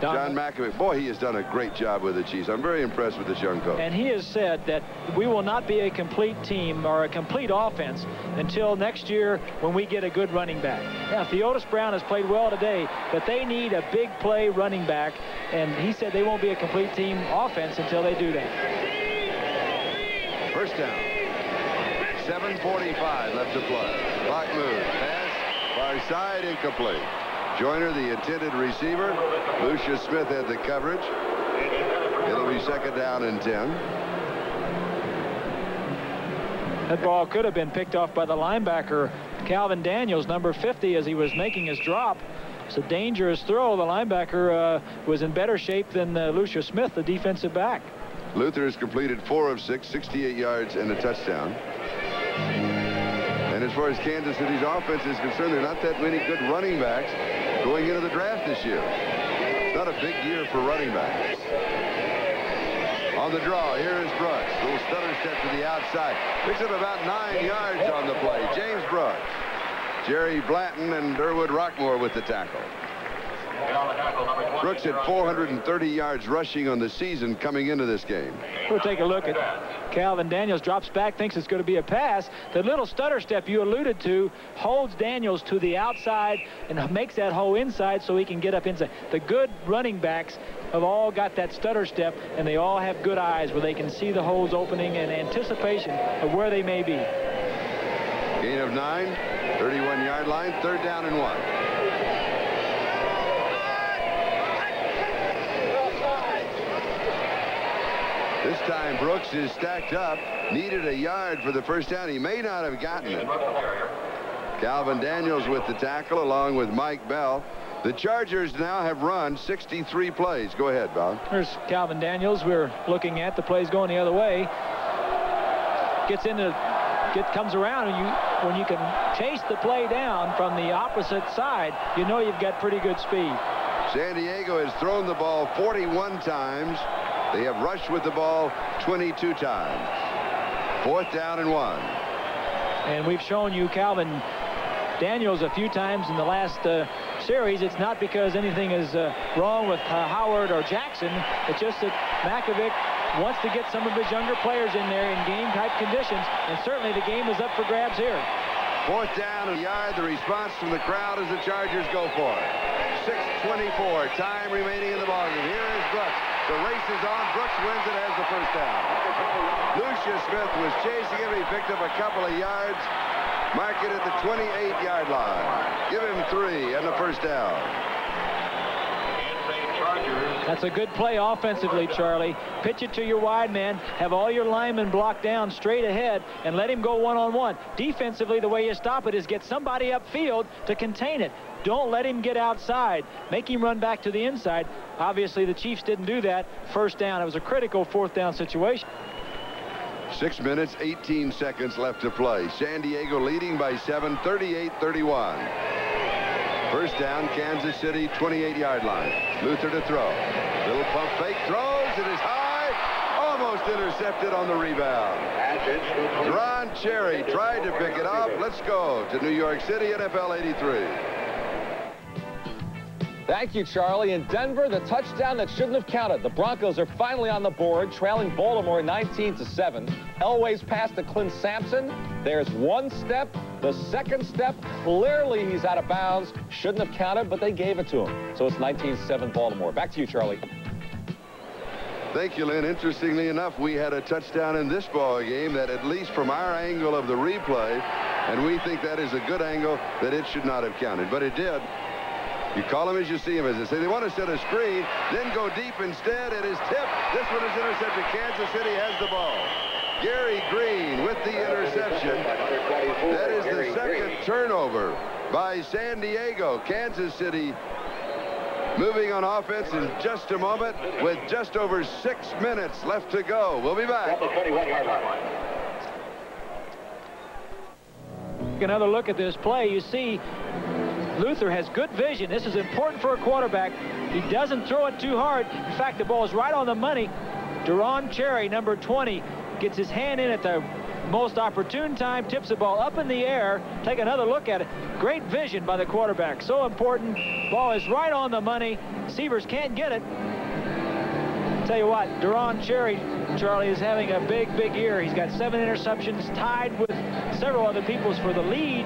John McAfee, boy, he has done a great job with the Chiefs. I'm very impressed with this young coach. And he has said that we will not be a complete team or a complete offense until next year when we get a good running back. Now, Theodis Brown has played well today, but they need a big play running back, and he said they won't be a complete team offense until they do that. First down. 7:45 left to play. Clock moves. Pass, far side, incomplete. Joyner, the intended receiver. Lucius Smith had the coverage. It'll be 2nd down and 10. That ball could have been picked off by the linebacker, Calvin Daniels, number 50, as he was making his drop. It's a dangerous throw. The linebacker was in better shape than Lucius Smith, the defensive back. Luther has completed 4 of 6, 68 yards and a touchdown. And as far as Kansas City's offense is concerned, there are not that many good running backs going into the draft this year. It's not a big year for running backs. On the draw, here is Brooks. Little stutter step to the outside. Picks up about 9 yards on the play. James Brooks. Jerry Blanton and Durwood Rockmore with the tackle. Brooks had 430 yards rushing on the season coming into this game. We'll take a look at Calvin Daniels. Drops back, thinks it's going to be a pass. The little stutter step you alluded to holds Daniels to the outside and makes that hole inside so he can get up inside. The good running backs have all got that stutter step, and they all have good eyes where they can see the holes opening in anticipation of where they may be. Gain of 9, 31-yard line, 3rd down and 1. This time Brooks is stacked up, needed a yard for the first down. He may not have gotten it. Calvin Daniels with the tackle along with Mike Bell. The Chargers now have run 63 plays. Go ahead, Bob. There's Calvin Daniels. We're looking at the plays going the other way. Comes around, and when you can chase the play down from the opposite side, you know you've got pretty good speed. San Diego has thrown the ball 41 times. They have rushed with the ball 22 times. 4th down and 1. And we've shown you Calvin Daniels a few times in the last series. It's not because anything is wrong with Howard or Jackson. It's just that Makovic wants to get some of his younger players in there in game-type conditions, and certainly the game is up for grabs here. 4th down and a yard. The response from the crowd as the Chargers go for it. 6:24, time remaining in the ballgame. Here is Brooks. The race is on. Brooks wins it as the first down. Lucius Smith was chasing him. He picked up a couple of yards. Mark it at the 28-yard line. Give him 3 and the first down. That's a good play offensively, Charlie. Pitch it to your wide man. Have all your linemen blocked down straight ahead and let him go one-on-one. Defensively, the way you stop it is get somebody upfield to contain it. Don't let him get outside. Make him run back to the inside. Obviously, the Chiefs didn't do that. First down. It was a critical 4th down situation. 6 minutes, 18 seconds left to play. San Diego leading by 7, 38-31. First down, Kansas City, 28-yard line. Luther to throw. Little pump fake, throws. It is high. Almost intercepted on the rebound. Ron Cherry tried to pick it up. Let's go to New York City, NFL 83. Thank you, Charlie. In Denver, the touchdown that shouldn't have counted. The Broncos are finally on the board, trailing Baltimore 19-7. Elway's pass to Clint Sampson. There's one step. The second step, clearly he's out of bounds. Shouldn't have counted, but they gave it to him. So it's 19-7 Baltimore. Back to you, Charlie. Thank you, Lynn. Interestingly enough, we had a touchdown in this ball game that, at least from our angle of the replay, and we think that is a good angle, that it should not have counted, but it did. You call them as you see them, as they say. They want to set a screen, then go deep instead. It is tipped. This one is intercepted. Kansas City has the ball. Gary Green with the interception. That is the second turnover by San Diego. Kansas City moving on offense in just a moment with just over 6 minutes left to go. We'll be back. Another look at this play. You see Luther has good vision. This is important for a quarterback. He doesn't throw it too hard. In fact, the ball is right on the money. Duron Cherry, number 20, gets his hand in at the most opportune time, tips the ball up in the air. Take another look at it. Great vision by the quarterback. So important. Ball is right on the money. Receivers can't get it. Tell you what, Duron Cherry, Charlie, is having a big year. He's got 7 interceptions, tied with several other people for the lead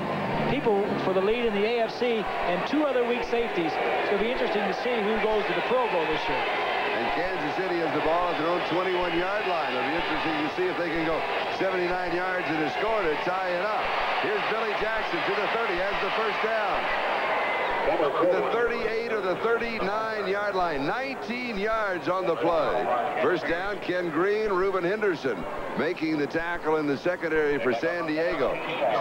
in the AFC, and 2 other weak safeties. It's going to be interesting to see who goes to the Pro Bowl this year. And Kansas City has the ball at their own 21-yard line. It'll be interesting to see if they can go 79 yards and a score to tie it up. Here's Billy Jackson to the 30, has the first down. The 38 or the 39-yard line, 19 yards on the play. First down, Ken Green, Reuben Henderson making the tackle in the secondary for San Diego.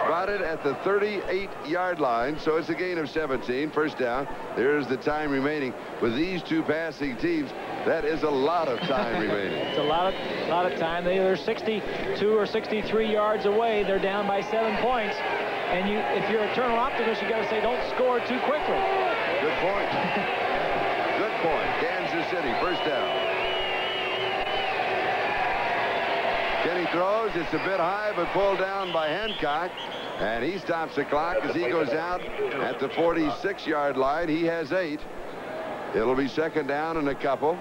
Spotted at the 38-yard line, so it's a gain of 17. First down. There's the time remaining. With these two passing teams, that is a lot of time remaining. It's a lot of time. They're 62 or 63 yards away. They're down by 7 points. And if you're eternal optimist, you got to say, don't score too quickly. Good point. Good point. Kansas City, first down. Kenney throws. It's a bit high, but pulled down by Hancock. And he stops the clock as he goes out at the 46-yard line. He has 8. It'll be second down and a couple.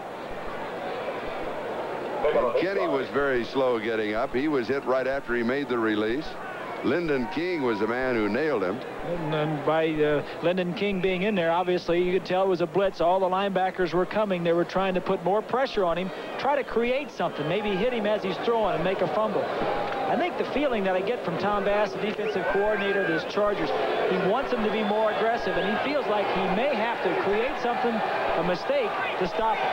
And Kenney was very slow getting up. He was hit right after he made the release. Lyndon King was the man who nailed him. And by Lyndon King being in there, obviously, you could tell it was a blitz. All the linebackers were coming. They were trying to put more pressure on him, try to create something, maybe hit him as he's throwing and make a fumble. I think the feeling that I get from Tom Bass, the defensive coordinator of his Chargers, he wants them to be more aggressive, and he feels like he may have to create something, a mistake, to stop him.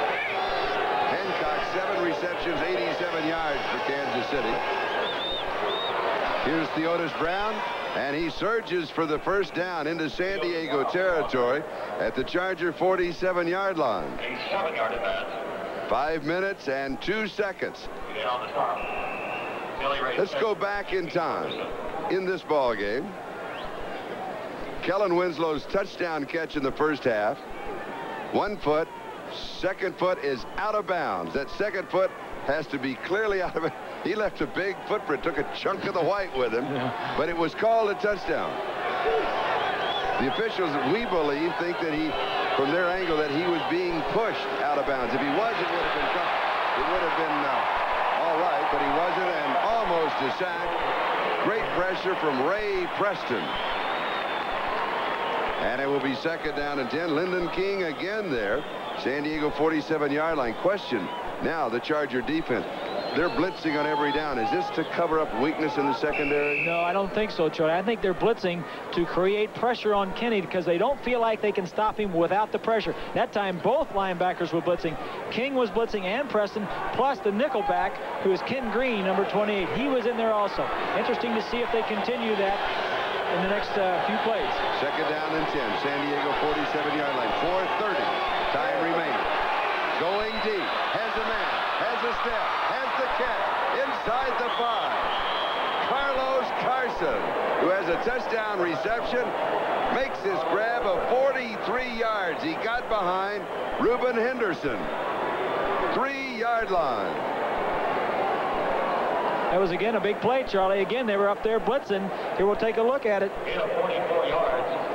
Hancock, 7 receptions, 87 yards for Kansas City. Here's Theodis Brown, and he surges for the first down into San Diego territory at the Charger 47-yard line. 7-yard advance. 5 minutes and 2 seconds. Let's go back in time in this ball game. Kellen Winslow's touchdown catch in the first half. 1 foot. Second foot is out of bounds. That second foot has to be clearly out of it. He left a big footprint, took a chunk of the white with him, but it was called a touchdown. The officials, we believe, think that from their angle, that he was being pushed out of bounds. If he was, it would have been all right, but he wasn't, and almost a sack. Great pressure from Ray Preston. And it will be second down and 10. Lyndon King again there. San Diego 47-yard line. Question now, the Charger defense. They're blitzing on every down. Is this to cover up weakness in the secondary? No, I don't think so, Charlie. I think they're blitzing to create pressure on Kenney because they don't feel like they can stop him without the pressure. That time, both linebackers were blitzing. King was blitzing and Preston, plus the nickelback, who is Ken Green, number 28. He was in there also. Interesting to see if they continue that in the next few plays. Second down and 10. San Diego 47-yard line. 4:30. Time remaining. Going deep. Has a man. Has a step. Has the catch. Inside the 5. Carlos Carson, who has a touchdown reception, makes his grab of 43 yards. He got behind Reuben Henderson. 3-yard line. That was, again, a big play, Charlie. Again, they were up there blitzing. Here, we'll take a look at it. 44 yards.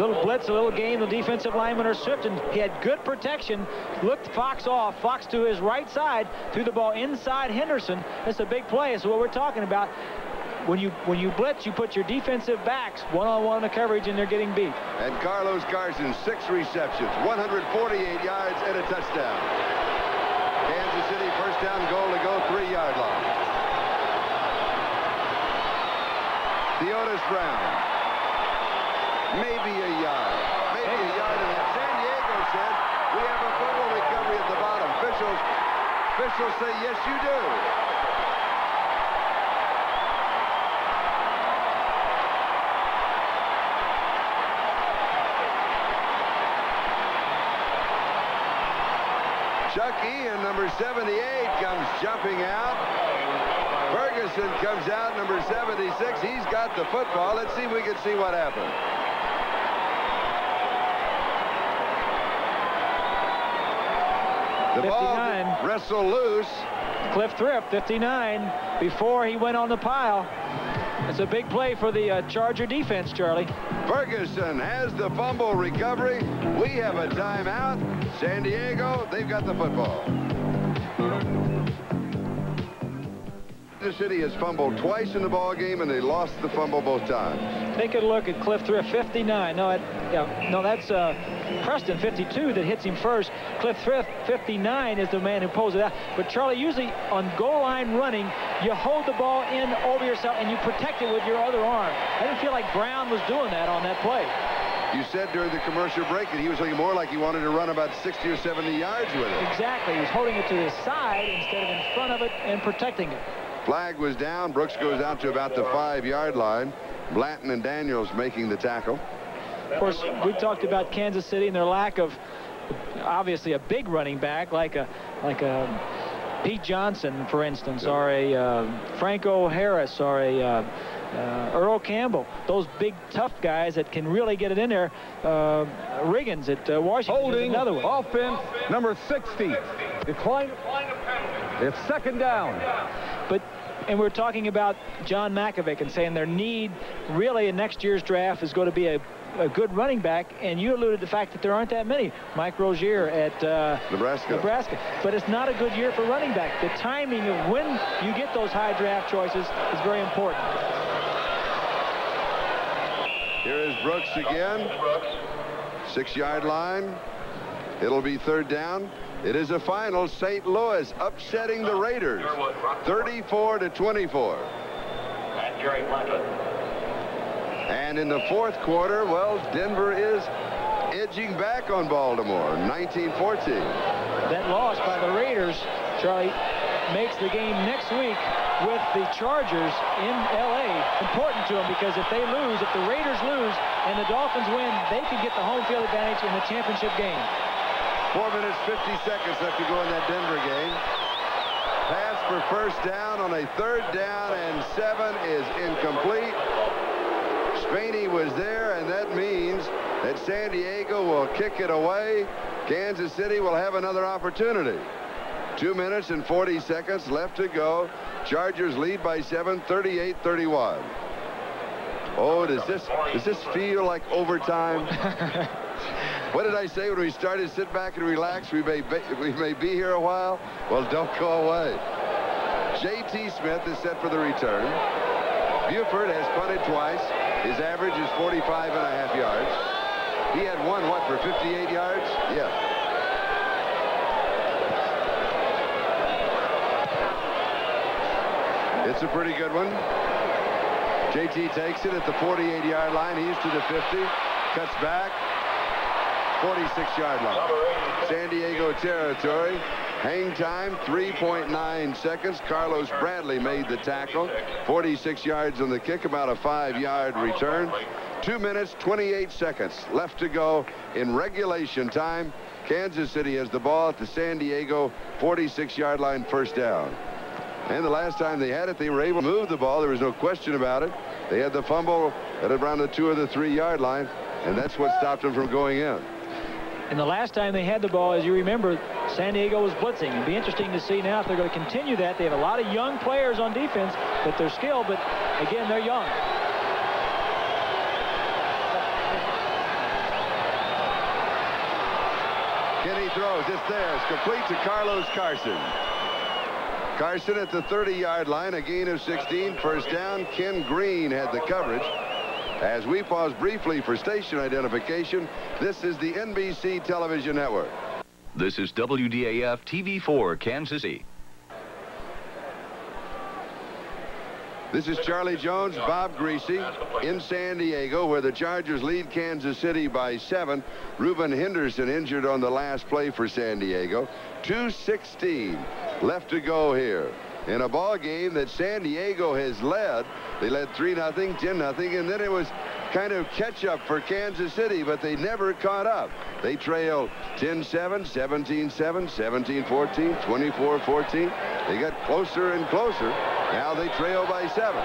little blitz, a little game. The defensive linemen are swift, and he had good protection. Looked Fox off. Fox to his right side, threw the ball inside Henderson. That's a big play. That's what we're talking about. When you blitz, you put your defensive backs one-on-one in the coverage, and they're getting beat. And Carlos Carson, 6 receptions, 148 yards, and a touchdown. Kansas City first down goal to go, 3-yard line. Theodis Brown. Maybe a yard. Maybe a yard and a half. San Diego says we have a fumble recovery at the bottom. Officials say yes, you do. Chuck Ian, number 78, comes jumping out. Ferguson comes out, number 76. He's got the football. Let's see if we can see what happened. The 59. ball wrestled loose. Cliff Thrift, 59, before he went on the pile. It's a big play for the Charger defense, Charlie. Ferguson has the fumble recovery. We have a timeout. San Diego, they've got the football. Kansas City has fumbled twice in the ball game, and they lost the fumble both times. Take a look at Cliff Thrift, 59. No, that's Preston, 52, that hits him first. Cliff Thrift, 59, is the man who pulls it out. But Charlie, usually on goal line running, you hold the ball in over yourself and you protect it with your other arm. I didn't feel like Brown was doing that on that play. You said during the commercial break that he was looking more like he wanted to run about 60 or 70 yards with it. Exactly. He was holding it to his side instead of in front of it and protecting it. Flag was down. Brooks goes out to about the 5-yard line. Blanton and Daniels making the tackle. Of course, we talked about Kansas City and their lack of, obviously, a big running back like a Pete Johnson, for instance, or a Franco Harris, or a Earl Campbell. Those big, tough guys that can really get it in there. Riggins at Washington. Holding, another one. offense, number 60. Decline. It's second down. And we're talking about John Makovic and saying their need really in next year's draft is going to be a good running back, and you alluded to the fact that there aren't that many. Mike Rozier at Nebraska. But it's not a good year for running back. The timing of when you get those high draft choices is very important. Here is Brooks again. 6-yard line. It'll be third down. It is a final. St. Louis upsetting the Raiders, 34-24. And Jerry Planton. And in the fourth quarter, well, Denver is edging back on Baltimore, 19-14. That loss by the Raiders, Charlie, makes the game next week with the Chargers in L.A. important to them, because if they lose, if the Raiders lose and the Dolphins win, they could get the home field advantage in the championship game. 4 minutes, 50 seconds left to go in that Denver game. Pass for first down on a 3rd down and 7 is incomplete. Spaney was there, and that means that San Diego will kick it away. Kansas City will have another opportunity. 2 minutes and 40 seconds left to go. Chargers lead by 7, 38-31. Oh, does this feel like overtime? What did I say when we started? Sit back and relax. We may be here a while. Well, don't go away. J.T. Smith is set for the return. Buford has punted twice. His average is 45.5 yards. He had one, what, for 58 yards? Yeah. It's a pretty good one. J.T. takes it at the 48-yard line. He's to the 50. Cuts back. 46-yard line. San Diego territory. Hang time, 3.9 seconds. Carlos Bradley made the tackle. 46 yards on the kick, about a 5-yard return. 2 minutes, 28 seconds left to go in regulation time. Kansas City has the ball at the San Diego 46-yard line, first down. And the last time they had it, they were able to move the ball. There was no question about it. They had the fumble at around the 2 or the 3-yard line, and that's what stopped them from going in. And the last time they had the ball, as you remember, San Diego was blitzing. It'd be interesting to see now if they're going to continue that. They have a lot of young players on defense, but they're skilled, but again, they're young. Kenney throws. It's there. It's complete to Carlos Carson. Carson at the 30-yard line, a gain of 16. First down. Ken Green had the coverage. As we pause briefly for station identification, this is the NBC Television Network. This is WDAF TV4, Kansas City. This is Charlie Jones, Bob Griese in San Diego, where the Chargers lead Kansas City by 7. Reuben Henderson injured on the last play for San Diego. 2:16 left to go here in a ball game that San Diego has led. They led 3-0, 10-0, and then it was kind of catch-up for Kansas City, but they never caught up. They trailed 10-7, 17-7, 17-14, 24-14. They got closer and closer. Now they trail by 7.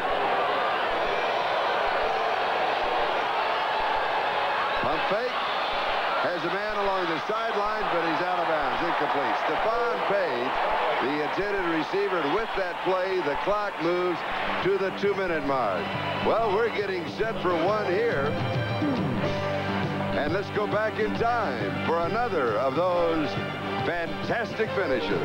Pump fake. Has a man along the sidelines, but he's out of bounds. Incomplete. Stephon Page, the intended receiver, and with that play, the clock moves to the 2-minute mark. Well, we're getting set for one here. And let's go back in time for another of those fantastic finishes.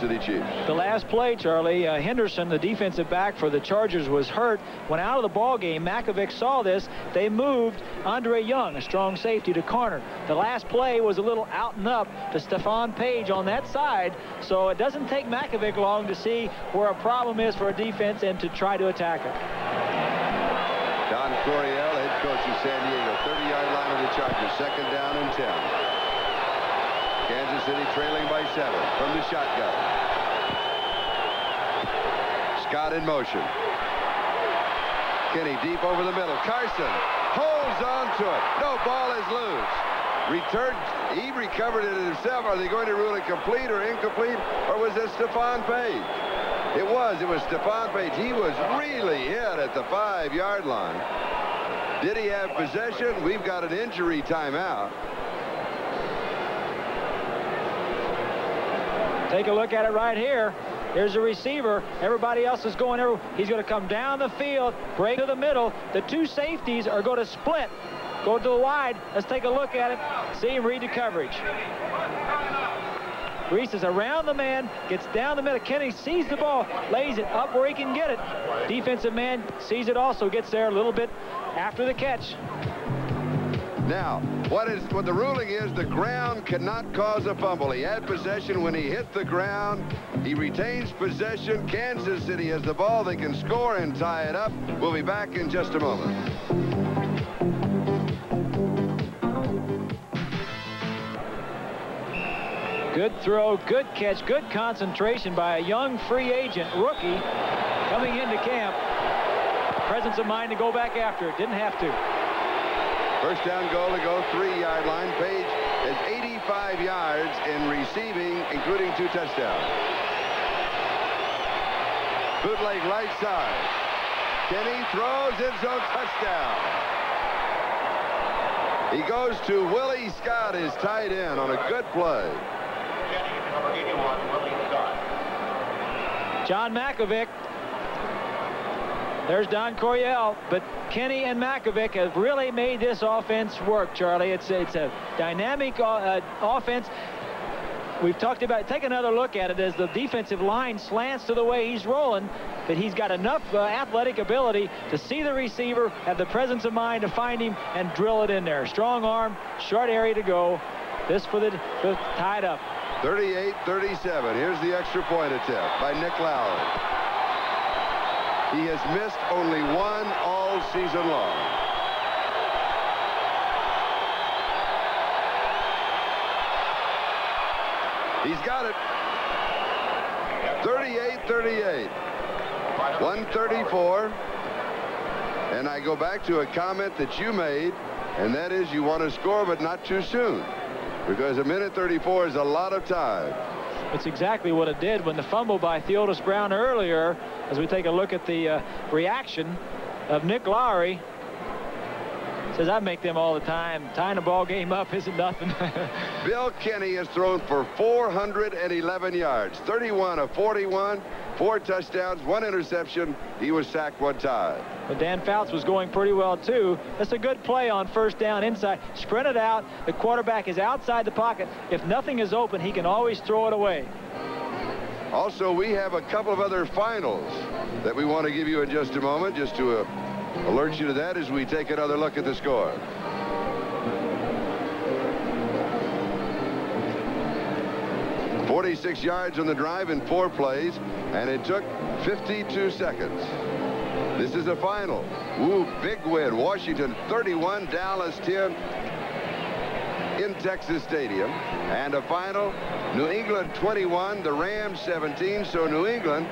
City Chiefs. The last play, Charlie, Henderson, the defensive back for the Chargers, was hurt. Went out of the ball game. Makovic saw this. They moved Andre Young, a strong safety, to corner. The last play was a little out and up to Stephon Page on that side, so it doesn't take Makovic long to see where a problem is for a defense and to try to attack it. Don Coryell, head coach of San Diego, 30-yard line of the Chargers, 2nd down and 10. Kansas City trailing by 7 from the shotgun. Scott in motion. Kenney deep over the middle. Carson holds on to it. No, ball is loose. Returned. He recovered it himself. Are they going to rule it complete or incomplete? Or was it Stephon Page? It was Stephon Page. He was really hit at the 5-yard line. Did he have possession? We've got an injury timeout. Take a look at it right here. There's a receiver. Everybody else is going over. He's going to come down the field, break to the middle. The two safeties are going to split, go to the wide. Let's take a look at it. See him read the coverage. Griese is around the man, gets down the middle. Kenney sees the ball, lays it up where he can get it. Defensive man sees it also, gets there a little bit after the catch. Now, what the ruling is, the ground cannot cause a fumble. He had possession when he hit the ground. He retains possession. Kansas City has the ball. They can score and tie it up. We'll be back in just a moment. Good throw, good catch, good concentration by a young free agent rookie coming into camp. Presence of mind to go back after it. Didn't have to. First down goal to go 3-yard line. Page has 85 yards in receiving, including 2 touchdowns. Bootleg right side. Kenney throws, end zone, touchdown. He goes to Willie Scott, his tight end, on a good play. Number 81, Willie Scott. John Makovic. There's Don Coryell, but Kenney and Makovic have really made this offense work, Charlie. It's a dynamic offense. We've talked about, take another look at it as the defensive line slants to the way he's rolling, but he's got enough athletic ability to see the receiver, have the presence of mind to find him and drill it in there. Strong arm, short area to go. This for the tied up. 38-37. Here's the extra point attempt by Nick Lowry. He has missed only one all season long. He's got it. 38-38. 134. And I go back to a comment that you made, and that is you want to score, but not too soon. Because a minute 34 is a lot of time. It's exactly what it did when the fumble by Theodis Brown earlier, as we take a look at the reaction of Nick Lowry. Says, I make them all the time. Tying a ball game up isn't nothing. Bill Kenney has thrown for 411 yards, 31 of 41, 4 touchdowns, 1 interception. He was sacked 1 time. But Dan Fouts was going pretty well, too. That's a good play on first down inside. Sprint it out. The quarterback is outside the pocket. If nothing is open, he can always throw it away. Also, we have a couple of other finals that we want to give you in just a moment, just to alert you to that as we take another look at the score. "46 yards on the drive in 4 plays, and it took 52 seconds. This is a final. Ooh, big win. Washington 31, Dallas 10 in Texas Stadium. And a final, New England 21, the Rams 17. So New England,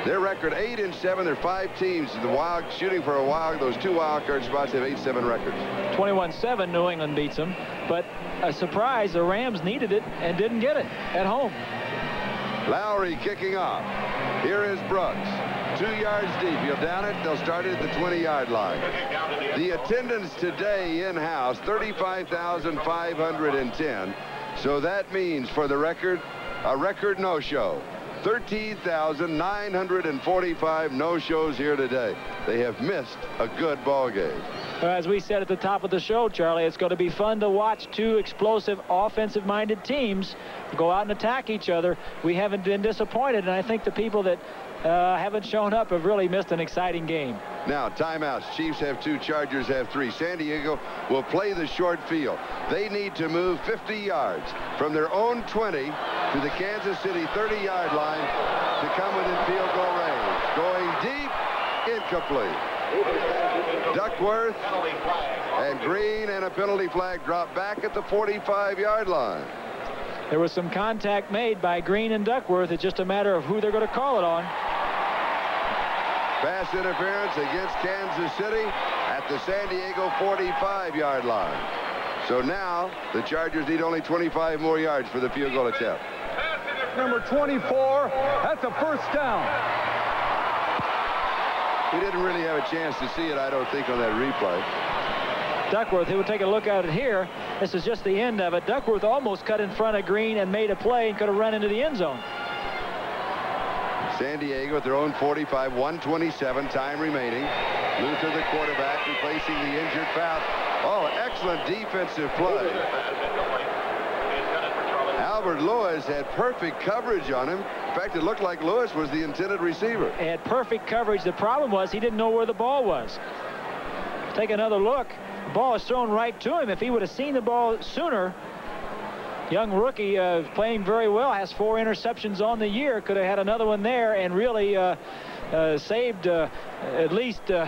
their record 8-7. There are 5 teams. The Wild shooting for a wild. Those 2 wild card spots have 8-7 records. 21-7, New England beats them. But a surprise, the Rams needed it and didn't get it at home. Lowry kicking off. Here is Brooks. 2 yards deep. You'll down it. They'll start it at the 20-yard line. The attendance today in-house, 35,510. So that means, for the record, a record no-show. 13,945 no-shows here today. They have missed a good ball game. As we said at the top of the show, Charlie, it's going to be fun to watch 2 explosive, offensive-minded teams go out and attack each other. We haven't been disappointed, and I think the people that haven't shown up have really missed an exciting game. Now, timeouts. Chiefs have 2, Chargers have 3. San Diego will play the short field. They need to move 50 yards from their own 20 to the Kansas City 30-yard line to come within field goal range. Going deep, incomplete. Duckworth and Green, and a penalty flag dropped back at the 45-yard line. There was some contact made by Green and Duckworth. It's just a matter of who they're going to call it on. Pass interference against Kansas City at the San Diego 45-yard line. So now the Chargers need only 25 more yards for the field goal attempt. Number 24, that's a first down. We didn't really have a chance to see it, I don't think, on that replay. Duckworth, who will take a look at it here. This is just the end of it. Duckworth almost cut in front of Green and made a play and could have run into the end zone. San Diego at their own 45, 1:27 time remaining. Luther, the quarterback, replacing the injured Fouts. Oh, excellent defensive play. Albert Lewis had perfect coverage on him. In fact, it looked like Lewis was the intended receiver. He had perfect coverage. The problem was he didn't know where the ball was. Take another look. The ball is thrown right to him. If he would have seen the ball sooner, young rookie playing very well, has 4 interceptions on the year, could have had another one there and really saved at least the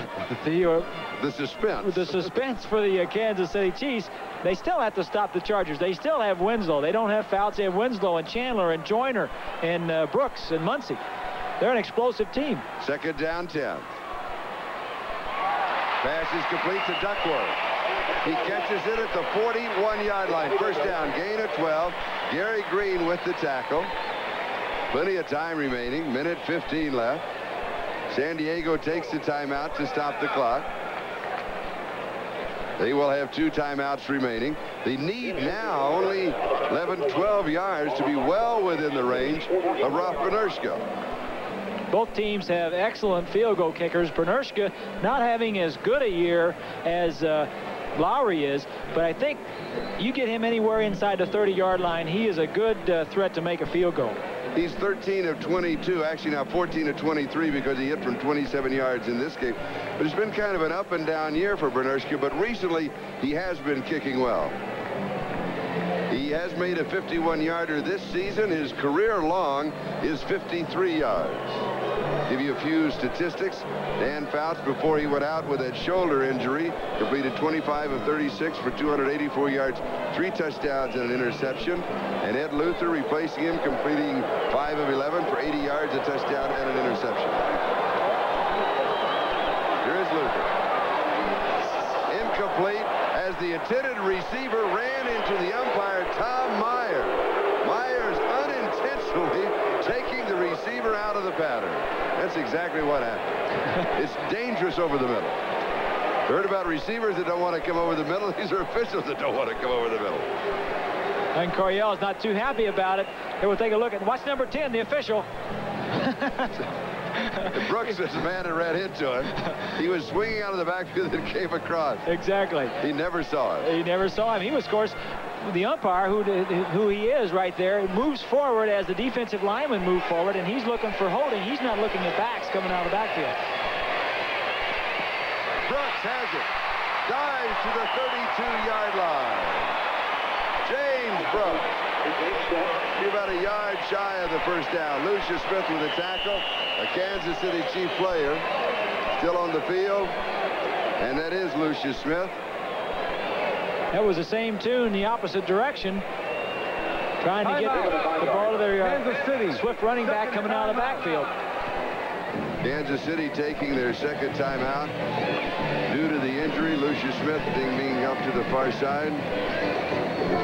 suspense for the Kansas City Chiefs. They still have to stop the Chargers. They still have Winslow. They don't have Fouts. They have Winslow and Chandler and Joyner and Brooks and Muncie. They're an explosive team. 2nd down, 10. Pass is complete to Duckworth. He catches it at the 41-yard line. First down, gain of 12. Gary Green with the tackle. Plenty of time remaining. Minute 15 left. San Diego takes the timeout to stop the clock. They will have 2 timeouts remaining. They need now only 11, 12 yards to be well within the range of Ralph Benershka. Both teams have excellent field goal kickers. Benershka not having as good a year as Lowry is, but I think you get him anywhere inside the 30-yard line, he is a good threat to make a field goal. He's 13 of 22, actually now 14 of 23 because he hit from 27 yards in this game. But it's been kind of an up and down year for Benershka, but recently he has been kicking well. He has made a 51-yarder this season. His career long is 53 yards. Give you a few statistics. Dan Fouts, before he went out with that shoulder injury, completed 25 of 36 for 284 yards, 3 touchdowns and an interception. And Ed Luther, replacing him, completing 5 of 11 for 80 yards, a touchdown and an interception. Here is Luther. Incomplete as the intended receiver ran into the umpire, Tom Myers. Myers unintentionally taking the receiver out of the pattern. That's exactly what happened. It's dangerous over the middle. Heard about receivers that don't want to come over the middle. These are officials that don't want to come over the middle. And Coryell is not too happy about it. Here we'll take a look at, watch number 10, the official. Brooks, this man had ran into him. He was swinging out of the backfield and came across. Exactly. He never saw it. He never saw him. He was, of course, the umpire, who he is right there, moves forward as the defensive lineman move forward, and he's looking for holding. He's not looking at backs coming out of the backfield. Brooks has it. Dives to the 32-yard line. James Brooks. He's about a yard shy of the first down. Lucius Smith with a tackle. A Kansas City Chief player still on the field. And that is Lucius Smith. That was the same tune, the opposite direction. Trying to get the ball to their swift running back coming out of the backfield. Kansas City taking their second timeout due to the injury. Lucius Smith being helped to the far side.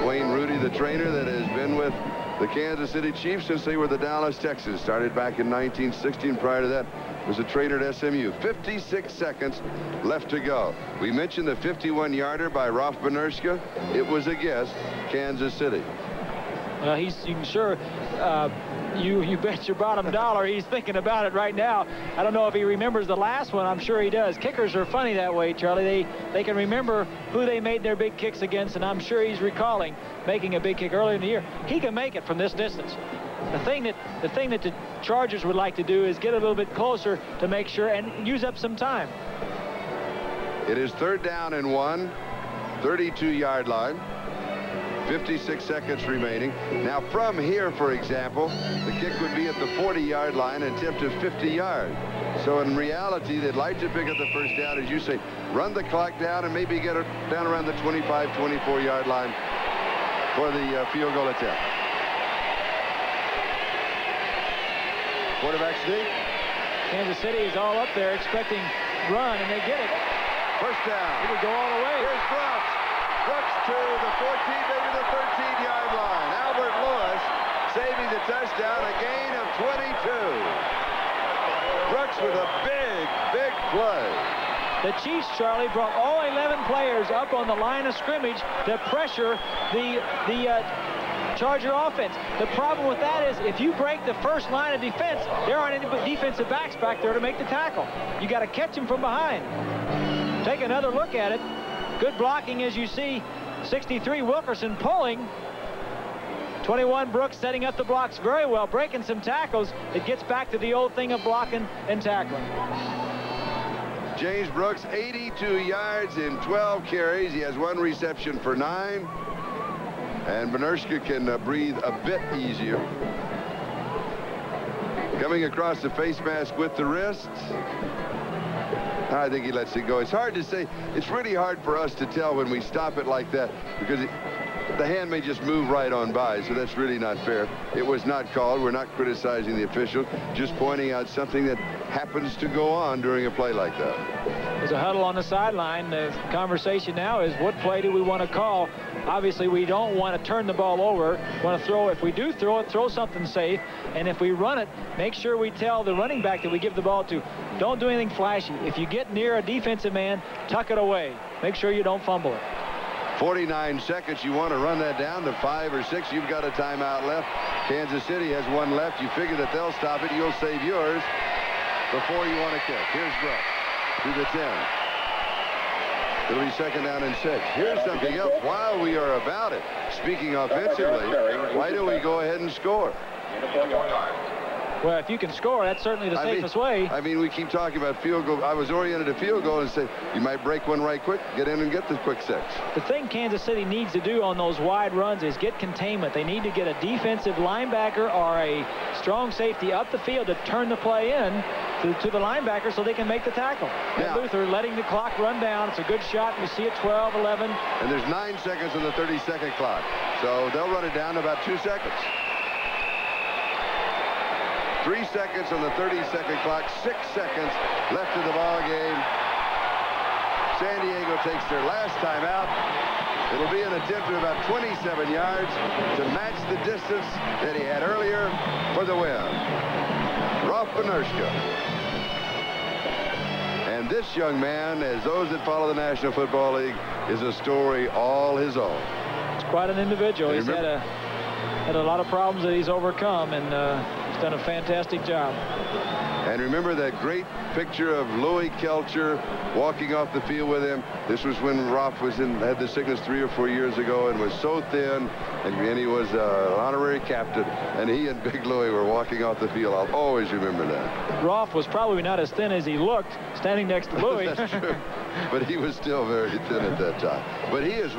Wayne Rudy, the trainer that has been with the Kansas City Chiefs since they were the Dallas Texans. Started back in 1916. Prior to that, was a trainer at SMU. 56 seconds left to go. We mentioned the 51-yarder by Rolf Benerska. It was against Kansas City. You bet your bottom dollar he's thinking about it right now. I don't know if he remembers the last one. I'm sure he does. Kickers are funny that way, Charlie. They can remember who they made their big kicks against, and I'm sure he's recalling making a big kick earlier in the year. He can make it from this distance. The thing that the Chargers would like to do is get a little bit closer to make sure and use up some time. It is 3rd down and 1, 32-yard line. 56 seconds remaining. Now from here, for example, the kick would be at the 40-yard line and attempt to 50 yards. So in reality, they'd like to pick up the first down, as you say, run the clock down and maybe get it down around the 25, 24-yard line for the field goal attempt. Quarterback sneak. Kansas City is all up there expecting run, and they get it. First down. He would go all the way. Here's Brooks. Brooks to the 14, maybe the 13-yard line. Albert Lewis saving the touchdown, a gain of 22. Brooks with a big play. The Chiefs, Charlie, brought all 11 players up on the line of scrimmage to pressure the Charger offense. The problem with that is if you break the first line of defense, there aren't any defensive backs back there to make the tackle. You got to catch him from behind. Take another look at it. Good blocking, as you see. 63 Wilkerson pulling. 21 Brooks setting up the blocks very well, breaking some tackles. It gets back to the old thing of blocking and tackling. James Brooks, 82 yards in 12 carries. He has 1 reception for 9. And Benerska can breathe a bit easier. Coming across the face mask with the wrists. I think he lets it go. It's hard to say. It's really hard for us to tell when we stop it like that because the hand may just move right on by, so that's really not fair. It was not called. We're not criticizing the official, just pointing out something that happens to go on during a play like that. There's a huddle on the sideline. The conversation now is what play do we want to call? Obviously, we don't want to turn the ball over. We want to throw. If we do throw it, throw something safe. And if we run it, make sure we tell the running back that we give the ball to, don't do anything flashy. If you get near a defensive man, tuck it away. Make sure you don't fumble it. 49 seconds. You want to run that down to 5 or 6. You've got a timeout left. Kansas City has 1 left. You figure that they'll stop it. You'll save yours before you want to kick. Here's Brooks to the 10. It'll be 2nd down and 6. Here's something else. While we are about it, speaking offensively, why don't we go ahead and score? Well, if you can score, that's certainly the safest way. I mean, we keep talking about field goal. I was oriented to field goal and say, you might break one right quick, get in and get the quick 6. The thing Kansas City needs to do on those wide runs is get containment. They need to get a defensive linebacker or a strong safety up the field to turn the play in to the linebacker so they can make the tackle. Now, Luther letting the clock run down. It's a good shot. You see it 12, 11. And there's 9 seconds on the 30-second clock. So they'll run it down to about 2 seconds. 3 seconds on the 30-second clock, 6 seconds left of the ball game. San Diego takes their last timeout. It'll be an attempt of about 27 yards to match the distance that he had earlier for the win. Rolf Benerska. And this young man, as those that follow the National Football League, is a story all his own. It's quite an individual. He's had a lot of problems that he's overcome, and he's done a fantastic job. And remember that great picture of Louis Kelcher walking off the field with him? This was when Roth had the sickness 3 or 4 years ago and was so thin, and he was an honorary captain, and he and Big Louis were walking off the field. I'll always remember that. Roth was probably not as thin as he looked standing next to Louis. That's true. But he was still very thin at that time. But he is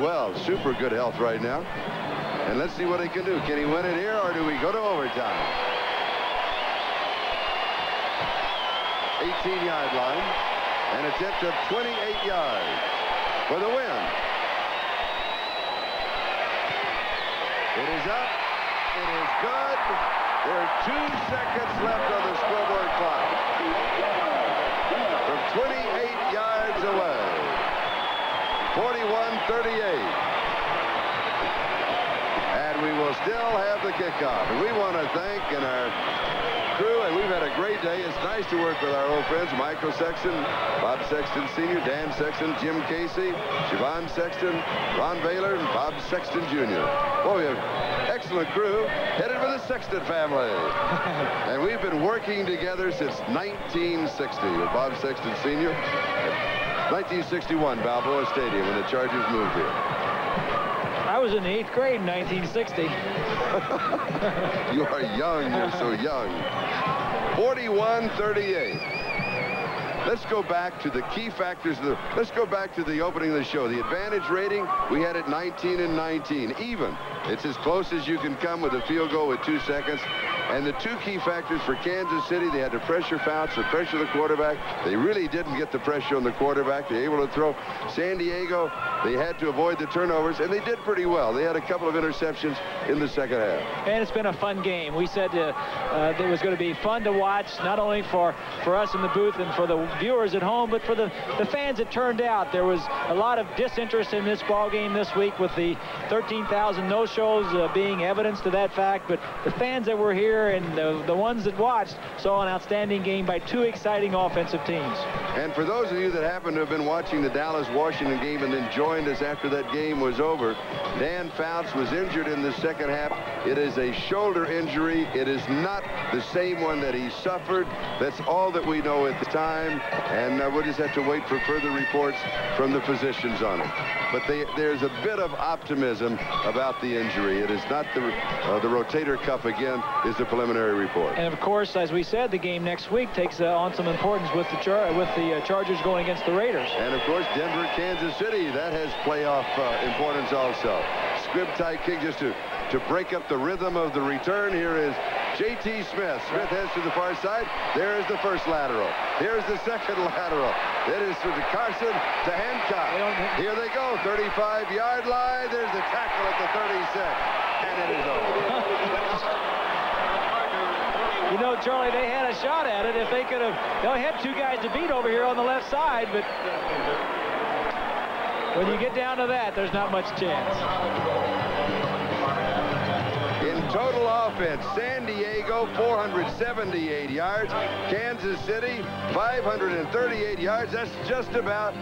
super good health right now. And let's see what he can do. Can he win it here, or do we go to overtime? 18-yard line. An attempt of 28 yards for the win. It is up. It is good. There are 2 seconds left on the scoreboard clock. From 28 yards away. 41-38. And we will still have the kickoff. And we want to thank our crew, and we've had a great day. It's nice to work with our old friends, Michael Sexton, Bob Sexton Sr., Dan Sexton, Jim Casey, Siobhan Sexton, Ron Baylor, and Bob Sexton Jr. Boy, we have an excellent crew headed for the Sexton family. And we've been working together since 1960 with Bob Sexton Sr. 1961, Balboa Stadium, when the Chargers moved here. I was in the 8th grade in 1960. You are young. You're so young. 41-38. Let's go back to the key factors. Let's go back to the opening of the show. The advantage rating, we had it 19-19. Even. It's as close as you can come with a field goal with 2 seconds. And the 2 key factors for Kansas City, they had to pressure Fouts, to pressure the quarterback. They really didn't get the pressure on the quarterback. They were able to throw. San Diego, they had to avoid the turnovers, and they did pretty well. They had a couple of interceptions in the second half. And it's been a fun game. We said it was going to be fun to watch, not only for us in the booth and for the viewers at home, but for the fans it turned out. There was a lot of disinterest in this ball game this week, with the 13,000 no-shows being evidence to that fact. But the fans that were here and the ones that watched saw an outstanding game by 2 exciting offensive teams. And for those of you that happen to have been watching the Dallas-Washington game and then joined us after that game was over, Dan Fouts was injured in the second half. It is a shoulder injury. It is not the same one that he suffered. That's all that we know at the time, and we'll just have to wait for further reports from the physicians on it. But there's a bit of optimism about the injury. It is not the rotator cuff again, is the preliminary report. And of course, as we said, the game next week takes on some importance with the Chargers going against the Raiders. And of course, Denver, Kansas City, that has playoff importance also. Scrib tight kick just to break up the rhythm of the return. Here is J.T. Smith. Smith heads to the far side. There is the first lateral. Here's the second lateral. It is to Carson to Hancock. Here they go, 35-yard line. There's the tackle at the 36. And it is over. You know, Charlie, they had a shot at it. If they could have, they only had 2 guys to beat over here on the left side, but when you get down to that, there's not much chance. In total offense, San Diego, 478 yards. Kansas City, 538 yards. That's just about